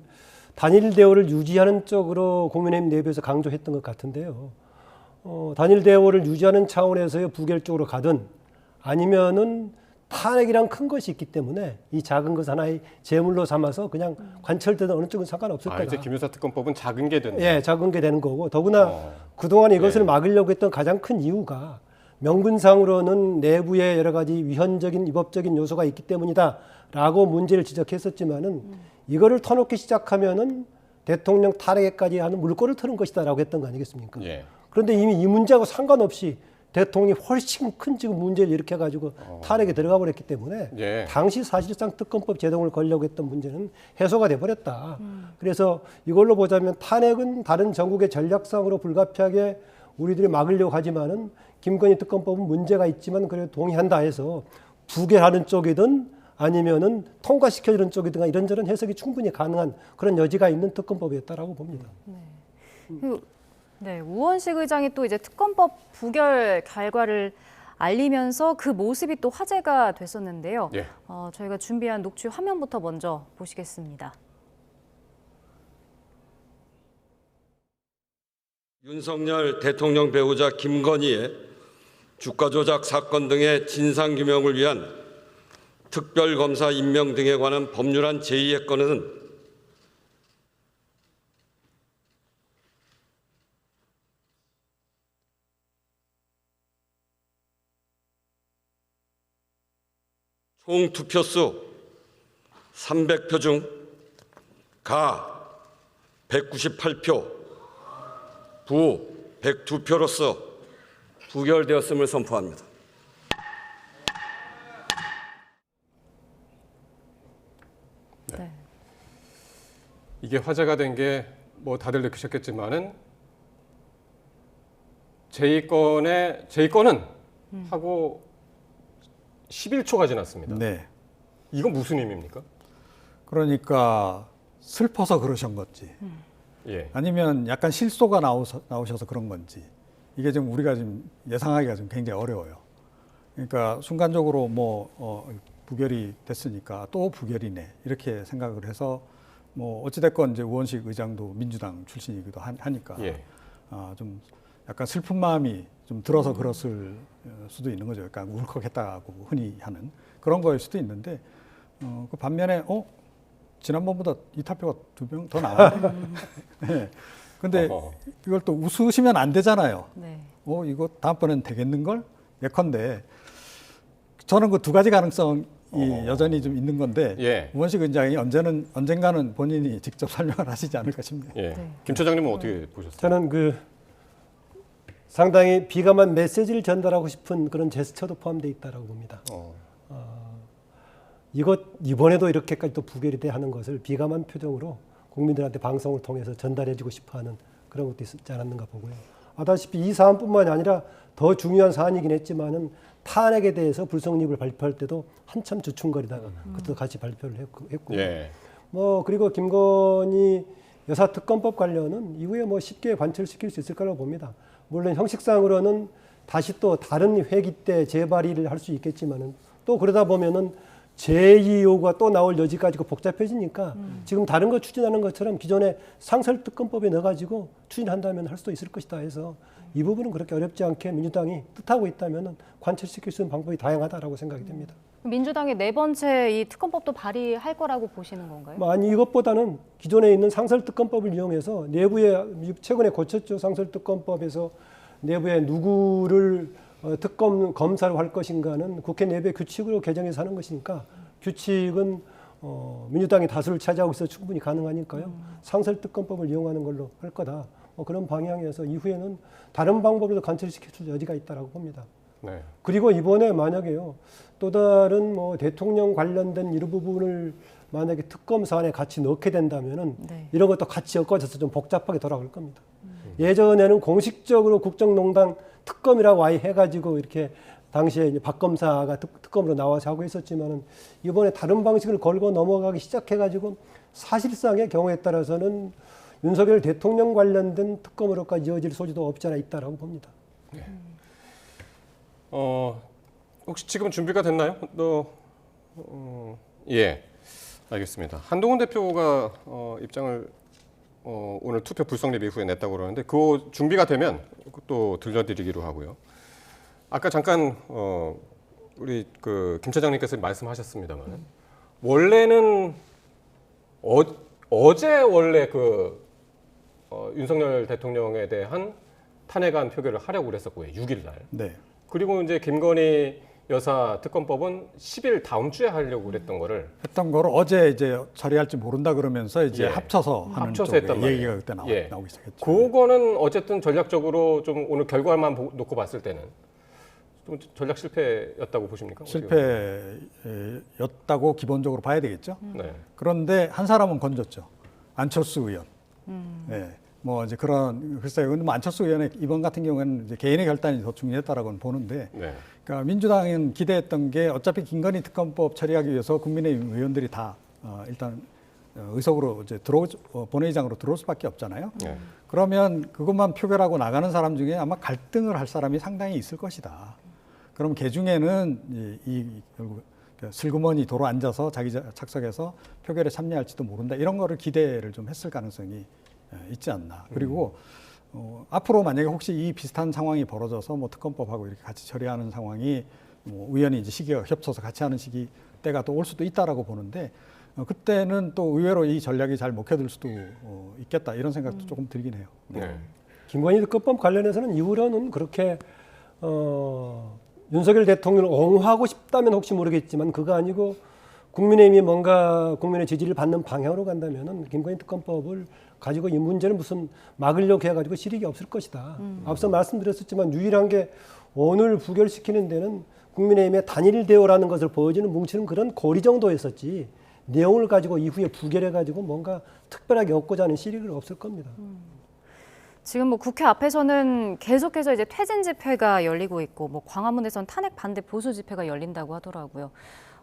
단일 대우를 유지하는 쪽으로 국민의힘 내부에서 강조했던 것 같은데요. 단일 대우를 유지하는 차원에서의 부결 쪽으로 가든 아니면은 탄핵이란 큰 것이 있기 때문에 이 작은 것 하나의 제물로 삼아서 그냥 관철되든 어느 쪽은 상관없을 거다. 이제 김유사 특검법은 작은 게 된다. 예, 작은 게 되는 거고 더구나 그동안 이것을 막으려고 했던 가장 큰 이유가 명분상으로는 내부에 여러 가지 위헌적인 위법적인 요소가 있기 때문이다라고 문제를 지적했었지만은 이거를 터놓기 시작하면은 대통령 탄핵까지 하는 물꼬를 트는 것이다라고 했던 거 아니겠습니까? 예. 그런데 이미 이 문제하고 상관없이 대통령이 훨씬 큰 지금 문제를 일으켜가지고 탄핵에 들어가 버렸기 때문에 예. 당시 사실상 특검법 제동을 걸려고 했던 문제는 해소가 돼버렸다. 그래서 이걸로 보자면 탄핵은 다른 전국의 전략상으로 불가피하게 우리들이 막으려고 하지만은 김건희 특검법은 문제가 있지만 그래도 동의한다 해서 부결하는 쪽이든 아니면은 통과시켜주는 쪽이든 이런저런 해석이 충분히 가능한 그런 여지가 있는 특검법이었다라고 봅니다. 네, 우원식 의장이 또 이제 특검법 부결 결과를 알리면서 그 모습이 또 화제가 됐었는데요. 예. 저희가 준비한 녹취 화면부터 먼저 보시겠습니다. 윤석열 대통령 배우자 김건희의 주가 조작 사건 등의 진상규명을 위한 특별검사 임명 등에 관한 법률안 제2의 건은 총 투표수 300표 중 가 198표, 부 102표로서 부결되었음을 선포합니다. 네. 이게 화제가 된 게 뭐 다들 느끼셨겠지만은 제2건은 하고 11초가 지났습니다. 네. 이건 무슨 의미입니까? 그러니까 슬퍼서 그러신 건지, 예. 아니면 약간 실소가 나오셔서 그런 건지, 이게 좀 우리가 좀 예상하기가 좀 굉장히 어려워요. 그러니까 순간적으로 부결이 됐으니까 또 부결이네 이렇게 생각을 해서 뭐 어찌됐건 이제 우원식 의장도 민주당 출신이기도 하니까 예. 좀 약간 슬픈 마음이 좀 들어서 그랬을 수도 있는 거죠. 약간 울컥했다고 흔히 하는 그런 거일 수도 있는데 그 반면에 지난번보다 이탈표가 2명 더 나왔네. 네. 근데 이걸 또 웃으시면 안 되잖아요. 네. 이거 다음번엔 되겠는걸? 예컨대 저는 그 두 가지 가능성이 여전히 좀 있는 건데 예. 우원식 의장이 언젠가는 본인이 직접 설명을 하시지 않을까 싶네요. 예. 네. 김 처장님은 어떻게 보셨어요? 저는 상당히 비감한 메시지를 전달하고 싶은 그런 제스처도 포함되어 있다고 봅니다. 이번에도 이렇게까지 또 부결이 돼 하는 것을 비감한 표정으로 국민들한테 방송을 통해서 전달해주고 싶어하는 그런 것도 있지 않았는가 보고요. 아다시피 이 사안뿐만이 아니라 더 중요한 사안이긴 했지만은 탄핵에 대해서 불성립을 발표할 때도 한참 주춤거리다가 그것도 같이 발표를 했고. 예. 그리고 김건희 여사 특검법 관련은 이후에 쉽게 관철시킬 수 있을 거라고 봅니다. 물론 형식상으로는 다시 또 다른 회기 때 재발의를 할 수 있겠지만은 또 그러다 보면은 제2 요구가 또 나올 여지까지 복잡해지니까 지금 다른 거 추진하는 것처럼 기존의 상설특검법에 넣어가지고 추진한다면 할 수도 있을 것이다 해서 이 부분은 그렇게 어렵지 않게 민주당이 뜻하고 있다면 관철시킬 수 있는 방법이 다양하다라고 생각이 됩니다. 민주당이 네 번째 이 특검법도 발의할 거라고 보시는 건가요? 아니 이것보다는 기존에 있는 상설특검법을 이용해서 내부에 최근에 고쳤죠. 상설특검법에서 내부에 누구를 검사를 할 것인가는 국회 내부의 규칙으로 개정해서 하는 것이니까 규칙은 민주당이 다수를 차지하고 있어 충분히 가능하니까요. 상설특검법을 이용하는 걸로 할 거다. 그런 방향에서 이후에는 다른 방법으로 관철시킬 수 여지가 있다라고 봅니다. 네. 그리고 이번에 만약에요. 또 다른 대통령 관련된 이런 부분을 만약에 특검 사안에 같이 넣게 된다면은 이런 것도 같이 엮어져서 좀 복잡하게 돌아갈 겁니다. 예전에는 공식적으로 국정농단 특검이라고 아예 해가지고 이렇게 당시에 이제 박 검사가 특검으로 나와서 하고 있었지만은 이번에 다른 방식을 걸고 넘어가기 시작해가지고 사실상의 경우에 따라서는 윤석열 대통령 관련된 특검으로까지 이어질 소지도 없지 않아 있다라고 봅니다. 네. 혹시 지금 준비가 됐나요? 예, 알겠습니다. 한동훈 대표가 입장을 오늘 투표 불성립 이후에 냈다고 그러는데 그 준비가 되면 또 들려드리기로 하고요. 아까 잠깐 우리 김 차장님께서 말씀하셨습니다만 원래는 어제 원래 윤석열 대통령에 대한 탄핵안 표결을 하려고 그랬었고요. 6일 날. 네. 그리고 이제 김건희 여사 특검법은 10일 다음 주에 하려고 그랬던 거를 했던 거를 어제 이제 처리할지 모른다 그러면서 이제 합쳐서 하는 합쳐서 쪽에 했단 말이에요. 얘기가 그때 나오기 시작했죠. 그거는 어쨌든 전략적으로 좀 오늘 결과만 놓고 봤을 때는 좀 전략 실패였다고 보십니까? 실패였다고 기본적으로 봐야 되겠죠. 네. 그런데 한 사람은 건졌죠. 안철수 의원. 네. 뭐 이제 그런 글쎄요. 근데 뭐 안철수 의원의 이번 같은 경우에는 이제 개인의 결단이 더 중요했다라고는 보는데, 네. 그러니까 민주당은 기대했던 게 어차피 김건희 특검법 처리하기 위해서 국민의힘 의원들이 다 일단 의석으로 이제 본회의장으로 들어올 수밖에 없잖아요. 네. 그러면 그것만 표결하고 나가는 사람 중에 아마 갈등을 할 사람이 상당히 있을 것이다. 그럼 그 중에는 결국 슬그머니 도로 앉아서 자기 착석해서 표결에 참여할지도 모른다. 이런 거를 기대를 좀 했을 가능성이 있지 않나. 그리고 앞으로 만약에 혹시 이 비슷한 상황이 벌어져서 뭐 특검법하고 이렇게 같이 처리하는 상황이 뭐 우연히 이제 시기가 겹쳐서 같이 하는 시기 때가 또 올 수도 있다라고 보는데 그때는 또 의외로 이 전략이 잘 먹혀들 수도 있겠다 이런 생각도 조금 들긴 해요. 네. 김건희 특검법 관련해서는 이후로는 그렇게 윤석열 대통령을 옹호하고 싶다면 혹시 모르겠지만 그거 아니고 국민의힘이 뭔가 국민의 지지를 받는 방향으로 간다면은 김건희 특검법을 가지고 이 문제는 무슨 막으려고 해가지고 실익이 없을 것이다. 앞서 말씀드렸었지만 유일한 게 오늘 부결시키는 데는 국민의힘의 단일 대오라는 것을 보여주는 뭉치는 그런 고리 정도였었지 내용을 가지고 이후에 부결해가지고 뭔가 특별하게 얻고자 하는 실익은 없을 겁니다. 지금 뭐 국회 앞에서는 계속해서 이제 퇴진 집회가 열리고 있고 뭐 광화문에서는 탄핵 반대 보수 집회가 열린다고 하더라고요.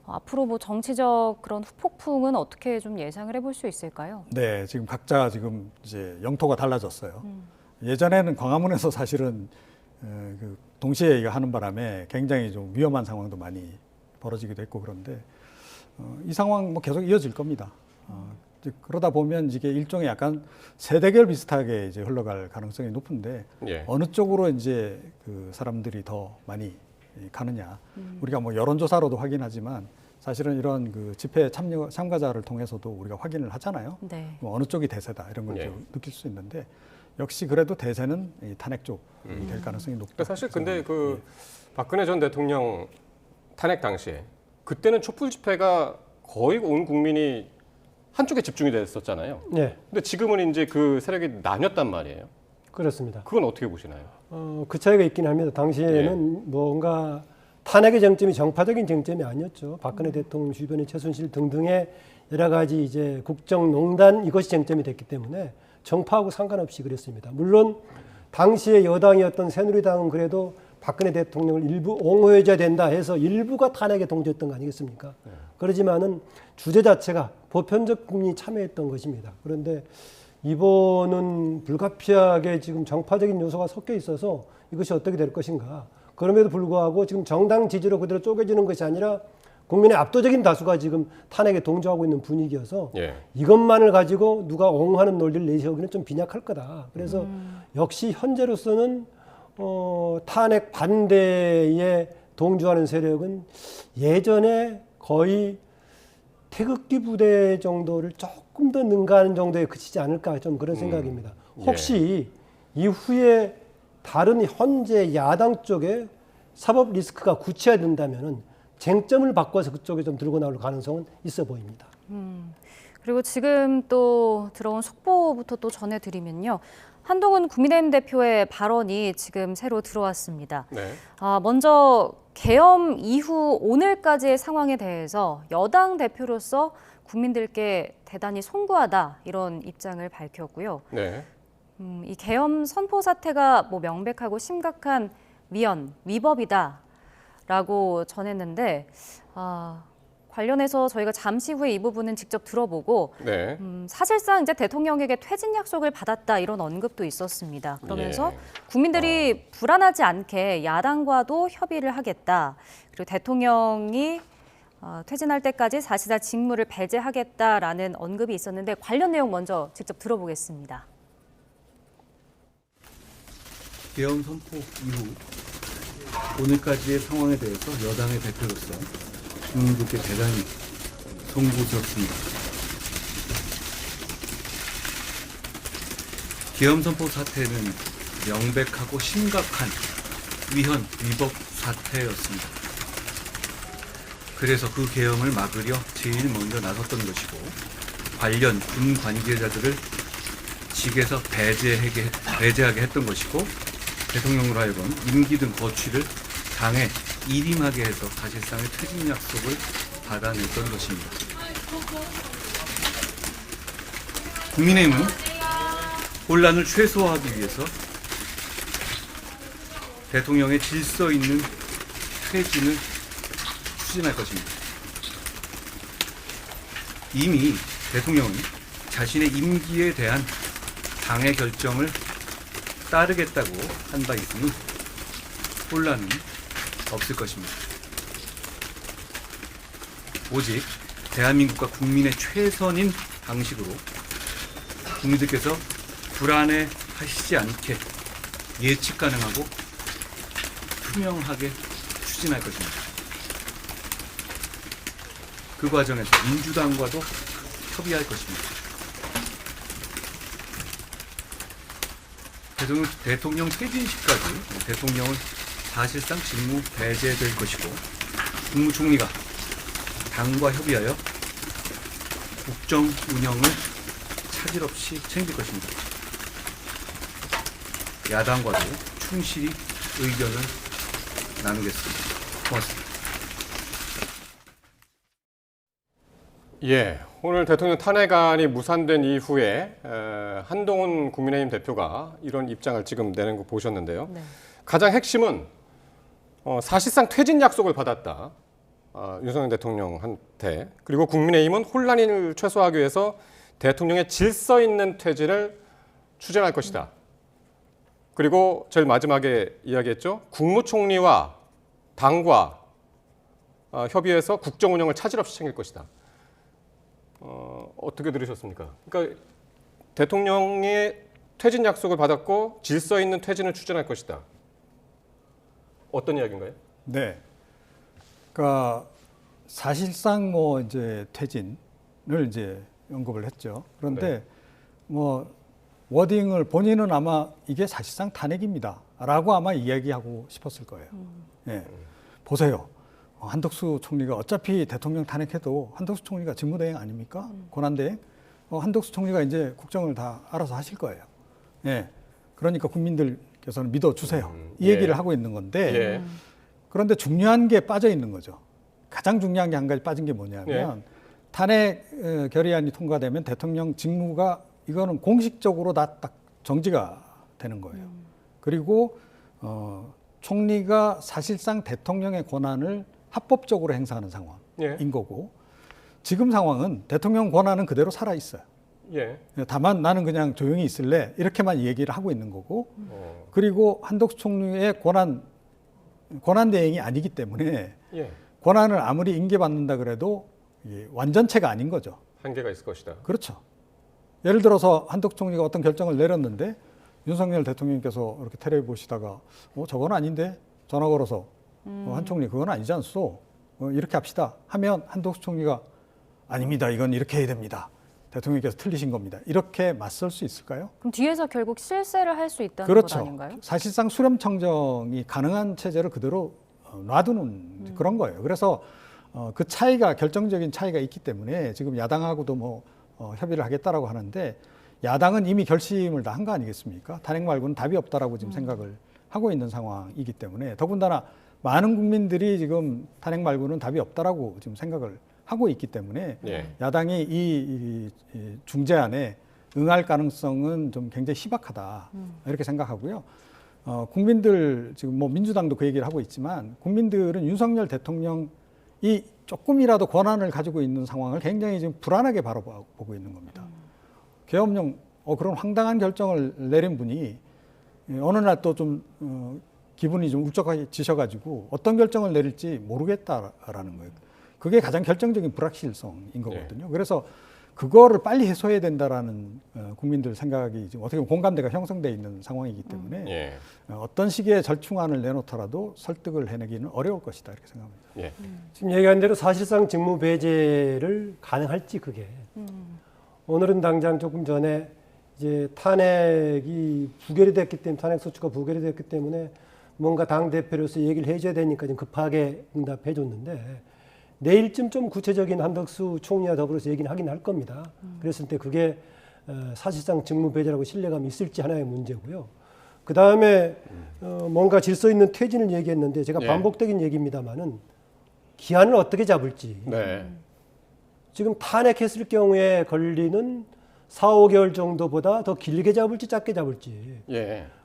앞으로 뭐 정치적 그런 후폭풍은 어떻게 좀 예상을 해볼 수 있을까요? 네, 지금 각자 지금 이제 영토가 달라졌어요. 예전에는 광화문에서 사실은 동시에 이거 하는 바람에 굉장히 좀 위험한 상황도 많이 벌어지기도 했고 그런데 이 상황 뭐 계속 이어질 겁니다. 그러다 보면 이게 일종의 약간 세대결 비슷하게 이제 흘러갈 가능성이 높은데 예. 어느 쪽으로 이제 그 사람들이 더 많이 가느냐. 우리가 뭐 여론조사로도 확인하지만 사실은 이런 그 집회 참가자를 통해서도 우리가 확인을 하잖아요. 네. 뭐 어느 쪽이 대세다 이런 걸 예. 좀 느낄 수 있는데 역시 그래도 대세는 이 탄핵 쪽이 될 가능성이 높다. 사실 근데 박근혜 전 대통령 탄핵 당시에 그때는 촛불 집회가 거의 온 국민이 한쪽에 집중이 됐었잖아요. 네, 근데 지금은 이제 그 세력이 나뉘었단 말이에요. 그렇습니다. 그건 어떻게 보시나요? 그 차이가 있긴 합니다. 당시에는 뭔가 탄핵의 쟁점이 정파적인 쟁점이 아니었죠. 박근혜 대통령 주변의 최순실 등등의 여러 가지 이제 국정농단 이것이 쟁점이 됐기 때문에 정파하고 상관없이 그랬습니다. 물론 당시의 여당이었던 새누리당은 그래도 박근혜 대통령을 일부 옹호해줘야 된다 해서 일부가 탄핵에 동조했던 거 아니겠습니까? 그러지만은 주제 자체가 보편적 국민이 참여했던 것입니다. 그런데 이번은 불가피하게 지금 정파적인 요소가 섞여 있어서 이것이 어떻게 될 것인가. 그럼에도 불구하고 지금 정당 지지로 그대로 쪼개지는 것이 아니라 국민의 압도적인 다수가 지금 탄핵에 동조하고 있는 분위기여서 예. 이것만을 가지고 누가 옹호하는 논리를 내세우기는 좀 빈약할 거다. 그래서 역시 현재로서는 탄핵 반대에 동조하는 세력은 예전에 거의 태극기 부대 정도를 조금 더 능가하는 정도에 그치지 않을까 좀 그런 생각입니다. 혹시 이후에 다른 현재 야당 쪽에 사법 리스크가 구체화된다면은 쟁점을 바꿔서 그쪽에 좀 들고 나올 가능성은 있어 보입니다. 그리고 지금 또 들어온 속보부터 또 전해드리면요. 한동훈 국민의힘 대표의 발언이 지금 새로 들어왔습니다. 네. 먼저 계엄 이후 오늘까지의 상황에 대해서 여당 대표로서 국민들께 대단히 송구하다 이런 입장을 밝혔고요. 네. 이 계엄 선포 사태가 뭐 명백하고 심각한 위법이다라고 전했는데 관련해서 저희가 잠시 후에 이 부분은 직접 들어보고 네. 사실상 이제 대통령에게 퇴진 약속을 받았다 이런 언급도 있었습니다. 그러면서 예. 국민들이 불안하지 않게 야당과도 협의를 하겠다. 그리고 대통령이 퇴진할 때까지 사실상 직무를 배제하겠다라는 언급이 있었는데 관련 내용 먼저 직접 들어보겠습니다. 계엄 선포 이후 오늘까지의 상황에 대해서 여당의 대표로서 국민들께 대단히 송구스럽습니다. 계엄 선포 사태는 명백하고 심각한 위헌 위법 사태였습니다. 그래서 그 계엄을 막으려 제일 먼저 나섰던 것이고 관련 군 관계자들을 직에서 배제하게 했던 것이고 대통령으로 하여금 임기 등 거취를 당에 일임하게 해서 사실상의 퇴진 약속을 받아냈던 것입니다. 국민의힘은 혼란을 최소화하기 위해서 대통령의 질서 있는 퇴진을 추진할 것입니다. 이미 대통령은 자신의 임기에 대한 당의 결정을 따르겠다고 한 바 있으니 혼란은 없을 것입니다. 오직 대한민국과 국민의 최선인 방식으로 국민들께서 불안해하시지 않게 예측 가능하고 투명하게 추진할 것입니다. 그 과정에서 민주당과도 협의할 것입니다. 대통령 퇴진 시까지 대통령은 사실상 직무 배제될 것이고 국무총리가 당과 협의하여 국정 운영을 차질 없이 챙길 것입니다. 야당과도 충실히 의견을 나누겠습니다. 고맙습니다. 예, 오늘 대통령 탄핵안이 무산된 이후에 한동훈 국민의힘 대표가 이런 입장을 지금 내는 거 보셨는데요. 네. 가장 핵심은 사실상 퇴진 약속을 받았다. 윤석열 대통령한테. 그리고 국민의힘은 혼란을 최소화하기 위해서 대통령의 질서 있는 퇴진을 추진할 것이다. 그리고 제일 마지막에 이야기했죠. 국무총리와 당과 협의해서 국정 운영을 차질 없이 챙길 것이다. 어떻게 들으셨습니까? 그러니까 대통령의 퇴진 약속을 받았고 질서 있는 퇴진을 추진할 것이다. 어떤 이야기인가요? 네. 그러니까 사실상 뭐 이제 퇴진을 이제 언급을 했죠. 그런데 네. 뭐 워딩을 본인은 아마 이게 사실상 탄핵입니다라고 아마 이야기하고 싶었을 거예요. 예. 보세요. 한덕수 총리가 어차피 대통령 탄핵해도 한덕수 총리가 직무대행 아닙니까? 권한대행. 한덕수 총리가 이제 국정을 다 알아서 하실 거예요. 예. 그러니까 국민들께서는 믿어주세요. 이 얘기를 예. 하고 있는 건데 예. 그런데 중요한 게 빠져 있는 거죠. 가장 중요한 게 한 가지 빠진 게 뭐냐면 탄핵 결의안이 통과되면 대통령 직무가 이거는 공식적으로 다 딱 정지가 되는 거예요. 그리고 총리가 사실상 대통령의 권한을 합법적으로 행사하는 상황인 예. 거고 지금 상황은 대통령 권한은 그대로 살아 있어요. 예. 다만 나는 그냥 조용히 있을래 이렇게만 얘기를 하고 있는 거고 그리고 한덕수 총리의 권한 대행이 아니기 때문에 예. 권한을 아무리 인계받는다 그래도 이게 완전체가 아닌 거죠. 한계가 있을 것이다. 그렇죠. 예를 들어서 한덕수 총리가 어떤 결정을 내렸는데 윤석열 대통령께서 이렇게 텔레비 보시다가 저건 아닌데 전화 걸어서 한 총리 그건 아니지 않소 이렇게 합시다 하면 한덕수 총리가 아닙니다. 이건 이렇게 해야 됩니다. 대통령께서 틀리신 겁니다. 이렇게 맞설 수 있을까요? 그럼 뒤에서 결국 실세를 할 수 있다는 그렇죠. 것 아닌가요? 사실상 수렴청정이 가능한 체제를 그대로 놔두는 그런 거예요. 그래서 그 차이가 결정적인 차이가 있기 때문에 지금 야당하고도 뭐 협의를 하겠다라고 하는데 야당은 이미 결심을 다 한 거 아니겠습니까? 탄핵 말고는 답이 없다라고 지금 생각을 하고 있는 상황이기 때문에 더군다나 많은 국민들이 지금 탄핵 말고는 답이 없다라고 지금 생각을 하고 있기 때문에 예. 야당이 이 중재안에 응할 가능성은 좀 굉장히 희박하다 이렇게 생각하고요. 국민들 지금 뭐 민주당도 그 얘기를 하고 있지만 국민들은 윤석열 대통령이 조금이라도 권한을 가지고 있는 상황을 굉장히 지금 불안하게 바라보고 있는 겁니다. 계엄령 그런 황당한 결정을 내린 분이 어느 날 또 좀 기분이 좀 울적해지셔가지고 어떤 결정을 내릴지 모르겠다라는 거예요. 그게 가장 결정적인 불확실성인 거거든요. 그래서 그거를 빨리 해소해야 된다라는 국민들 생각이 지금 어떻게 보면 공감대가 형성돼 있는 상황이기 때문에 어떤 식의 절충안을 내놓더라도 설득을 해내기는 어려울 것이다 이렇게 생각합니다. 지금 얘기한 대로 사실상 직무 배제를 가능할지 그게 오늘은 당장 조금 전에 이제 탄핵이 부결이 됐기 때문에 탄핵 소추가 부결이 됐기 때문에 뭔가 당 대표로서 얘기를 해줘야 되니까 좀 급하게 응답해 줬는데 내일쯤 좀 구체적인 한덕수 총리와 더불어서 얘기는 하긴 할 겁니다. 그랬을 때 그게 사실상 직무 배제라고 신뢰감이 있을지 하나의 문제고요. 그 다음에 뭔가 질서 있는 퇴진을 얘기했는데 제가 반복적인 얘기입니다만은 기한을 어떻게 잡을지. 지금 탄핵했을 경우에 걸리는 4, 5개월 정도보다 더 길게 잡을지 짧게 잡을지.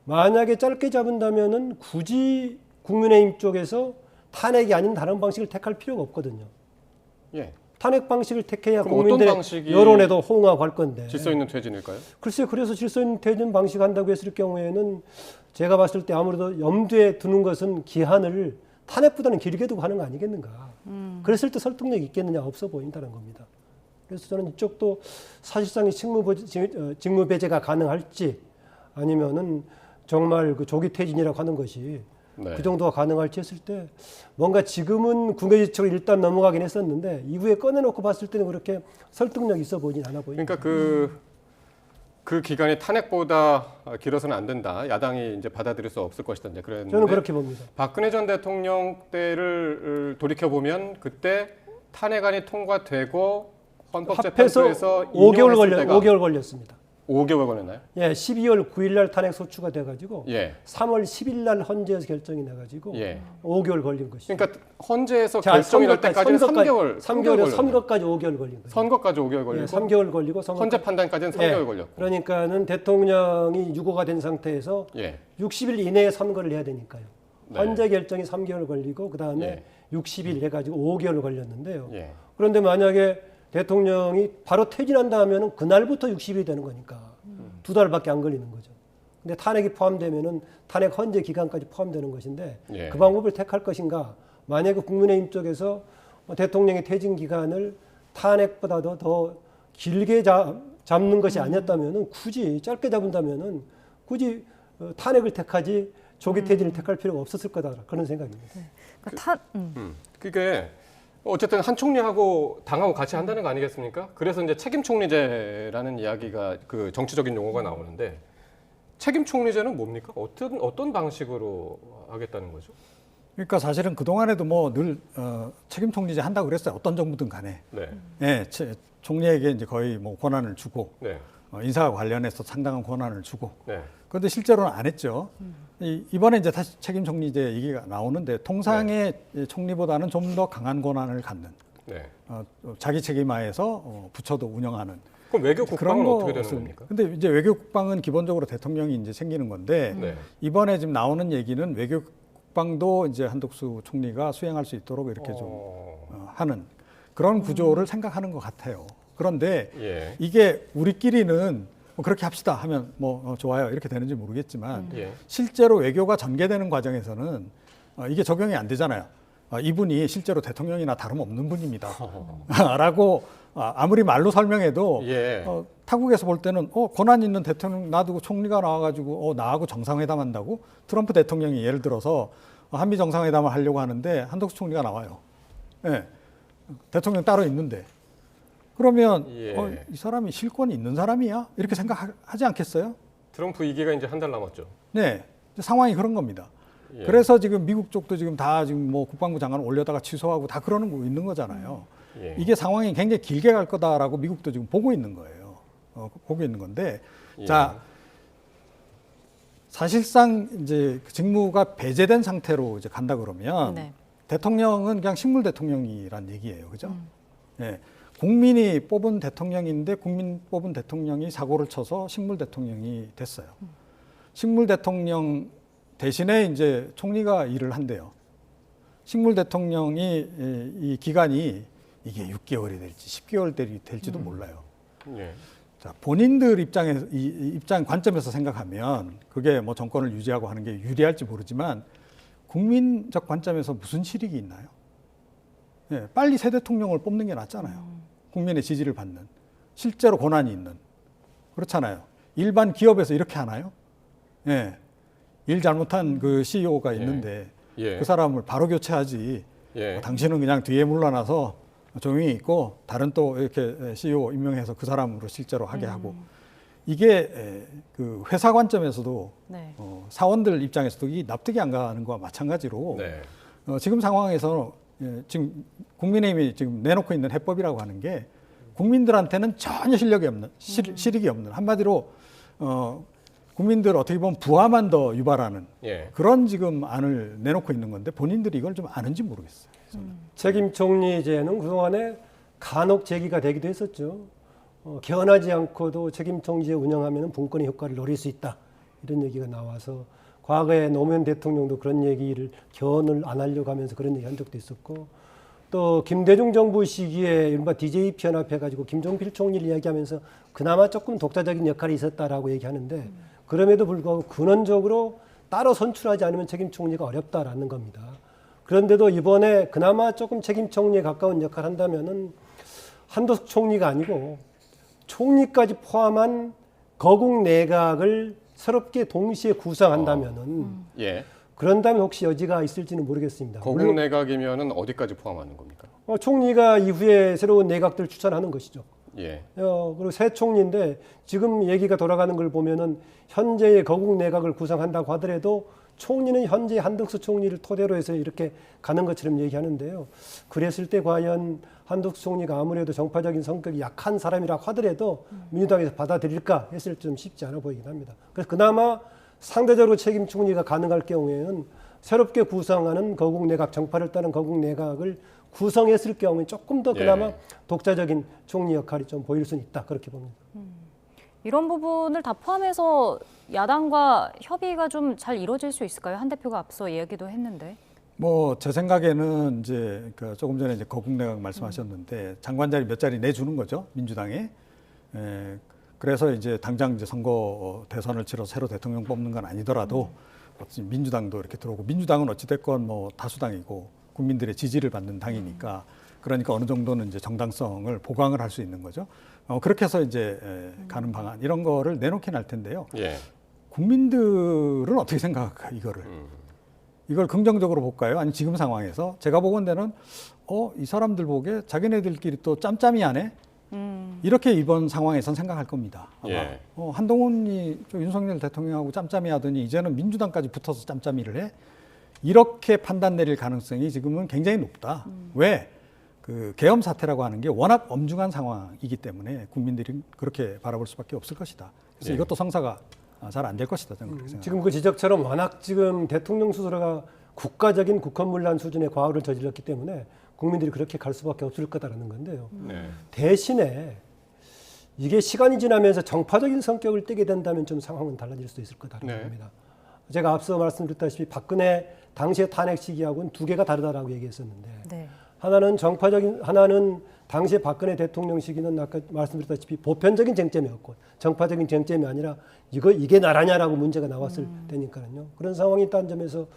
만약에 짧게 잡은다면은 굳이 국민의힘 쪽에서 탄핵이 아닌 다른 방식을 택할 필요가 없거든요. 탄핵 방식을 택해야 국민들의 여론에도 호응하고 할 건데. 질서 있는 퇴진일까요? 글쎄요. 그래서 질서 있는 퇴진 방식 한다고 했을 경우에는 제가 봤을 때 아무래도 염두에 두는 것은 기한을 탄핵보다는 길게 두고 하는 거 아니겠는가. 그랬을 때 설득력이 있겠느냐 없어 보인다는 겁니다. 그래서 저는 이쪽도 사실상의 직무 배제가 가능할지 아니면은 정말 그 조기 퇴진이라고 하는 것이 그 정도가 가능할지 했을 때 뭔가 지금은 군의지척으로 일단 넘어가긴 했었는데 이후에 꺼내놓고 봤을 때는 그렇게 설득력 있어 보이진 않아 보입니다. 그러니까 그 기간이 탄핵보다 길어서는 안 된다. 야당이 이제 받아들일 수 없을 것이다. 이제 그랬는데 저는 그렇게 봅니다. 박근혜 전 대통령 때를 돌이켜 보면 그때 탄핵안이 통과되고 헌법재판소에서 5개월 걸렸습니다. 5개월 걸렸나요? 12월 9일 날 탄핵 소추가 돼가지고 3월 10일 날 헌재에서 결정이 나가지고 5개월 걸린 것이죠. 그러니까 헌재에서 결정이 날 때까지는 3개월 선거까지 5개월 걸린 거예요. 선거까지 5개월 걸리고 3개월 걸리고 헌재 판단까지는 3개월 걸렸고. 그러니까는 대통령이 유고가 된 상태에서 60일 이내에 선거를 해야 되니까요. 헌재 결정이 3개월 걸리고 그 다음에 60일 해가지고 5개월 걸렸는데요. 그런데 만약에 대통령이 바로 퇴진한다 하면은 그날부터 60일이 되는 거니까 2달밖에 안 걸리는 거죠. 근데 탄핵이 포함되면은 탄핵 헌재 기간까지 포함되는 것인데 그 방법을 택할 것인가? 만약에 국민의힘 쪽에서 대통령의 퇴진 기간을 탄핵보다도 더 길게 잡는 것이 아니었다면은 굳이 짧게 잡은다면은 굳이 탄핵을 택하지 조기 퇴진을 택할 필요가 없었을 거다 그런 생각입니다. 그게 어쨌든 한 총리하고 당하고 같이 한다는 거 아니겠습니까? 그래서 이제 책임 총리제라는 이야기가 그 정치적인 용어가 나오는데 책임 총리제는 뭡니까? 어떤 방식으로 하겠다는 거죠? 그러니까 사실은 그 동안에도 뭐 늘 책임 총리제 한다고 그랬어요. 어떤 정부든 간에. 총리에게 이제 거의 뭐 권한을 주고 인사와 관련해서 상당한 권한을 주고. 그런데 실제로는 안 했죠. 이번에 이제 다시 책임 총리제 얘기가 나오는데 통상의 총리보다는 좀 더 강한 권한을 갖는 자기 책임하에서 부처도 운영하는. 그럼 외교 국방은 어떻게 되는 겁니까? 근데 이제 외교 국방은 기본적으로 대통령이 이제 생기는 건데 이번에 지금 나오는 얘기는 외교 국방도 이제 한덕수 총리가 수행할 수 있도록 이렇게 좀 하는 그런 구조를 생각하는 것 같아요. 그런데 이게 우리끼리는 뭐 그렇게 합시다 하면 뭐 좋아요 이렇게 되는지 모르겠지만 실제로 외교가 전개되는 과정에서는 이게 적용이 안 되잖아요. 이분이 실제로 대통령이나 다름없는 분입니다. 라고 아무리 말로 설명해도 타국에서 볼 때는 권한 있는 대통령 놔두고 총리가 나와가지고 나하고 정상회담 한다고 트럼프 대통령이 예를 들어서 한미 정상회담을 하려고 하는데 한덕수 총리가 나와요. 대통령 따로 있는데. 그러면 이 사람이 실권이 있는 사람이야? 이렇게 생각하지 않겠어요? 트럼프 2기가 이제 한 달 남았죠. 네, 상황이 그런 겁니다. 그래서 지금 미국 쪽도 지금 다 지금 뭐 국방부 장관을 올려다가 취소하고 다 그러는 거 있는 거잖아요. 이게 상황이 굉장히 길게 갈 거다라고 미국도 지금 보고 있는 거예요. 보고 있는 건데, 자 사실상 이제 직무가 배제된 상태로 이제 간다 그러면 대통령은 그냥 식물 대통령이란 얘기예요, 그죠? 국민이 뽑은 대통령인데 국민 뽑은 대통령이 사고를 쳐서 식물 대통령이 됐어요. 식물 대통령 대신에 이제 총리가 일을 한대요. 식물 대통령이 이 기간이 이게 6개월이 될지 10개월 될지도 몰라요. 자, 본인들 입장 관점에서 생각하면 그게 뭐 정권을 유지하고 하는 게 유리할지 모르지만 국민적 관점에서 무슨 실익이 있나요? 예, 빨리 새 대통령을 뽑는 게 낫잖아요. 국민의 지지를 받는, 실제로 권한이 있는. 그렇잖아요. 일반 기업에서 이렇게 하나요? 예, 일 잘못한 그 CEO가 있는데 예. 그 사람을 바로 교체하지. 예. 당신은 그냥 뒤에 물러나서 조용히 있고 다른 또 이렇게 CEO 임명해서 그 사람으로 실제로 하게 하고. 이게 그 회사 관점에서도 네. 사원들 입장에서도 이 납득이 안 가는 거와 마찬가지로 네. 지금 상황에서 지금 국민의힘이 지금 내놓고 있는 해법이라고 하는 게 국민들한테는 전혀 실력이 없는 실익이 없는 한마디로 국민들 어떻게 보면 부하만 더 유발하는 예. 그런 지금 안을 내놓고 있는 건데 본인들이 이걸 좀 아는지 모르겠어요. 책임 총리제는 그동안에 간혹 제기가 되기도 했었죠. 개헌하지 않고도 책임 총리제 운영하면 분권의 효과를 노릴 수 있다. 이런 얘기가 나와서 과거에 노무현 대통령도 그런 얘기를 개헌을 안 하려고 하면서 그런 얘기 한 적도 있었고 또 김대중 정부 시기에 이른바 DJP 연합해가지고 김종필 총리를 이야기하면서 그나마 조금 독자적인 역할이 있었다라고 얘기하는데 그럼에도 불구하고 근원적으로 따로 선출하지 않으면 책임 총리가 어렵다라는 겁니다. 그런데도 이번에 그나마 조금 책임 총리에 가까운 역할을 한다면은 한도숙 총리가 아니고 총리까지 포함한 거국 내각을 새롭게 동시에 구성한다면은 예. 그런다면 혹시 여지가 있을지는 모르겠습니다. 거국 내각이면은 어디까지 포함하는 겁니까? 총리가 이후에 새로운 내각들을 추천하는 것이죠. 예. 그리고 새 총리인데 지금 얘기가 돌아가는 걸 보면은 현재의 거국 내각을 구성한다고 하더라도 총리는 현재 한덕수 총리를 토대로 해서 이렇게 가는 것처럼 얘기하는데요. 그랬을 때 과연 한덕수 총리가 아무래도 정파적인 성격이 약한 사람이라고 하더라도 민주당에서 받아들일까 했을 때 좀 쉽지 않아 보이긴 합니다. 그래서 그나마 상대적으로 책임 총리가 가능할 경우에는 새롭게 구성하는 거국 내각, 정파를 따른 거국 내각을 구성했을 경우에 조금 더 그나마 예. 독자적인 총리 역할이 좀 보일 수는 있다. 그렇게 봅니다. 이런 부분을 다 포함해서 야당과 협의가 좀 잘 이루어질 수 있을까요? 한 대표가 앞서 이야기도 했는데. 뭐 제 생각에는 이제 그 조금 전에 이제 거국 내각 말씀하셨는데 장관 자리 몇 자리 내주는 거죠 민주당에. 그래서 이제 당장 이제 선거 대선을 치러 새로 대통령 뽑는 건 아니더라도 민주당도 이렇게 들어오고 민주당은 어찌 됐건 뭐 다수당이고 국민들의 지지를 받는 당이니까 그러니까 어느 정도는 이제 정당성을 보강을 할 수 있는 거죠. 그렇게 해서 이제 가는 방안 이런 거를 내놓긴 할 텐데요. 예. 국민들은 어떻게 생각할까 이거를. 이걸 긍정적으로 볼까요? 아니 지금 상황에서 제가 보건대는 이 사람들 보기에 자기네들끼리 또 짬짬이 하네. 이렇게 이번 상황에선 생각할 겁니다. 아마. 예. 한동훈이 윤석열 대통령하고 짬짬이 하더니 이제는 민주당까지 붙어서 짬짬이를 해. 이렇게 판단 내릴 가능성이 지금은 굉장히 높다. 왜? 그 계엄 사태라고 하는 게 워낙 엄중한 상황이기 때문에 국민들이 그렇게 바라볼 수밖에 없을 것이다. 그래서 예. 이것도 성사가 잘 안 될 것이다. 저는 그렇게 생각합니다. 지금 그 지적처럼 워낙 지금 대통령 스스로가 국가적인 국헌문란 수준의 과오를 저질렀기 때문에 국민들이 그렇게 갈 수밖에 없을 거다라는 건데요. 네. 대신에 이게 시간이 지나면서 정파적인 성격을 띠게 된다면 좀 상황은 달라질 수 있을 거다라는 네. 겁니다. 제가 앞서 말씀드렸다시피 박근혜 당시의 탄핵 시기하고는 두 개가 다르다라고 얘기했었는데 네. 하나는 정파적인, 하나는 당시에 박근혜 대통령 시기는 아까 말씀드렸다시피 보편적인 쟁점이었고 정파적인 쟁점이 아니라 이게 나라냐라고 문제가 나왔을 때니까요. 그런 상황이 있다는 점에서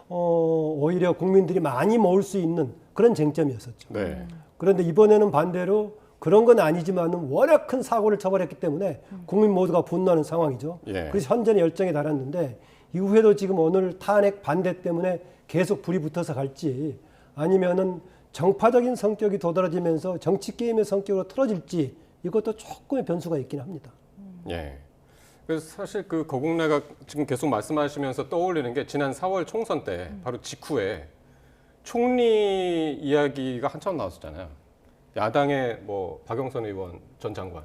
오히려 국민들이 많이 모을 수 있는 그런 쟁점이었었죠. 네. 그런데 이번에는 반대로 그런 건 아니지만은 워낙 큰 사고를 처벌했기 때문에 국민 모두가 분노하는 상황이죠. 예. 그래서 현재는 열정에 달았는데 이후에도 지금 오늘 탄핵 반대 때문에 계속 불이 붙어서 갈지 아니면은 정파적인 성격이 도드라지면서 정치 게임의 성격으로 틀어질지 이것도 조금의 변수가 있긴 합니다. 예. 그래서 사실 그 거국 내각 지금 계속 말씀하시면서 떠올리는 게 지난 4월 총선 때 바로 직후에 총리 이야기가 한참 나왔었잖아요. 야당의 뭐 박영선 의원 전 장관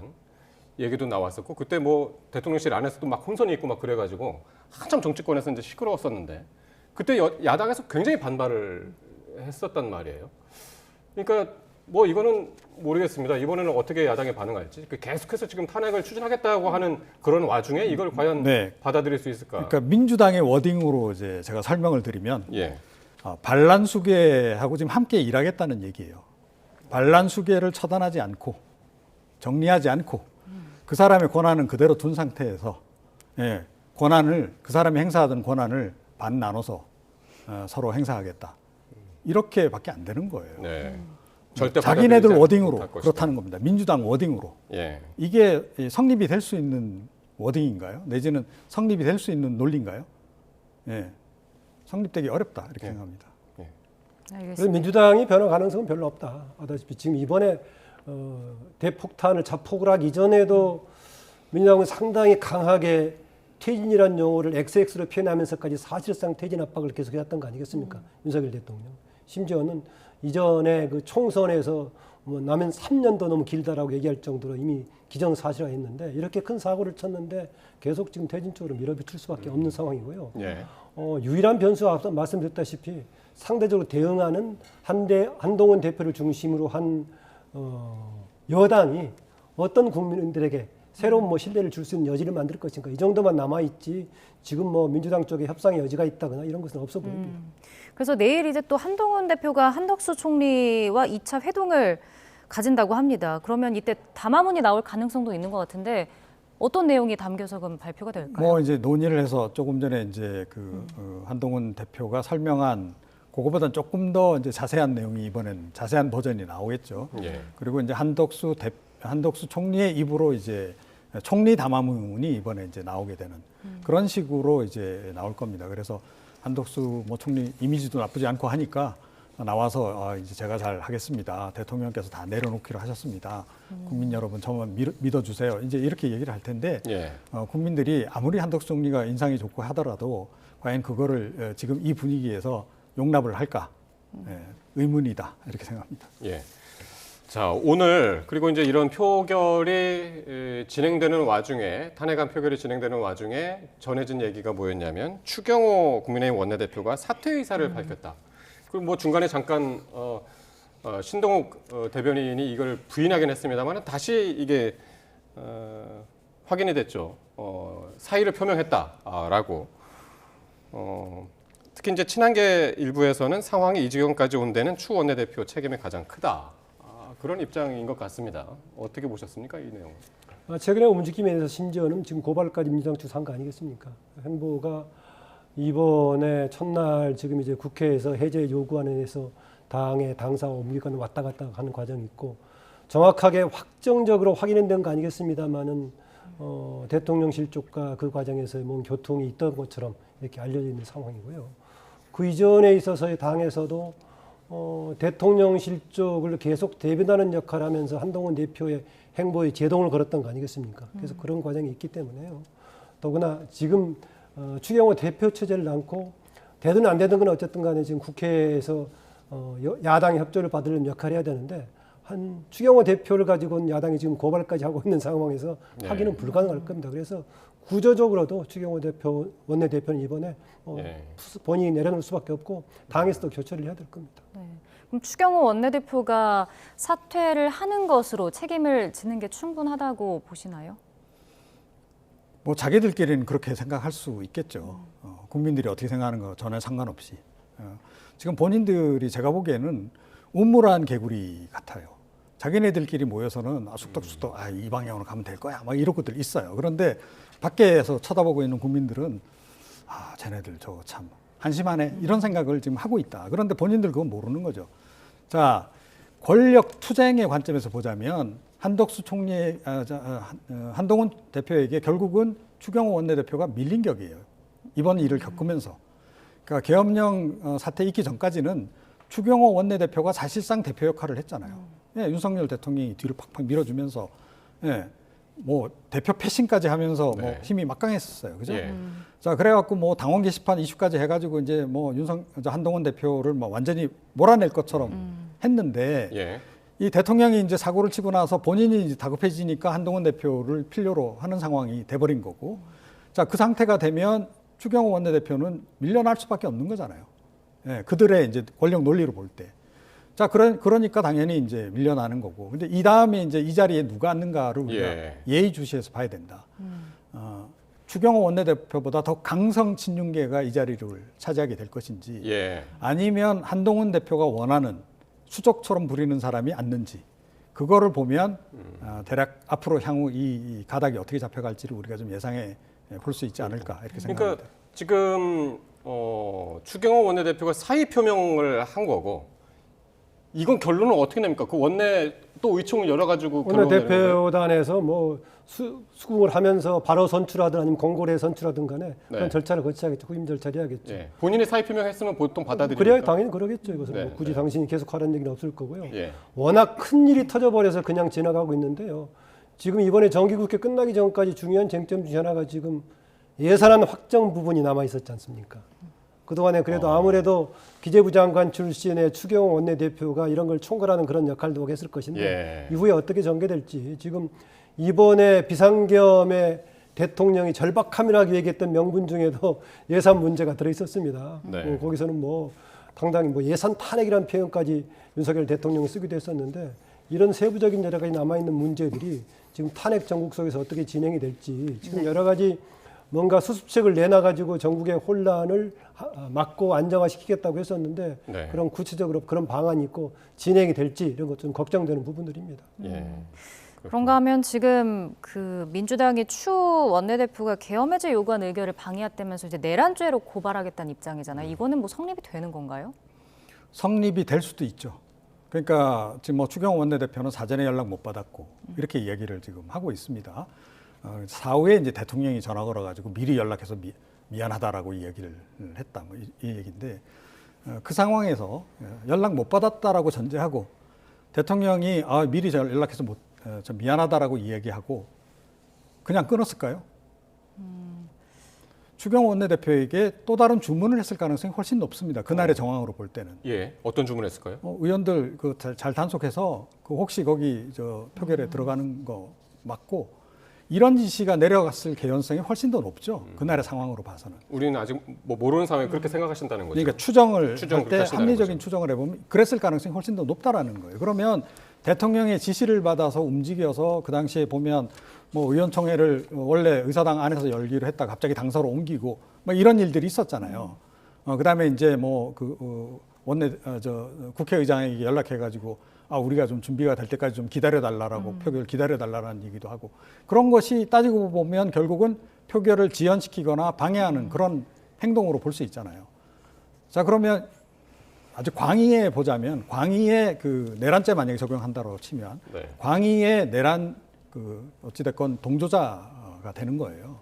얘기도 나왔었고 그때 뭐 대통령실 안에서도 막 혼선이 있고 막 그래가지고 한참 정치권에서 이제 시끄러웠었는데 그때 야당에서 굉장히 반발을 했었단 말이에요. 그러니까 뭐 이거는 모르겠습니다. 이번에는 어떻게 야당이 반응할지. 계속해서 지금 탄핵을 추진하겠다고 하는 그런 와중에 이걸 과연 네. 받아들일 수 있을까? 그러니까 민주당의 워딩으로 이제 제가 설명을 드리면 예. 반란수계하고 지금 함께 일하겠다는 얘기예요. 반란수계를 처단하지 않고 정리하지 않고 그 사람의 권한은 그대로 둔 상태에서 권한을 그 사람이 행사하던 권한을 반 나눠서 서로 행사하겠다. 이렇게밖에 안 되는 거예요. 네. 절대 자기네들 받아들이지 워딩으로 못할 것이다. 그렇다는 겁니다. 민주당 워딩으로. 예. 이게 성립이 될 수 있는 워딩인가요? 내지는 성립이 될 수 있는 논리인가요? 예. 성립되기 어렵다 이렇게 생각합니다. 그래서 민주당이 변화 가능성은 별로 없다. 아다시피 지금 이번에 대폭탄을 자폭을 하기 이전에도 민주당은 상당히 강하게 퇴진이라는 용어를 XX로 표현하면서까지 사실상 퇴진 압박을 계속해왔던 거 아니겠습니까? 윤석열 대통령. 심지어는 이전에 그 총선에서 뭐 나면 3년도 너무 길다라고 얘기할 정도로 이미 기정사실화했는데 이렇게 큰 사고를 쳤는데 계속 지금 퇴진 쪽으로 밀어붙일 수밖에 없는 상황이고요. 예. 유일한 변수가 앞서 말씀드렸다시피 상대적으로 대응하는 한동훈 대표를 중심으로 한 여당이 어떤 국민들에게 새로운 뭐 신뢰를 줄 수 있는 여지를 만들 것인가 이 정도만 남아있지 지금 뭐 민주당 쪽에 협상의 여지가 있다거나 이런 것은 없어 보입니다. 그래서 내일 이제 또 한동훈 대표가 한덕수 총리와 2차 회동을 가진다고 합니다. 그러면 이때 담화문이 나올 가능성도 있는 것 같은데 어떤 내용이 담겨서 그럼 발표가 될까요? 뭐 이제 논의를 해서 조금 전에 이제 한동훈 대표가 설명한 그거보다는 조금 더 이제 자세한 내용이 이번엔 자세한 버전이 나오겠죠. 예. 그리고 이제 한덕수 총리의 입으로 이제 총리 담화문이 이번에 이제 나오게 되는 그런 식으로 이제 나올 겁니다. 그래서 한덕수 뭐 총리 이미지도 나쁘지 않고 하니까 나와서 이제 제가 잘 하겠습니다. 대통령께서 다 내려놓기로 하셨습니다. 국민 여러분 저만 믿어주세요. 이제 이렇게 얘기를 할 텐데 예. 국민들이 아무리 한덕수 총리가 인상이 좋고 하더라도 과연 그거를 지금 이 분위기에서 용납을 할까? 의문이다 이렇게 생각합니다. 예. 자, 오늘 그리고 이제 이런 표결이 진행되는 와중에 탄핵안 표결이 진행되는 와중에 전해진 얘기가 뭐였냐면 추경호 국민의힘 원내대표가 사퇴 의사를 밝혔다. 그리고 뭐 중간에 잠깐 신동욱 대변인이 이걸 부인하긴 했습니다만 다시 이게 확인이 됐죠. 사의를 표명했다라고. 특히 이제 친한계 일부에서는 상황이 이 지경까지 온 데는 추 원내대표 책임이 가장 크다. 그런 입장인 것 같습니다. 어떻게 보셨습니까, 이 내용은? 최근에 움직임에 대해서 심지어는 지금 고발까지 민주당 쪽으로 한 거 아니겠습니까? 행보가 이번에 첫날 지금 이제 국회에서 해제 요구안에 대해서 당의 당사와 옮기거나 왔다 갔다 하는 과정이 있고 정확하게 확정적으로 확인된 거 아니겠습니다만은 대통령실 쪽과 그 과정에서 뭔 교통이 있던 것처럼 이렇게 알려져 있는 상황이고요. 그 이전에 있어서의 당에서도 대통령실 쪽을 계속 대변하는 역할을 하면서 한동훈 대표의 행보에 제동을 걸었던 거 아니겠습니까? 그래서 그런 과정이 있기 때문에요. 더구나 지금 추경호 대표 체제를 낳고 되든 안 되든 건 어쨌든 간에 지금 국회에서 야당의 협조를 받으려면 역할을 해야 되는데 추경호 대표를 가지고는 야당이 지금 고발까지 하고 있는 상황에서 하기는 불가능할 겁니다. 그래서 구조적으로도 추경호 대표 원내대표는 이번에 본인이 내려놓을 수밖에 없고 당에서도 교체를 해야 될 겁니다. 네. 그럼 추경호 원내대표가 사퇴를 하는 것으로 책임을 지는 게 충분하다고 보시나요? 뭐 자기들끼리는 그렇게 생각할 수 있겠죠. 국민들이 어떻게 생각하는 거 전혀 상관없이. 지금 본인들이 제가 보기에는 우물한 개구리 같아요. 자기네들끼리 모여서는 쑥덕쑥덕 이 방향으로 가면 될 거야 막 이런 것들 있어요. 그런데 밖에서 쳐다보고 있는 국민들은 쟤네들 저거 참 한심하네 이런 생각을 지금 하고 있다. 그런데 본인들 그건 모르는 거죠. 자, 권력 투쟁의 관점에서 보자면 한덕수 총리, 한동훈 대표에게 결국은 추경호 원내대표가 밀린 격이에요. 이번 일을 겪으면서. 그러니까 계엄령 사태 있기 전까지는 추경호 원내대표가 사실상 대표 역할을 했잖아요. 윤석열 대통령이 뒤를 팍팍 밀어주면서 뭐 대표 패싱까지 하면서 뭐 힘이 막강했었어요. 그죠? 자, 그래갖고 뭐 당원 게시판 이슈까지 해가지고 이제 뭐 한동훈 대표를 뭐 완전히 몰아낼 것처럼 했는데 이 대통령이 이제 사고를 치고 나서 본인이 이제 다급해지니까 한동훈 대표를 필요로 하는 상황이 돼버린 거고, 자, 그 상태가 되면 추경호 원내대표는 밀려날 수밖에 없는 거잖아요. 그들의 이제 권력 논리로 볼 때. 자, 그러니까 당연히 이제 밀려나는 거고. 근데 이 다음에 이제 이 자리에 누가 앉는가를 우리가 예의주시해서 봐야 된다. 추경호 원내대표보다 더 강성 친윤계가 이 자리를 차지하게 될 것인지, 아니면 한동훈 대표가 원하는 수족처럼 부리는 사람이 앉는지, 그거를 보면 대략 앞으로 향후 이 가닥이 어떻게 잡혀갈지를 우리가 좀 예상해 볼 수 있지 않을까 이렇게 생각합니다. 그러니까 지금 추경호 원내대표가 사의 표명을 한 거고, 이건 결론은 어떻게 냅니까? 그 원내 또 의총을 열어가지고 결론을 내는 거예요? 원내대표단에서 뭐 수긍을 하면서 바로 선출하든 아니면 공고례 선출하든 간에 그런 네. 절차를 거쳐야겠죠. 후임 절차를 해야겠죠. 예. 본인이 사의 표명했으면 보통 받아들이니까. 그래야 당연히 그러겠죠. 이것은 네, 뭐 굳이 네. 당신이 계속 하라는 얘기는 없을 거고요. 예. 워낙 큰 일이 터져버려서 그냥 지나가고 있는데요. 지금 이번에 정기국회 끝나기 전까지 중요한 쟁점 중에 하나가 지금 예산안 확정 부분이 남아 있었지 않습니까? 그동안에 그래도 아무래도 기재부 장관 출신의 추경호 원내대표가 이런 걸 총괄하는 그런 역할도 했을 것인데 예. 이후에 어떻게 전개될지 지금 이번에 비상겸의 대통령이 절박함이라고 얘기했던 명분 중에도 예산 문제가 들어있었습니다. 네. 거기서는 뭐 당당히 뭐 예산 탄핵이라는 표현까지 윤석열 대통령이 쓰기도 했었는데 이런 세부적인 여러 가지 남아있는 문제들이 지금 탄핵 정국 속에서 어떻게 진행이 될지 지금 여러 가지 뭔가 수습책을 내놔가지고 전국의 혼란을 막고 안정화시키겠다고 했었는데 네. 그런 구체적으로 그런 방안이 있고 진행이 될지 이런 것 좀 걱정되는 부분들입니다. 예. 그런가 하면 지금 그 민주당의 추 원내대표가 계엄 해제 요구한 의결을 방해했다면서 이제 내란죄로 고발하겠다는 입장이잖아요. 이거는 뭐 성립이 되는 건가요? 성립이 될 수도 있죠. 그러니까 지금 뭐 추경호 원내대표는 사전에 연락 못 받았고 이렇게 이야기를 지금 하고 있습니다. 사후에 이제 대통령이 전화 걸어가지고 미리 연락해서 미안하다라고 이야기를 했다. 뭐 이 얘기인데 그 상황에서 연락 못 받았다라고 전제하고 대통령이 미리 연락해서 좀 미안하다라고 이야기하고 그냥 끊었을까요? 추경호 원내대표에게 또 다른 주문을 했을 가능성이 훨씬 높습니다. 그날의 정황으로 볼 때는. 예. 어떤 주문했을까요? 의원들 잘 단속해서 혹시 거기 표결에 들어가는 거 맞고 이런 지시가 내려갔을 개연성이 훨씬 더 높죠. 그날의 상황으로 봐서는. 우리는 아직 뭐 모르는 상황에 그렇게 생각하신다는 거죠. 그러니까 추정을 할 그렇게 때 하신다는 합리적인 거죠. 추정을 해보면 그랬을 가능성이 훨씬 더 높다라는 거예요. 그러면 대통령의 지시를 받아서 움직여서 그 당시에 보면 뭐 의원총회를 원래 의사당 안에서 열기로 했다가 갑자기 당사로 옮기고 뭐 이런 일들이 있었잖아요. 그다음에 이제 뭐 국회의장에게 연락해가지고 우리가 좀 준비가 될 때까지 좀 기다려달라라고 표결 기다려달라는 얘기도 하고 그런 것이 따지고 보면 결국은 표결을 지연시키거나 방해하는 그런 행동으로 볼 수 있잖아요. 자, 그러면 아주 광의에 보자면 광의에 그 내란죄 만약에 적용한다고 치면 네. 광의의 내란 어찌됐건 동조자가 되는 거예요.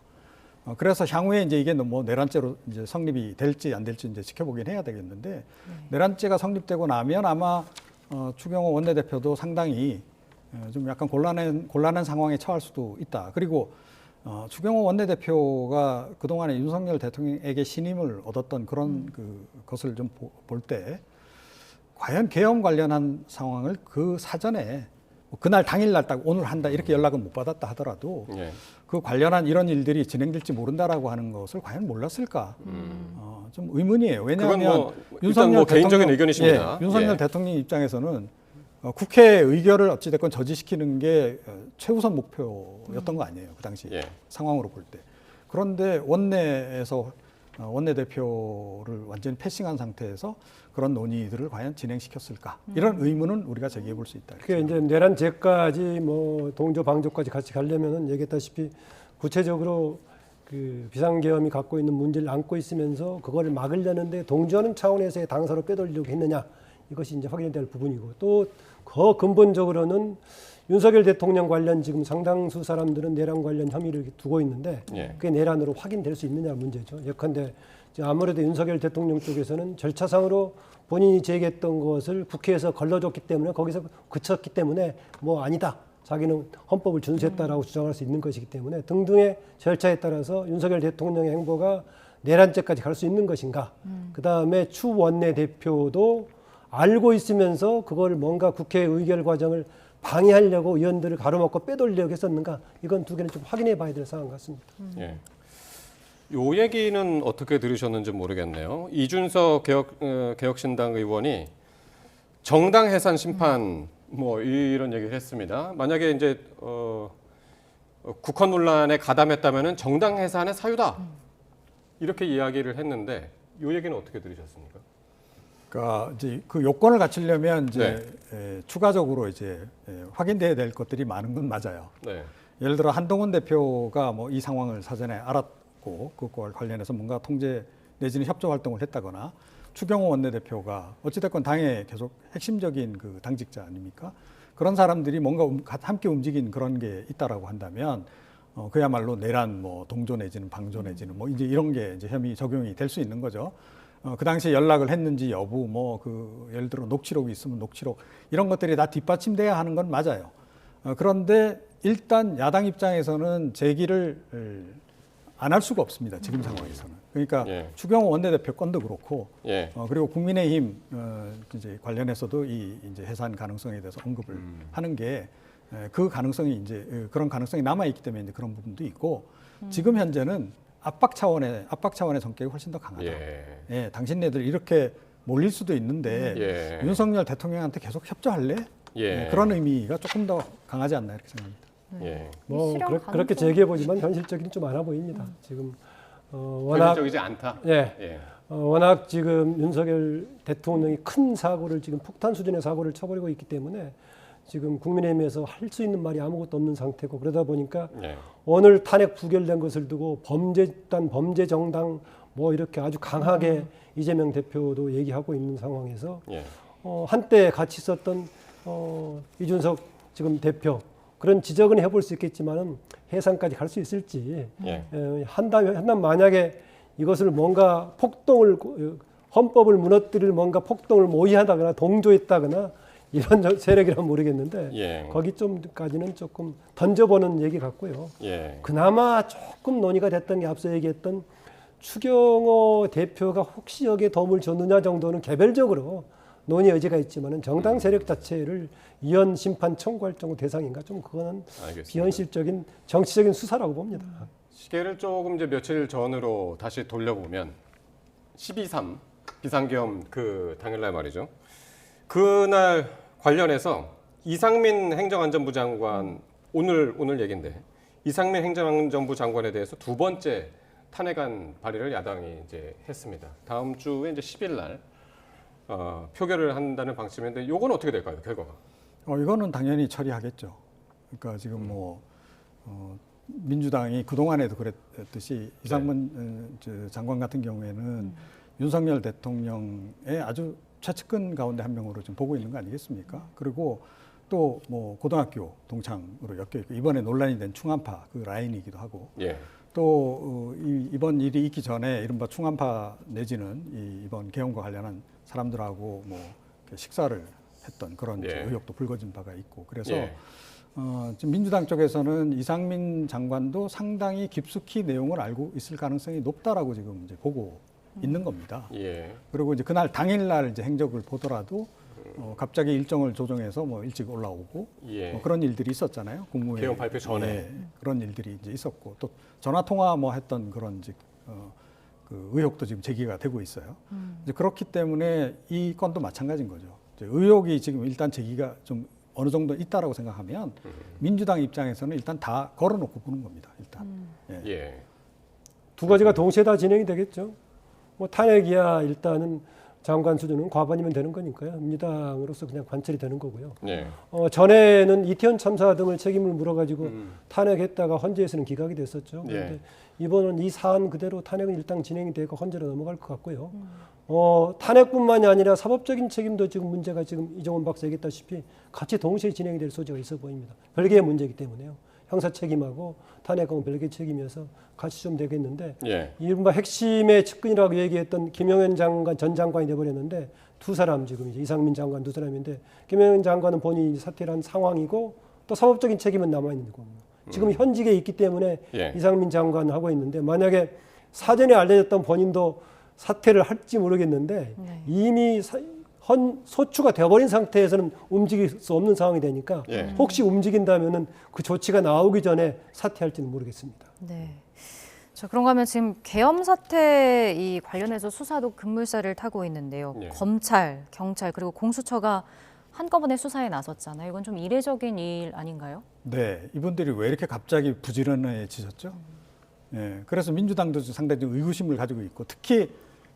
그래서 향후에 이제 이게 뭐 내란죄로 이제 성립이 될지 안 될지 이제 지켜보긴 해야 되겠는데 내란죄가 성립되고 나면 아마 추경호 원내대표도 상당히 좀 약간 곤란한 상황에 처할 수도 있다. 그리고 추경호 원내대표가 그동안에 윤석열 대통령에게 신임을 얻었던 그런 것을 좀 볼 때 과연 계엄 관련한 상황을 그 사전에 그날 당일날 딱 오늘 한다 이렇게 연락은 못 받았다 하더라도 예. 그 관련한 이런 일들이 진행될지 모른다라고 하는 것을 과연 몰랐을까? 좀 의문이에요. 왜냐하면 그건 뭐 일단 뭐 개인적인 의견이십니다. 윤석열 예. 대통령 입장에서는 국회 의결을 어찌됐건 저지시키는 게 최우선 목표였던 거 아니에요. 그 당시 예. 상황으로 볼 때. 그런데 원내에서 원내대표를 완전히 패싱한 상태에서 그런 논의들을 과연 진행시켰을까? 이런 의문은 우리가 제기해 볼 수 있다. 그게 이제 내란죄까지 뭐 동조 방조까지 같이 가려면은 얘기했다시피 구체적으로 그 비상계엄이 갖고 있는 문제를 안고 있으면서 그걸 막으려는데 동조하는 차원에서의 당사로 빼돌리려고 했느냐 이것이 이제 확인이 될 부분이고 또 더 근본적으로는 윤석열 대통령 관련 지금 상당수 사람들은 내란 관련 혐의를 두고 있는데 예. 그게 내란으로 확인될 수 있느냐 문제죠. 예컨대 아무래도 윤석열 대통령 쪽에서는 절차상으로 본인이 제기했던 것을 국회에서 걸러줬기 때문에 거기서 그쳤기 때문에 뭐 아니다. 자기는 헌법을 준수했다라고 주장할 수 있는 것이기 때문에 등등의 절차에 따라서 윤석열 대통령의 행보가 내란죄까지 갈 수 있는 것인가. 그다음에 추 원내대표도 알고 있으면서 그걸 뭔가 국회 의결 과정을 방해하려고 의원들을 가로막고 빼돌리려고 했었는가. 이건 두 개는 좀 확인해 봐야 될 상황 같습니다. 예. 요 얘기는 어떻게 들으셨는지 모르겠네요. 이준석 개혁신당 의원이 정당 해산 심판 뭐 이런 얘기를 했습니다. 만약에 이제 국헌 논란에 가담했다면은 정당 해산의 사유다 이렇게 이야기를 했는데 요 얘기는 어떻게 들으셨습니까? 그러니까 이제 그 요건을 갖추려면 이제 추가적으로 이제 확인돼야 될 것들이 많은 건 맞아요. 네. 예를 들어 한동훈 대표가 뭐 이 상황을 사전에 알았고 그것과 관련해서 뭔가 통제 내지는 협조 활동을 했다거나 추경호 원내대표가 어찌됐건 당의 계속 핵심적인 그 당직자 아닙니까? 그런 사람들이 뭔가 함께 움직인 그런 게 있다라고 한다면 그야말로 내란 뭐 동조 내지는 방조 내지는 뭐 이제 이런 게 이제 혐의 적용이 될 수 있는 거죠. 그 당시에 연락을 했는지 여부 뭐 그 예를 들어 녹취록이 있으면 녹취록 이런 것들이 다 뒷받침돼야 하는 건 맞아요. 그런데 일단 야당 입장에서는 제기를 안 할 수가 없습니다. 지금 상황에서는. 그러니까 예. 추경호 원내대표 건도 그렇고 예. 그리고 국민의힘 이제 관련해서도 이 이제 해산 가능성에 대해서 언급을 하는 게 그 가능성이 이제 그런 가능성이 남아 있기 때문에 이제 그런 부분도 있고 지금 현재는 압박 차원의 성격이 훨씬 더 강하다. 예, 당신네들 이렇게 몰릴 수도 있는데 윤석열 대통령한테 계속 협조할래? 그런 의미가 조금 더 강하지 않나 이렇게 생각합니다. 예. 뭐 그렇게 제기해 보지만 현실적인 좀 않아 보입니다. 지금 워낙 현실적이지 않다. 예. 워낙 지금 윤석열 대통령이 큰 사고를 지금 폭탄 수준의 사고를 쳐버리고 있기 때문에 지금 국민의힘에서 할 수 있는 말이 아무것도 없는 상태고 그러다 보니까 오늘 탄핵 부결된 것을 두고 범죄단 범죄 정당 뭐 이렇게 아주 강하게 이재명 대표도 얘기하고 있는 상황에서 한때 같이 있었던 이준석 지금 대표 그런 지적은 해볼 수 있겠지만은 해산까지 갈 수 있을지 한다면 만약에 이것을 뭔가 폭동을 헌법을 무너뜨릴 뭔가 폭동을 모의하다거나 동조했다거나 이런 세력이라면 모르겠는데 거기 좀까지는 조금 던져보는 얘기 같고요. 그나마 조금 논의가 됐던 게 앞서 얘기했던 추경호 대표가 혹시 여기에 도움을 줬느냐 정도는 개별적으로 논의 여지가 있지만은 정당 세력 자체를 이혼 심판 청구할 정도 대상인가 좀 그거는 알겠습니다. 비현실적인 정치적인 수사라고 봅니다. 시계를 조금 이제 며칠 전으로 다시 돌려보면 12.3 비상계엄 그 당일날 말이죠. 그날 관련해서 이상민 행정안전부 장관 오늘 얘긴데 이상민 행정안전부 장관에 대해서 두 번째 탄핵안 발의를 야당이 이제 했습니다. 다음 주에 이제 10일 날 표결을 한다는 방침인데 요건 어떻게 될까요, 결과가? 이거는 당연히 처리하겠죠. 그러니까 지금 민주당이 그동안에도 그랬듯이 이상민 장관 같은 경우에는 윤석열 대통령의 아주 최측근 가운데 한 명으로 지금 보고 있는 거 아니겠습니까? 그리고 또 뭐 고등학교 동창으로 엮여 있고 이번에 논란이 된 충암파 그 라인이기도 하고 또 이번 일이 있기 전에 이른바 충암파 내지는 이번 계엄과 관련한 사람들하고 뭐 식사를 했던 그런 의혹도 불거진 바가 있고 그래서 지금 민주당 쪽에서는 이상민 장관도 상당히 깊숙이 내용을 알고 있을 가능성이 높다라고 지금 이제 보고 있는 겁니다. 그리고 이제 그날 당일날 이제 행적을 보더라도 갑자기 일정을 조정해서 뭐 일찍 올라오고 뭐 그런 일들이 있었잖아요. 국무회의 계엄 발표 전에 그런 일들이 이제 있었고 또 전화 통화 뭐 했던 그런 그 의혹도 지금 제기가 되고 있어요. 이제 그렇기 때문에 이 건도 마찬가지인 거죠. 이제 의혹이 지금 일단 제기가 좀 어느 정도 있다라고 생각하면 민주당 입장에서는 일단 다 걸어놓고 보는 겁니다. 일단 두 가지가 동시에 다 진행이 되겠죠. 뭐 탄핵이야 일단은 장관 수준은 과반이면 되는 거니까요. 민주당으로서 그냥 관철이 되는 거고요. 전에는 이태원 참사 등을 책임을 물어가지고 탄핵했다가 헌재에서는 기각이 됐었죠. 그런데 이번은 이 사안 그대로 탄핵은 일단 진행이 되고 헌재로 넘어갈 것 같고요. 탄핵뿐만이 아니라 사법적인 책임도 지금 문제가 지금 이정원 박사 얘기했다시피 같이 동시에 진행이 될 소지가 있어 보입니다. 별개의 문제이기 때문에요. 형사 책임하고 탄핵하고 별개 책임이어서 같이 좀 되겠는데 이른바 핵심의 측근이라고 얘기했던 김영현 장관 전 장관이 돼버렸는데 두 사람 지금 이제 이상민 장관 두 사람인데 김영현 장관은 본인이 사퇴를 한 상황이고 또 사법적인 책임은 남아있는 겁니다. 지금 현직에 있기 때문에 이상민 장관 하고 있는데 만약에 사전에 알려졌던 본인도 사퇴를 할지 모르겠는데 이미 소추가 되어버린 상태에서는 움직일 수 없는 상황이 되니까 혹시 움직인다면은 그 조치가 나오기 전에 사퇴할지는 모르겠습니다. 자, 그런가 하면 지금 계엄 사태 이 관련해서 수사도 급물살을 타고 있는데요. 검찰, 경찰 그리고 공수처가 한꺼번에 수사에 나섰잖아요. 이건 좀 이례적인 일 아닌가요? 네, 이분들이 왜 이렇게 갑자기 부지런해지셨죠? 그래서 민주당도 상당히 의구심을 가지고 있고 특히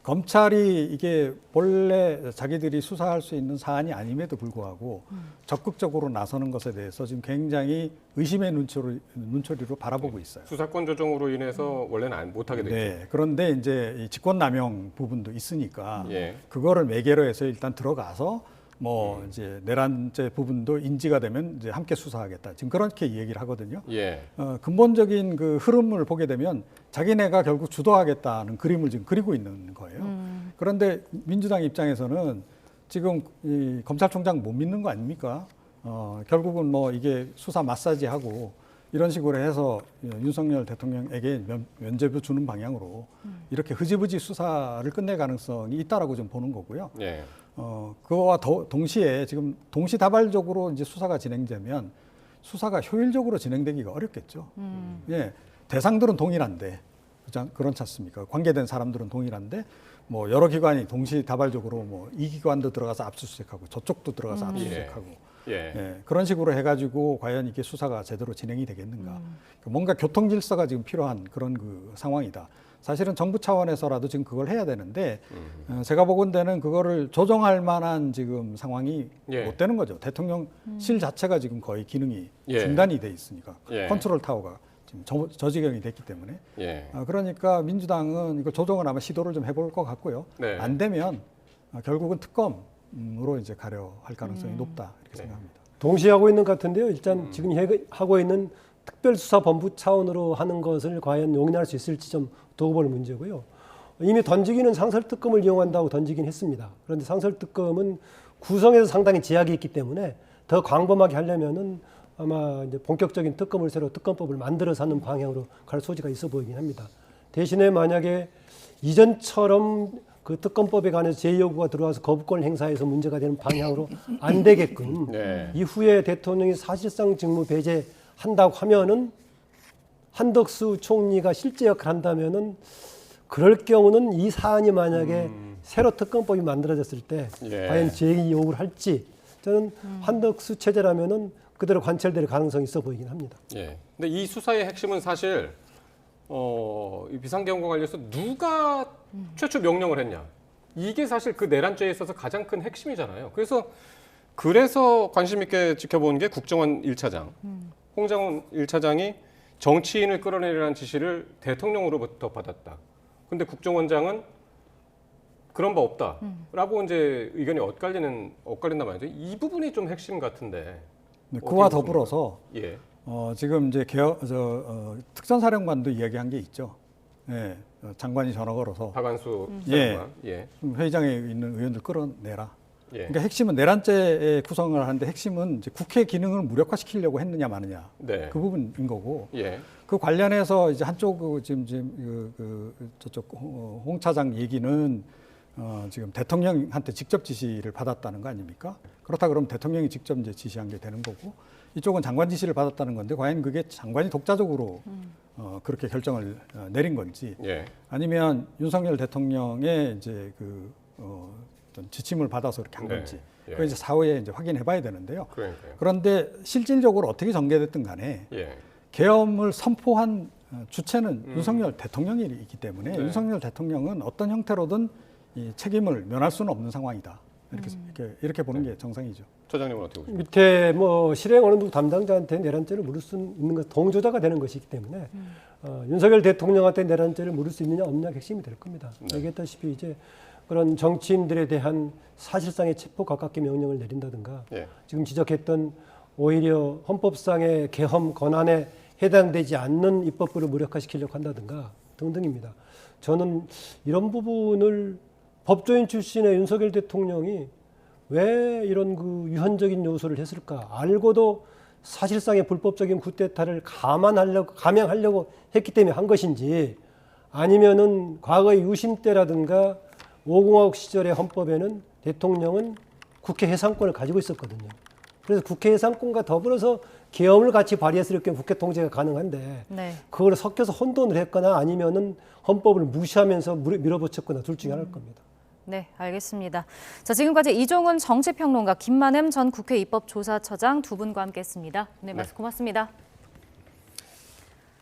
검찰이 이게 본래 자기들이 수사할 수 있는 사안이 아님에도 불구하고 적극적으로 나서는 것에 대해서 지금 굉장히 의심의 눈초리로 바라보고 있어요. 수사권 조정으로 인해서 원래는 못하게 됐죠. 네, 그런데 이제 이 직권남용 부분도 있으니까 예. 그거를 매개로 해서 일단 들어가서 뭐 이제 내란죄 부분도 인지가 되면 이제 함께 수사하겠다. 지금 그렇게 얘기를 하거든요. 예. 근본적인 그 흐름을 보게 되면 자기네가 결국 주도하겠다는 그림을 지금 그리고 있는 거예요. 그런데 민주당 입장에서는 지금 이 검찰총장 못 믿는 거 아닙니까? 결국은 뭐 이게 수사 마사지하고 이런 식으로 해서 윤석열 대통령에게 면죄부 주는 방향으로 이렇게 흐지부지 수사를 끝낼 가능성이 있다라고 좀 보는 거고요. 예. 그거와 동시에 지금 동시다발적으로 이제 수사가 진행되면 수사가 효율적으로 진행되기가 어렵겠죠. 예, 대상들은 동일한데 그렇지 않습니까? 관계된 사람들은 동일한데 뭐 여러 기관이 동시다발적으로 뭐 이 기관도 들어가서 압수수색하고 저쪽도 들어가서 압수수색하고 예, 그런 식으로 해가지고 과연 이게 수사가 제대로 진행이 되겠는가? 뭔가 교통 질서가 지금 필요한 그런 그 상황이다. 사실은 정부 차원에서라도 지금 그걸 해야 되는데 제가 보건대는 그거를 조정할 만한 지금 상황이 못 되는 거죠. 대통령실 자체가 지금 거의 기능이 중단이 돼 있으니까 컨트롤 타워가 지금 저지경이 됐기 때문에 그러니까 민주당은 이거 조정을 아마 시도를 좀 해볼 것 같고요. 네. 안 되면 결국은 특검으로 이제 가려 할 가능성이 높다 이렇게 생각합니다. 동시에 하고 있는 것 같은데요. 일단 지금 하고 있는 특별수사본부 차원으로 하는 것을 과연 용인할 수 있을지 좀 두고 볼 문제고요. 이미 던지기는 상설특검을 이용한다고 던지긴 했습니다. 그런데 상설특검은 구성에서 상당히 제약이 있기 때문에 더 광범하게 하려면은 아마 이제 본격적인 특검을 새로 특검법을 만들어서 하는 방향으로 갈 소지가 있어 보이긴 합니다. 대신에 만약에 이전처럼 그 특검법에 관해서 제의요구가 들어와서 거부권 행사에서 문제가 되는 방향으로 안 되게끔 이후에 대통령이 사실상 직무 배제한다고 하면은 한덕수 총리가 실제 역할을 한다면은 그럴 경우는 이 사안이 만약에 새로 특검법이 만들어졌을 때 과연 제의 요구를 할지 저는 한덕수 체제라면은 그대로 관철될 가능성이 있어 보이긴 합니다. 예. 근데 이 수사의 핵심은 사실 이 비상계엄과 관련해서 누가 최초 명령을 했냐. 이게 사실 그 내란죄에 있어서 가장 큰 핵심이잖아요. 그래서 관심 있게 지켜보는 게 국정원 1차장. 홍장훈 1차장이 정치인을 끌어내리라는 지시를 대통령으로부터 받았다. 근데 국정원장은 그런 바 없다라고 이제 의견이 엇갈린단 말이죠. 이 부분이 좀 핵심 같은데. 네, 그와 더불어서 예. 지금 이제 특전사령관도 이야기한 게 있죠. 예, 장관이 전화 걸어서 박안수 사령관. 회의장에 있는 의원들 끌어내라. 그러니까 핵심은 내란죄의 구성을 하는데 핵심은 이제 국회 기능을 무력화시키려고 했느냐 마느냐 그 부분인 거고 그 관련해서 이제 한쪽 지금 저쪽 홍 차장 얘기는 지금 대통령한테 직접 지시를 받았다는 거 아닙니까? 그렇다 그러면 대통령이 직접 이제 지시한 게 되는 거고 이쪽은 장관 지시를 받았다는 건데 과연 그게 장관이 독자적으로 그렇게 결정을 내린 건지 아니면 윤석열 대통령의 이제 어떤 지침을 받아서 그렇게 한 건지 그거 이제 사후에 이제 확인해봐야 되는데요. 그런데 실질적으로 어떻게 전개됐든 간에 계엄을 선포한 주체는 윤석열 대통령이기 때문에 윤석열 대통령은 어떤 형태로든 이 책임을 면할 수는 없는 상황이다. 이렇게 보는 게 정상이죠. 처장님은 어떻게 보십니까? 밑에 뭐 실행 어느 누구 담당자한테 내란죄를 물을 수 있는 것 동조자가 되는 것이기 때문에 윤석열 대통령한테 내란죄를 물을 수 있느냐 없느냐 핵심이 될 겁니다. 얘기했다시피 이제 그런 정치인들에 대한 사실상의 체포 가깝게 명령을 내린다든가 지금 지적했던 오히려 헌법상의 계엄 권한에 해당되지 않는 입법부를 무력화시키려고 한다든가 등등입니다. 저는 이런 부분을 법조인 출신의 윤석열 대통령이 왜 이런 그 유한적인 요소를 했을까? 알고도 사실상의 불법적인 쿠데타를 감행하려고 했기 때문에 한 것인지 아니면은 과거의 유신 때라든가 5공화국 시절의 헌법에는 대통령은 국회 해상권을 가지고 있었거든요. 그래서 국회 해상권과 더불어서 계엄을 같이 발휘했을 경우 국회 통제가 가능한데 그걸 섞여서 혼돈을 했거나 아니면은 헌법을 무시하면서 밀어붙였거나 둘 중에 하나일 겁니다. 네, 알겠습니다. 자, 지금까지 이종훈 정치평론가, 김만흠 전 국회 입법조사처장 두 분과 함께했습니다. 네, 말씀 고맙습니다.